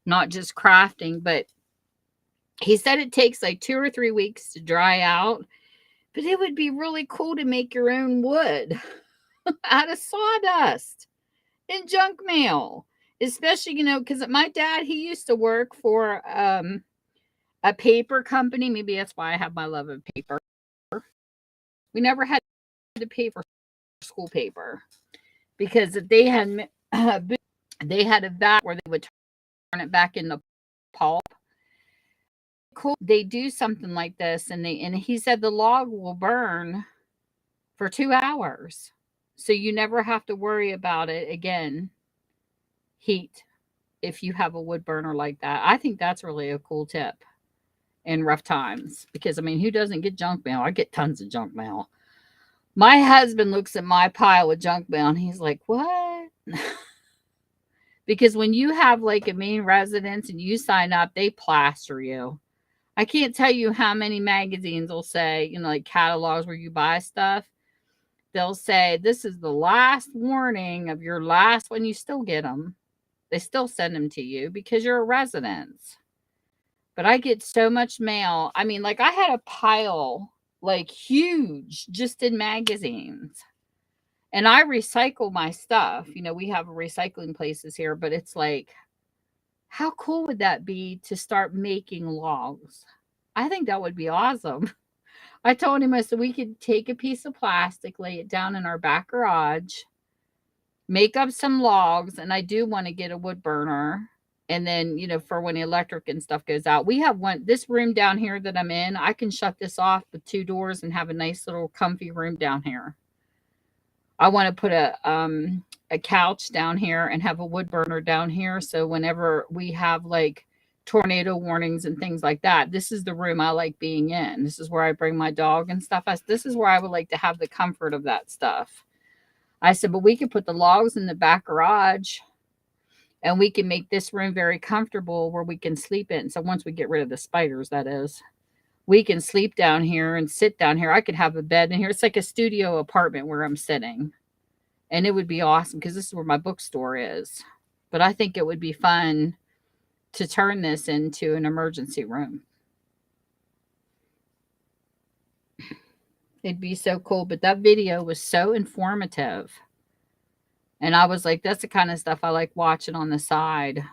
not just crafting, but he said it takes like 2 or 3 weeks to dry out. But it would be really cool to make your own wood out of sawdust and junk mail. Especially, because my dad, he used to work for a paper company. Maybe that's why I have my love of paper. We never had to pay for school paper because if they had they had a vat where they would turn it back into pulp. Cool. They do something like this, and he said the log will burn for 2 hours, so you never have to worry about it again. Heat, if you have a wood burner like that, I think that's really a cool tip in rough times. Because I mean, who doesn't get junk mail? I get tons of junk mail. My husband looks at my pile of junk mail and he's like, "What?" Because when you have like a main residence and you sign up, they plaster you. I can't tell you how many magazines will say, like catalogs where you buy stuff. They'll say, this is the last warning of your last one. You still get them. They still send them to you because you're a resident. But I get so much mail. I mean, like I had a pile, like huge, just in magazines. And I recycle my stuff. We have recycling places here, but it's like, how cool would that be to start making logs? I think that would be awesome. I told him, I said, we could take a piece of plastic, lay it down in our back garage, make up some logs, and I do want to get a wood burner. And then, for when the electric and stuff goes out, we have this room down here that I'm in, I can shut this off with 2 doors and have a nice little comfy room down here. I want to put a couch down here and have a wood burner down here. So whenever we have like tornado warnings and things like that, this is the room I like being in. This is where I bring my dog and stuff. This is where I would like to have the comfort of that stuff. I said, but we could put the logs in the back garage and we can make this room very comfortable where we can sleep in. So once we get rid of the spiders, that is, we can sleep down here and sit down here. I could have a bed in here. It's like a studio apartment where I'm sitting. And it would be awesome because this is where my bookstore is. But I think it would be fun to turn this into an emergency room. It'd be so cool. But that video was so informative. And I was like, that's the kind of stuff I like watching on the side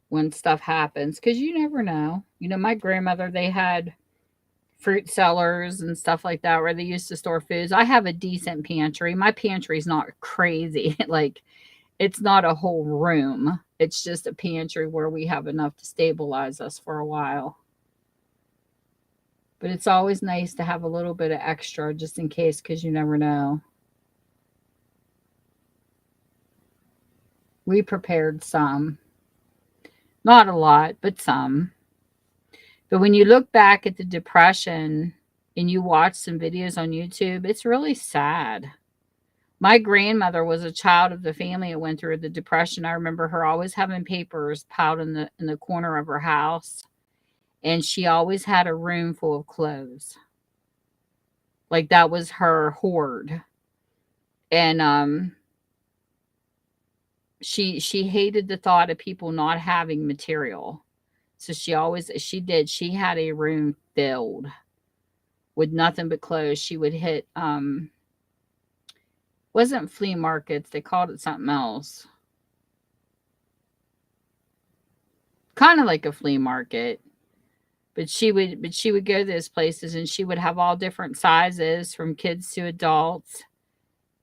when stuff happens. Because you never know. My grandmother, they had fruit cellars and stuff like that where they used to store foods. I have a decent pantry. My pantry's not crazy. Like, it's not a whole room. It's just a pantry where we have enough to stabilize us for a while. But it's always nice to have a little bit of extra just in case, because you never know. We prepared some. Not a lot, but some. But when you look back at the Depression and you watch some videos on YouTube, it's really sad. My grandmother was a child of the family that went through the Depression. I remember her always having papers piled in the corner of her house. And she always had a room full of clothes. Like that was her hoard. And she hated the thought of people not having material. So she had a room filled with nothing but clothes. She would hit wasn't flea markets, they called it something else. Kind of like a flea market. But she would go to those places and she would have all different sizes from kids to adults.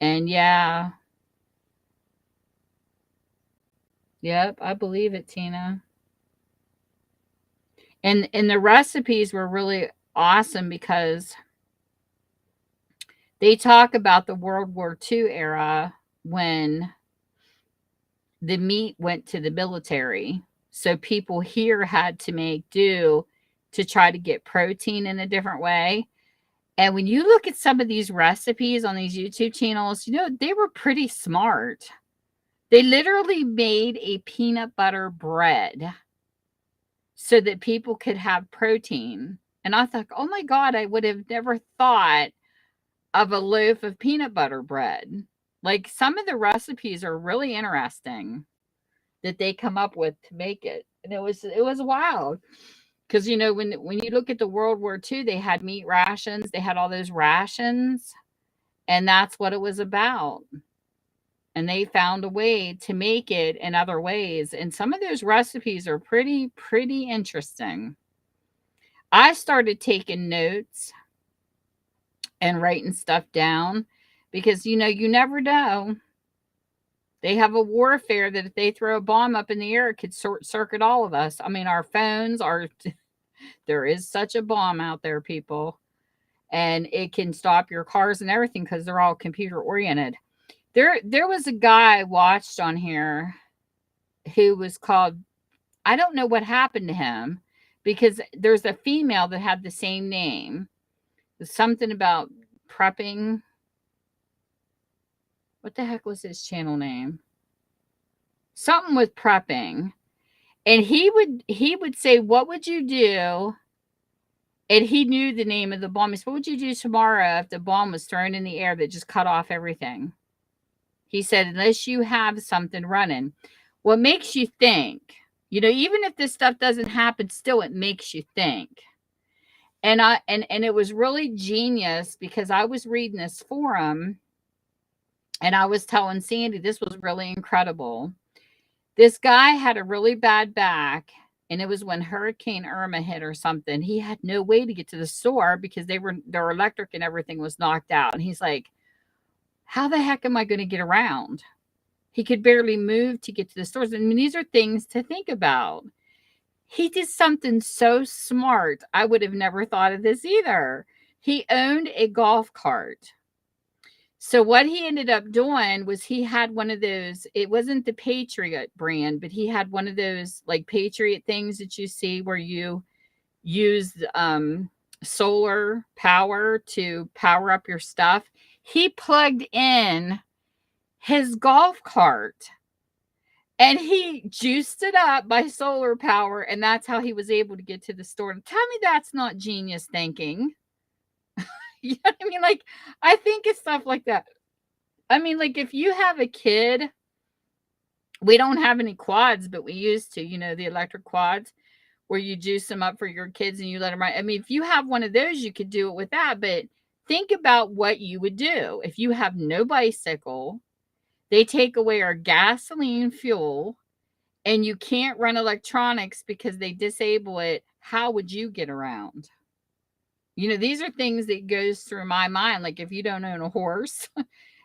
And yeah. Yep, I believe it, Tina. And the recipes were really awesome because they talk about the World War II era when the meat went to the military. So people here had to make do to try to get protein in a different way. And when you look at some of these recipes on these YouTube channels, they were pretty smart. They literally made a peanut butter bread so that people could have protein. And I thought, oh my God, I would have never thought of a loaf of peanut butter bread. Like some of the recipes are really interesting that they come up with to make it. And it was wild. Because when you look at the World War II, they had meat rations, they had all those rations, and that's what it was about. And they found a way to make it in other ways. And some of those recipes are pretty interesting. I started taking notes and writing stuff down because you never know. They have a warfare that if they throw a bomb up in the air, it could short circuit all of us. I mean, our phones are, there is such a bomb out there, people, and it can stop your cars and everything because they're all computer oriented. There was a guy I watched on here who was called, I don't know what happened to him because there's a female that had the same name. Something about prepping. What the heck was his channel name? Something with prepping. And he would say, "What would you do?" And he knew the name of the bomb. He said, "What would you do tomorrow if the bomb was thrown in the air that just cut off everything?" He said, "Unless you have something running." What makes you think? Even if this stuff doesn't happen, still it makes you think. And it was really genius because I was reading this forum and I was telling Sandy this was really incredible. This guy had a really bad back, and it was when Hurricane Irma hit or something. He had no way to get to the store because their electric and everything was knocked out. And he's like, "How the heck am I going to get around?" He could barely move to get to the stores. I mean, these are things to think about. He did something so smart. I would have never thought of this either. He owned a golf cart. So what he ended up doing was he had one of those, it wasn't the Patriot brand, but he had one of those like Patriot things that you see where you use solar power to power up your stuff. He plugged in his golf cart and he juiced it up by solar power, and that's how he was able to get to the store. Tell me that's not genius thinking. You know what I mean? Like, I think it's stuff like that. I mean, like, if you have a kid, we don't have any quads, but we used to, the electric quads where you juice them up for your kids and you let them ride. I mean, if you have one of those, you could do it with that. But think about what you would do if you have no bicycle. They take away our gasoline fuel and you can't run electronics because they disable it. How would you get around? These are things that goes through my mind. Like if you don't own a horse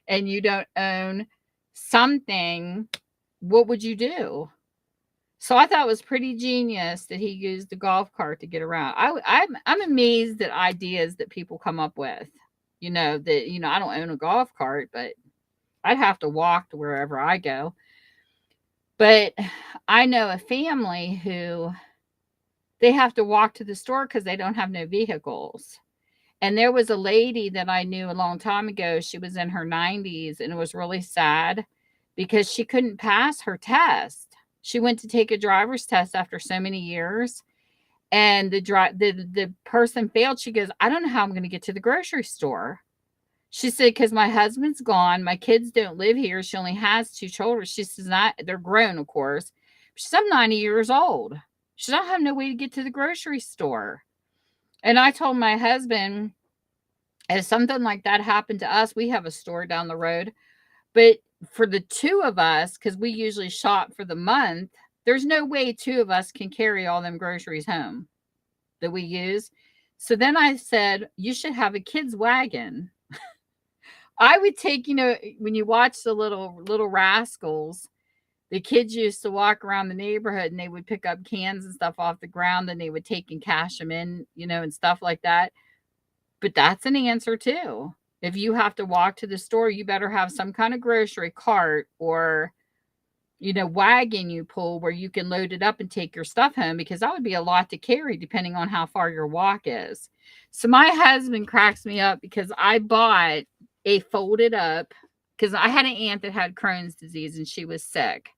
and you don't own something, what would you do? So I thought it was pretty genius that he used the golf cart to get around. I'm amazed at ideas that people come up with. That I don't own a golf cart, but I'd have to walk to wherever I go. But I know a family who they have to walk to the store because they don't have no vehicles. And there was a lady that I knew a long time ago. She was in her 90s, and it was really sad because she couldn't pass her test. She went to take a driver's test after so many years, and the person failed. She goes, "I don't know how I'm going to get to the grocery store." She said, "Because my husband's gone. My kids don't live here. She only has 2 children." She says, they're grown, of course. She said, "I'm 90 years old." She said, "I have no way to get to the grocery store." And I told my husband, if something like that happened to us, we have a store down the road. But for the 2 of us, because we usually shop for the month, there's no way 2 of us can carry all them groceries home that we use. So then I said, "You should have a kid's wagon." I would take, when you watch the little rascals, the kids used to walk around the neighborhood and they would pick up cans and stuff off the ground and they would take and cash them in, and stuff like that. But that's an answer too. If you have to walk to the store, you better have some kind of grocery cart or, wagon you pull where you can load it up and take your stuff home, because that would be a lot to carry depending on how far your walk is. So my husband cracks me up because I bought a folded up, because I had an aunt that had Crohn's disease and she was sick.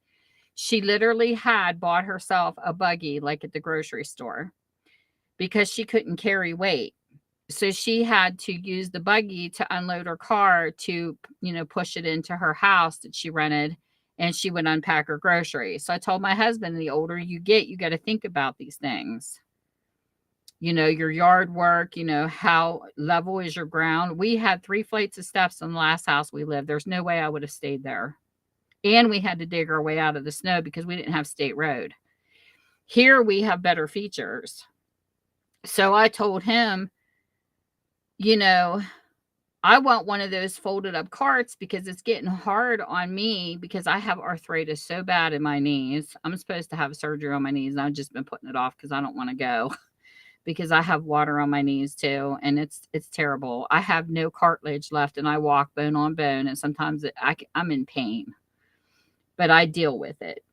She literally had bought herself a buggy like at the grocery store because she couldn't carry weight. So she had to use the buggy to unload her car to, push it into her house that she rented, and she would unpack her groceries. So I told my husband, the older you get, you got to think about these things. your yard work, how level is your ground. We had 3 flights of steps in the last house we lived. There's no way I would have stayed there. And we had to dig our way out of the snow because we didn't have state road. Here we have better features. So I told him, I want one of those folded up carts because it's getting hard on me because I have arthritis so bad in my knees. I'm supposed to have surgery on my knees, and I've just been putting it off because I don't want to go because I have water on my knees too, and it's terrible. I have no cartilage left, and I walk bone on bone, and sometimes I'm in pain, but I deal with it.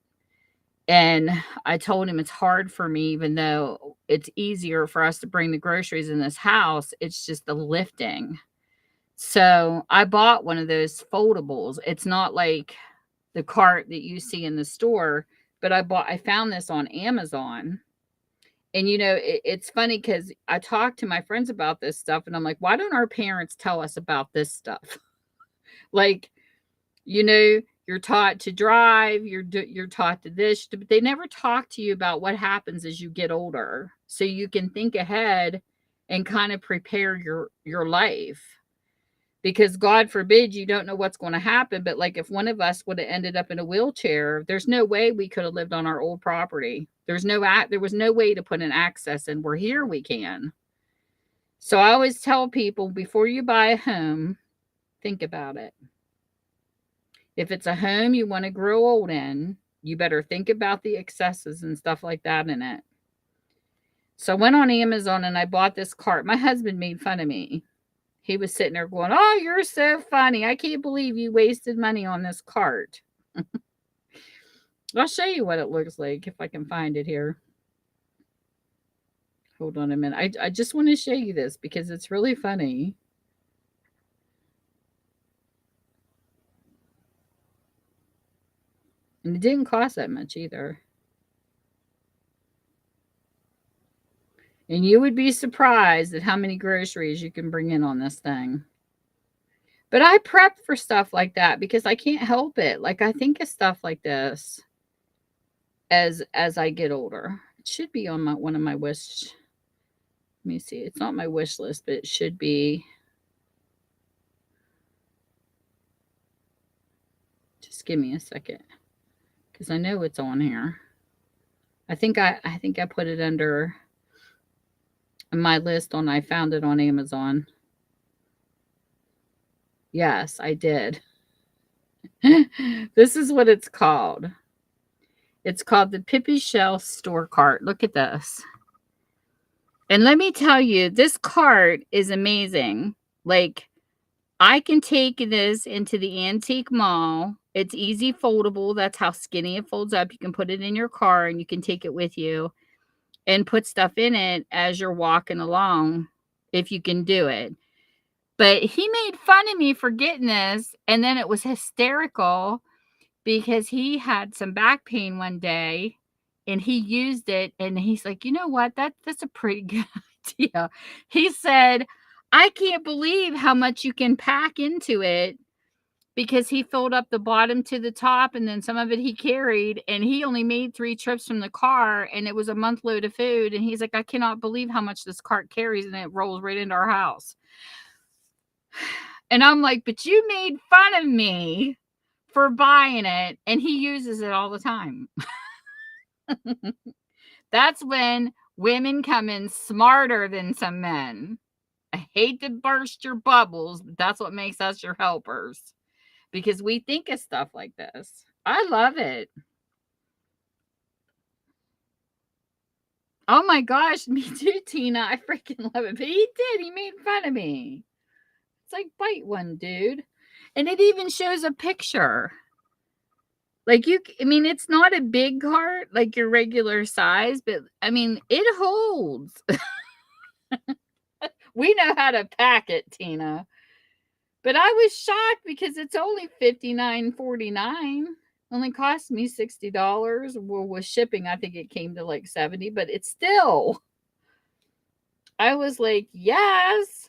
And I told him it's hard for me, even though it's easier for us to bring the groceries in this house. It's just the lifting. So I bought one of those foldables. It's not like the cart that you see in the store, but I found this on Amazon. And it's funny because I talked to my friends about this stuff, and I'm like, why don't our parents tell us about this stuff? Like, you're taught to drive, you're taught to this, but they never talk to you about what happens as you get older, so you can think ahead and kind of prepare your life. Because God forbid you don't know what's going to happen, but like if one of us would have ended up in a wheelchair, there's no way we could have lived on our old property. There was no way to put an access in. We're here, we can. So I always tell people, before you buy a home, think about it. If it's a home you want to grow old in, you better think about the excesses and stuff like that in it. So I went on Amazon and I bought this cart. My husband made fun of me. He was sitting there going, "Oh, you're so funny. I can't believe you wasted money on this cart." I'll show you what it looks like if I can find it here. Hold on a minute. I just want to show you this because it's really funny. And it didn't cost that much either. And you would be surprised at how many groceries you can bring in on this thing. But I prep for stuff like that because I can't help it. Like I think of stuff like this as I get older. It should be on one of my wish. Let me see. It's not my wish list, but it should be. Just give me a second, because I know it's on here. I think I put it under my list I found it on Amazon. Yes, I did. This is what it's called. It's called the Pippi Shelf Store Cart. Look at this. And let me tell you, this cart is amazing. Like, I can take this into the antique mall. It's easy foldable. That's how skinny it folds up. You can put it in your car and you can take it with you and put stuff in it as you're walking along, if you can do it. But he made fun of me for getting this, and then it was hysterical because he had some back pain one day and he used it, and he's like, "You know what? That's a pretty good idea." He said, "I can't believe how much you can pack into it," because he filled up the bottom to the top and then some of it he carried, and he only made 3 trips from the car, and it was a month load of food. And he's like, "I cannot believe how much this cart carries," and it rolls right into our house. And I'm like, "But you made fun of me for buying it," and he uses it all the time. That's when women come in smarter than some men. I hate to burst your bubbles, but that's what makes us your helpers, because we think of stuff like this. I love it. Oh my gosh, me too, Tina. I freaking love it. But he did. He made fun of me. It's like, bite one, dude. And it even shows a picture. Like it's not a big cart like your regular size, but it holds. We know how to pack it, Tina. But I was shocked because it's only $59.49. Only cost me $60. Well, with shipping, I think it came to like $70, but it's still. I was like, yes.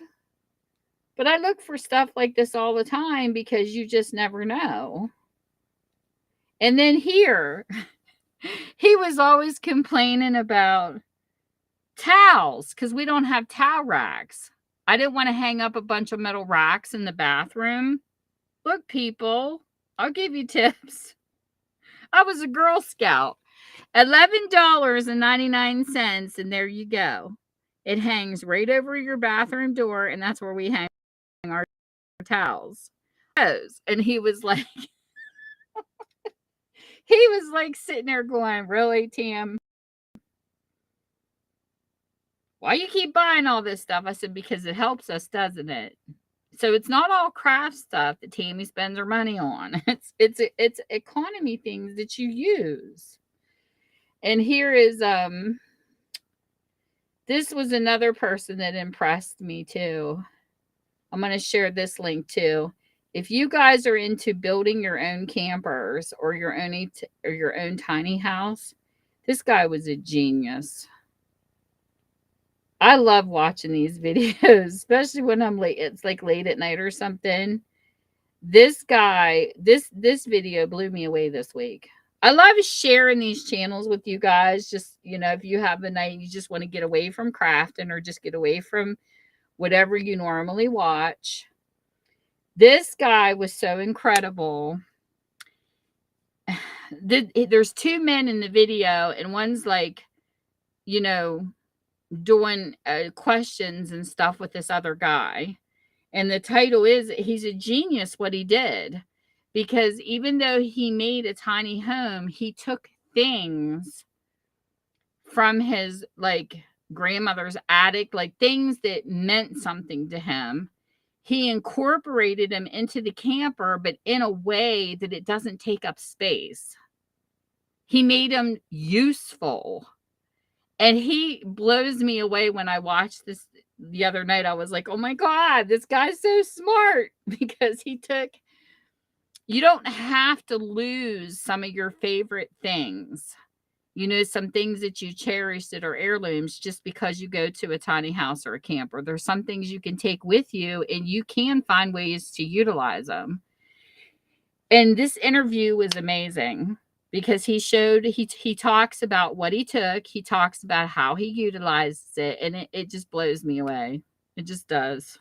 But I look for stuff like this all the time because you just never know. And then here, he was always complaining about towels, because we don't have towel racks. I didn't want to hang up a bunch of metal racks in the bathroom. Look, people, I'll give you tips. I was a Girl Scout. $11.99, and there you go. It hangs right over your bathroom door, and that's where we hang our towels. And he was like, sitting there going, really, Tam? Why you keep buying all this stuff? I said, because it helps us, doesn't it? So it's not all craft stuff that Tammy spends her money on. It's economy things that you use. And here is this was another person that impressed me too. I'm going to share this link too. If you guys are into building your own campers or your own tiny house, this guy was a genius. I love watching these videos, especially when I'm late. It's like late at night or something. This guy, this video blew me away this week. I love sharing these channels with you guys. Just, if you have a night you just want to get away from crafting or just get away from whatever you normally watch. This guy was so incredible. There's two men in the video, and one's like, doing questions and stuff with this other guy. And the title is, he's a genius what he did. Because even though he made a tiny home, he took things from his grandmother's attic, like things that meant something to him. He incorporated them into the camper, but in a way that it doesn't take up space. He made them useful. And he blows me away. When I watched this the other night, I was like, oh my God, this guy's so smart, because you don't have to lose some of your favorite things. Some things that you cherish that are heirlooms just because you go to a tiny house or a camper. There's some things you can take with you, and you can find ways to utilize them. And this interview was amazing because he talks about what he took. He talks about how he utilized it, and it just blows me away. It just does.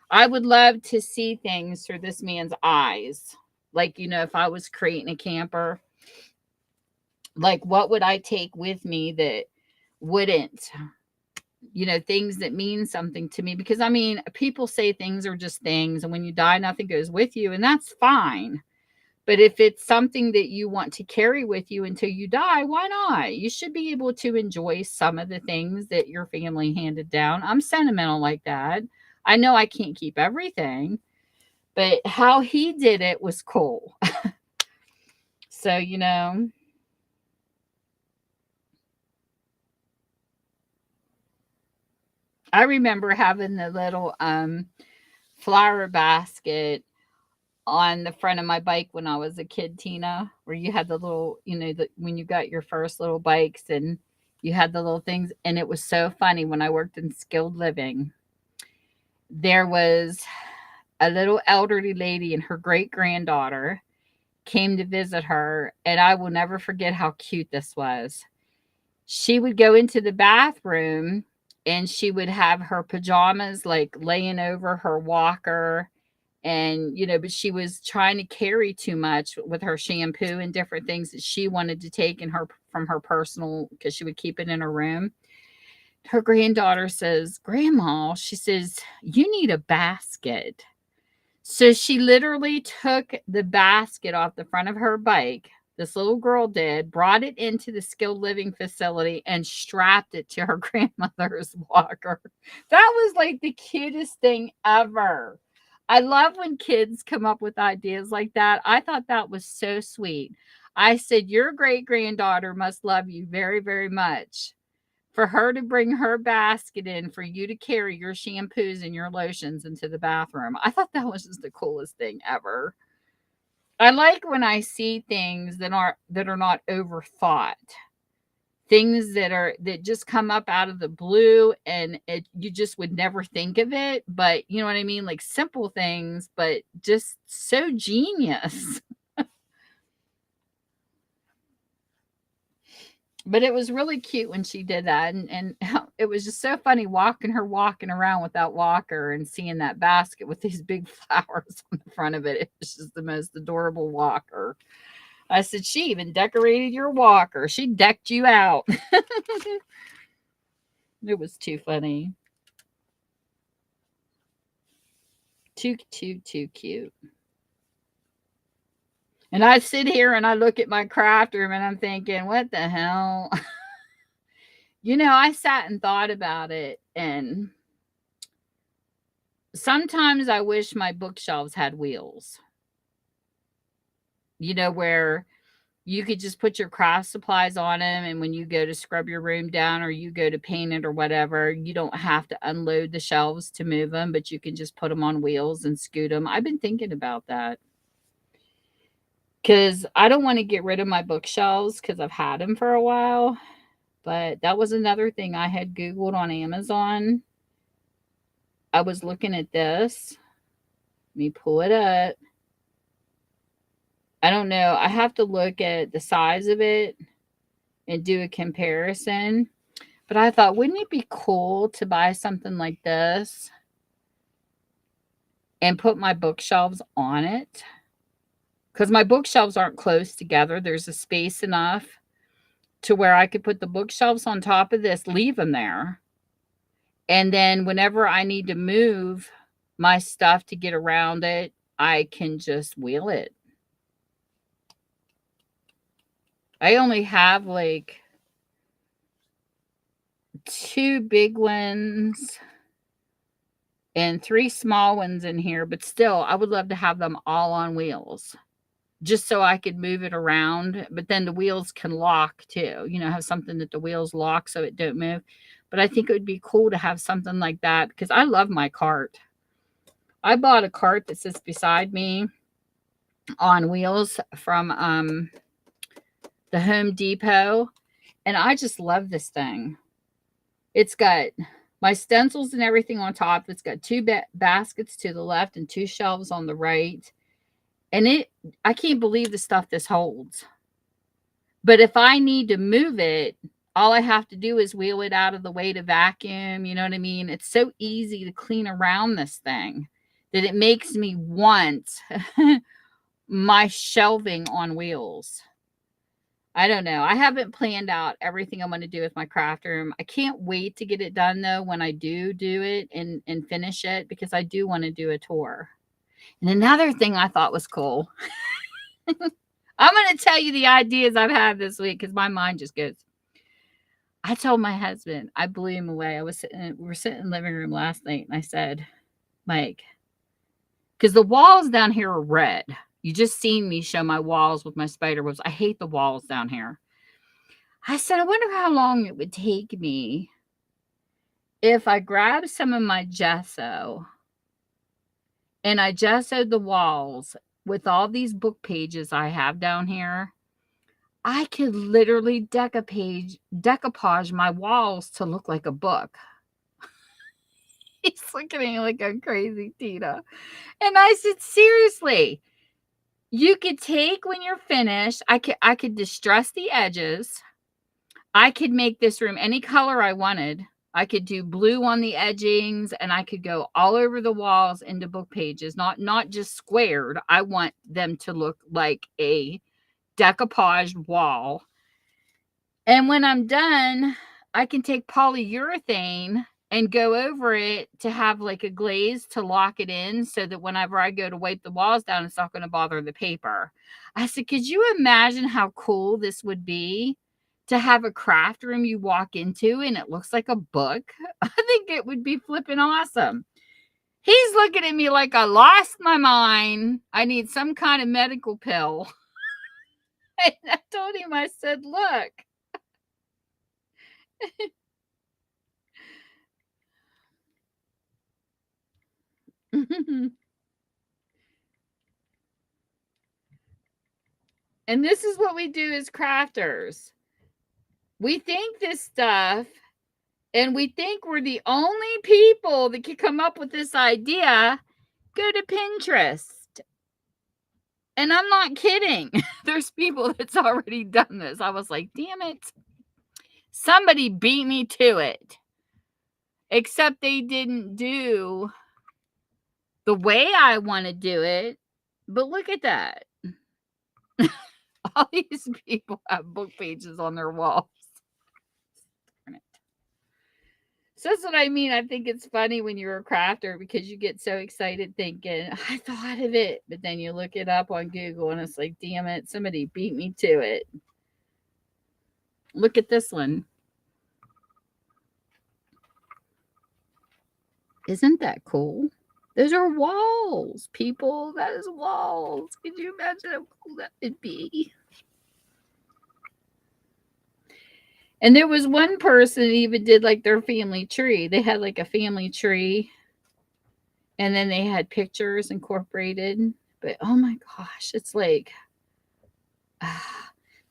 I would love to see things through this man's eyes. If I was creating a camper, what would I take with me that wouldn't, things that mean something to me? Because people say things are just things, and when you die, nothing goes with you, and that's fine. But if it's something that you want to carry with you until you die, why not? You should be able to enjoy some of the things that your family handed down. I'm sentimental like that. I know I can't keep everything, but how he did it was cool. So, I remember having the little flower basket on the front of my bike when I was a kid, Tina, where you had the little, when you got your first little bikes and you had the little things. And it was so funny when I worked in skilled living. There was a little elderly lady, and her great granddaughter came to visit her. And I will never forget how cute this was. She would go into the bathroom and she would have her pajamas laying over her walker. And, but she was trying to carry too much with her shampoo and different things that she wanted to take from her personal, because she would keep it in her room. Her granddaughter says, Grandma, she says, you need a basket. So she literally took the basket off the front of her bike. This little girl did, brought it into the skilled living facility and strapped it to her grandmother's walker. That was the cutest thing ever. I love when kids come up with ideas like that. I thought that was so sweet. I said, your great granddaughter must love you very, very much for her to bring her basket in for you to carry your shampoos and your lotions into the bathroom. I thought that was just the coolest thing ever. I like when I see things that are not overthought. Things that just come up out of the blue, and you just would never think of it. But you know what I mean? Simple things, but just so genius. But it was really cute when she did that, and it was just so funny walking around with that walker and seeing that basket with these big flowers on the front of it. It was just the most adorable walker. I said, she even decorated your walker. She decked you out. It was too funny. Too cute. And I sit here and I look at my craft room and I'm thinking, what the hell? I sat and thought about it, and sometimes I wish my bookshelves had wheels. Where you could just put your craft supplies on them, and when you go to scrub your room down or you go to paint it or whatever, you don't have to unload the shelves to move them, but you can just put them on wheels and scoot them. I've been thinking about that because I don't want to get rid of my bookshelves because I've had them for a while. But that was another thing I had Googled on Amazon. I was looking at this. Let me pull it up. I don't know. I have to look at the size of it and do a comparison. But I thought, wouldn't it be cool to buy something like this and put my bookshelves on it? Because my bookshelves aren't close together. There's a space enough to where I could put the bookshelves on top of this, leave them there. And then whenever I need to move my stuff to get around it, I can just wheel it. I only have like 2 big ones and 3 small ones in here, but still, I would love to have them all on wheels just so I could move it around. But then the wheels can lock too, have something that the wheels lock so it don't move. But I think it would be cool to have something like that because I love my cart. I bought a cart that sits beside me on wheels from the Home Depot, and I just love this thing. It's got my stencils and everything on top. It's got 2 baskets to the left and 2 shelves on the right. And I can't believe the stuff this holds. But if I need to move it, all I have to do is wheel it out of the way to vacuum. You know what I mean? It's so easy to clean around this thing that it makes me want my shelving on wheels. I don't know. I haven't planned out everything I'm going to do with my craft room. I can't wait to get it done, though, when I do it and finish it, because I do want to do a tour. And another thing I thought was cool. I'm going to tell you the ideas I've had this week because my mind just goes. I told my husband, I blew him away. We were sitting in the living room last night, and I said, Mike, because the walls down here are red. You just seen me show my walls with my spider webs. I hate the walls down here. I said, I wonder how long it would take me if I grabbed some of my gesso and I gessoed the walls with all these book pages I have down here. I could literally decoupage my walls to look like a book. He's looking at me like I'm crazy, Tina. And I said, seriously, you could take when you're finished. I could distress the edges. I could make this room any color I wanted. I could do blue on the edgings, and I could go all over the walls into book pages, not just squared. I want them to look like a decoupaged wall. And when I'm done, I can take polyurethane and go over it to have like a glaze to lock it in so that whenever I go to wipe the walls down, it's not going to bother the paper. I said, could you imagine how cool this would be to have a craft room you walk into and it looks like a book? I think it would be flipping awesome. He's looking at me like I lost my mind. I need some kind of medical pill. And I told him, I said, look. And this is what we do as crafters. We think this stuff, and we think we're the only people that can come up with this idea. Go to Pinterest. And I'm not kidding. There's people that's already done this. I was like, damn it. Somebody beat me to it. Except they didn't do the way I want to do it. But look at that. All these people have book pages on their walls. So that's what I mean. I think it's funny when you're a crafter because you get so excited thinking, I thought of it. But then you look it up on Google and it's like, damn it, somebody beat me to it. Look at this one. Isn't that cool? Those are walls, people. That is walls. Could you imagine how cool that would be? And there was one person that even did like their family tree. They had like a family tree and then they had pictures incorporated. But oh my gosh, it's like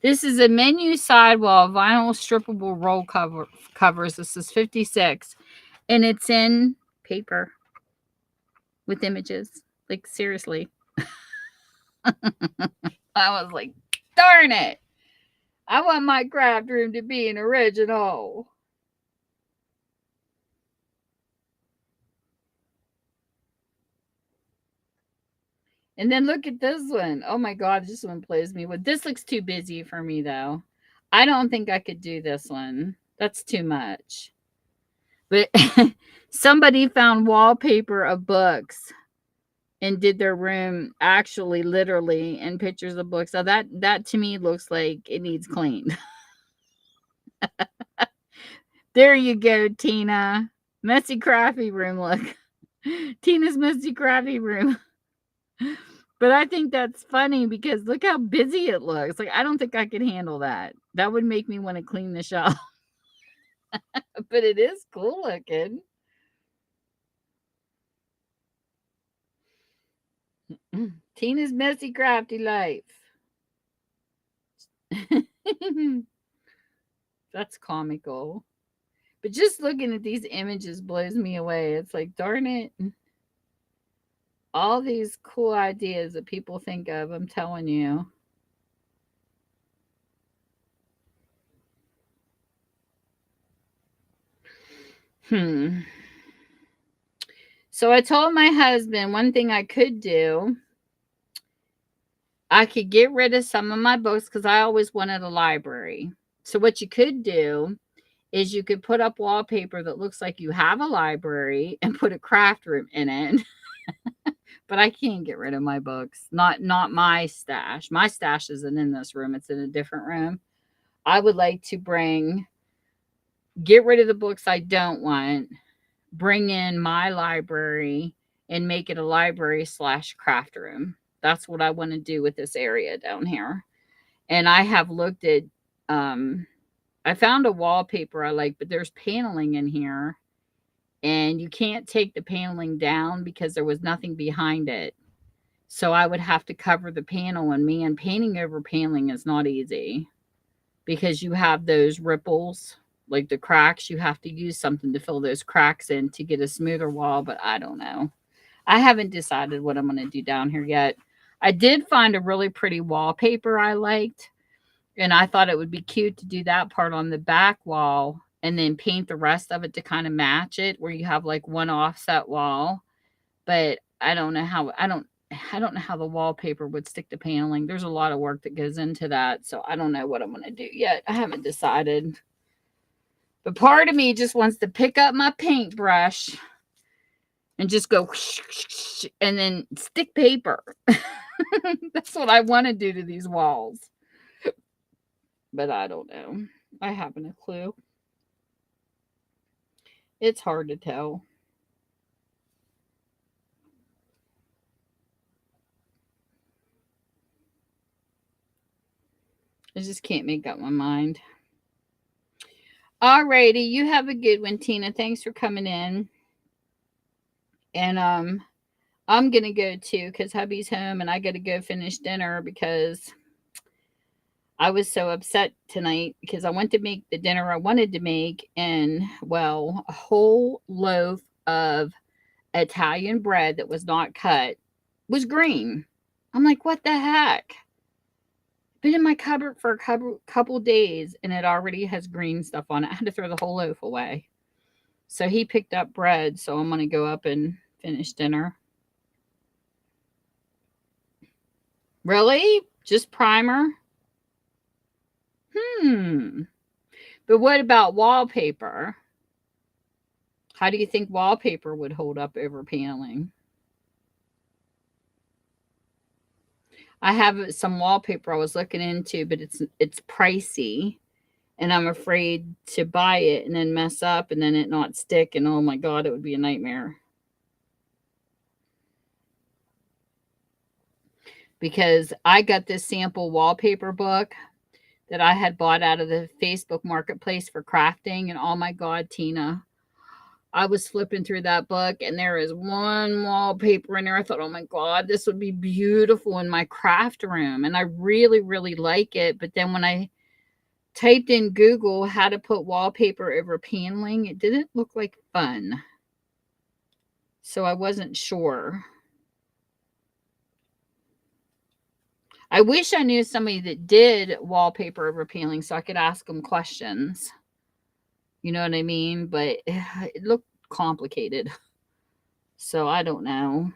this is a menu sidewall vinyl strippable roll covers. This is 56 and it's in paper with images. Like seriously. I was like, darn it. I want my craft room to be an original. And then look at this one. Oh my God, this one plays me. Well, this looks too busy for me though. I don't think I could do this one. That's too much. But somebody found wallpaper of books and did their room actually literally in pictures of books. So that to me looks like it needs cleaned. There you go, Tina. Messy crafty room look. Tina's messy crafty room. But I think that's funny because look how busy it looks. Like I don't think I could handle that. That would make me want to clean the shop. But it is cool looking. Tina's messy crafty life. That's comical. But just looking at these images blows me away. It's like, darn it. All these cool ideas that people think of, I'm telling you. So I told my husband one thing I could do. I could get rid of some of my books because I always wanted a library. So what you could do is you could put up wallpaper that looks like you have a library and put a craft room in it. But I can't get rid of my books. Not my stash. My stash isn't in this room. It's in a different room. I would like to get rid of the books I don't want, bring in my library and make it a library / craft room. That's what I want to do with this area down here. And I have looked at I found a wallpaper I like, but there's paneling in here and you can't take the paneling down because there was nothing behind it. So I would have to cover the panel, and man, painting over paneling is not easy because you have those ripples, like the cracks. You have to use something to fill those cracks in to get a smoother wall, but I don't know. I haven't decided what I'm going to do down here yet. I did find a really pretty wallpaper I liked, and I thought it would be cute to do that part on the back wall and then paint the rest of it to kind of match it where you have like one offset wall. But I don't know how the wallpaper would stick to paneling. There's a lot of work that goes into that, so I don't know what I'm going to do yet. I haven't decided. But part of me just wants to pick up my paintbrush and just go and then stick paper. That's what I want to do to these walls. But I don't know. I haven't a clue. It's hard to tell. I just can't make up my mind. Alrighty, you have a good one, Tina. Thanks for coming in. And I'm gonna go too because hubby's home and I gotta go finish dinner because I was so upset tonight because I went to make the dinner I wanted to make, and well, a whole loaf of Italian bread that was not cut was green. I'm like, what the heck? Been in my cupboard for a couple days and it already has green stuff on it. I had to throw the whole loaf away. So he picked up bread, so I'm going to go up and finish dinner. Really? Just primer? But what about wallpaper? How do you think wallpaper would hold up over paneling? I have some wallpaper I was looking into, but it's pricey, and I'm afraid to buy it and then mess up and then it not stick, and oh my god, it would be a nightmare. Because I got this sample wallpaper book that I had bought out of the Facebook marketplace for crafting, and oh my god, Tina, I was flipping through that book and there is one wallpaper in there. I thought, oh my God, this would be beautiful in my craft room. And I really, really like it. But then when I typed in Google how to put wallpaper over paneling, it didn't look like fun. So I wasn't sure. I wish I knew somebody that did wallpaper over paneling so I could ask them questions. You know what I mean? But it looked complicated. So I don't know.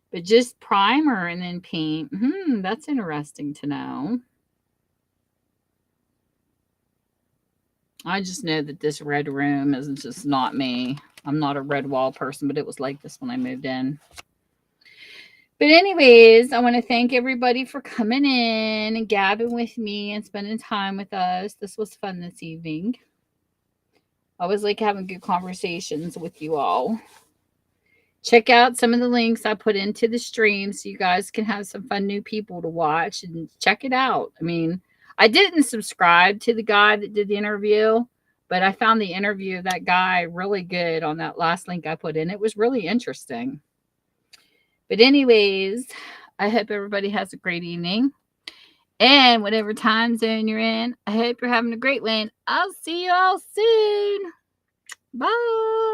But just primer and then paint. That's interesting to know. I just know that this red room is just not me. I'm not a red wall person, but it was like this when I moved in. But anyways, I want to thank everybody for coming in and gabbing with me and spending time with us. This was fun this evening. I always like having good conversations with you all. Check out some of the links I put into the stream so you guys can have some fun new people to watch and check it out. I mean, I didn't subscribe to the guy that did the interview, but I found the interview of that guy really good on that last link I put in. It was really interesting. But anyways, I hope everybody has a great evening. And whatever time zone you're in, I hope you're having a great one. I'll see you all soon. Bye.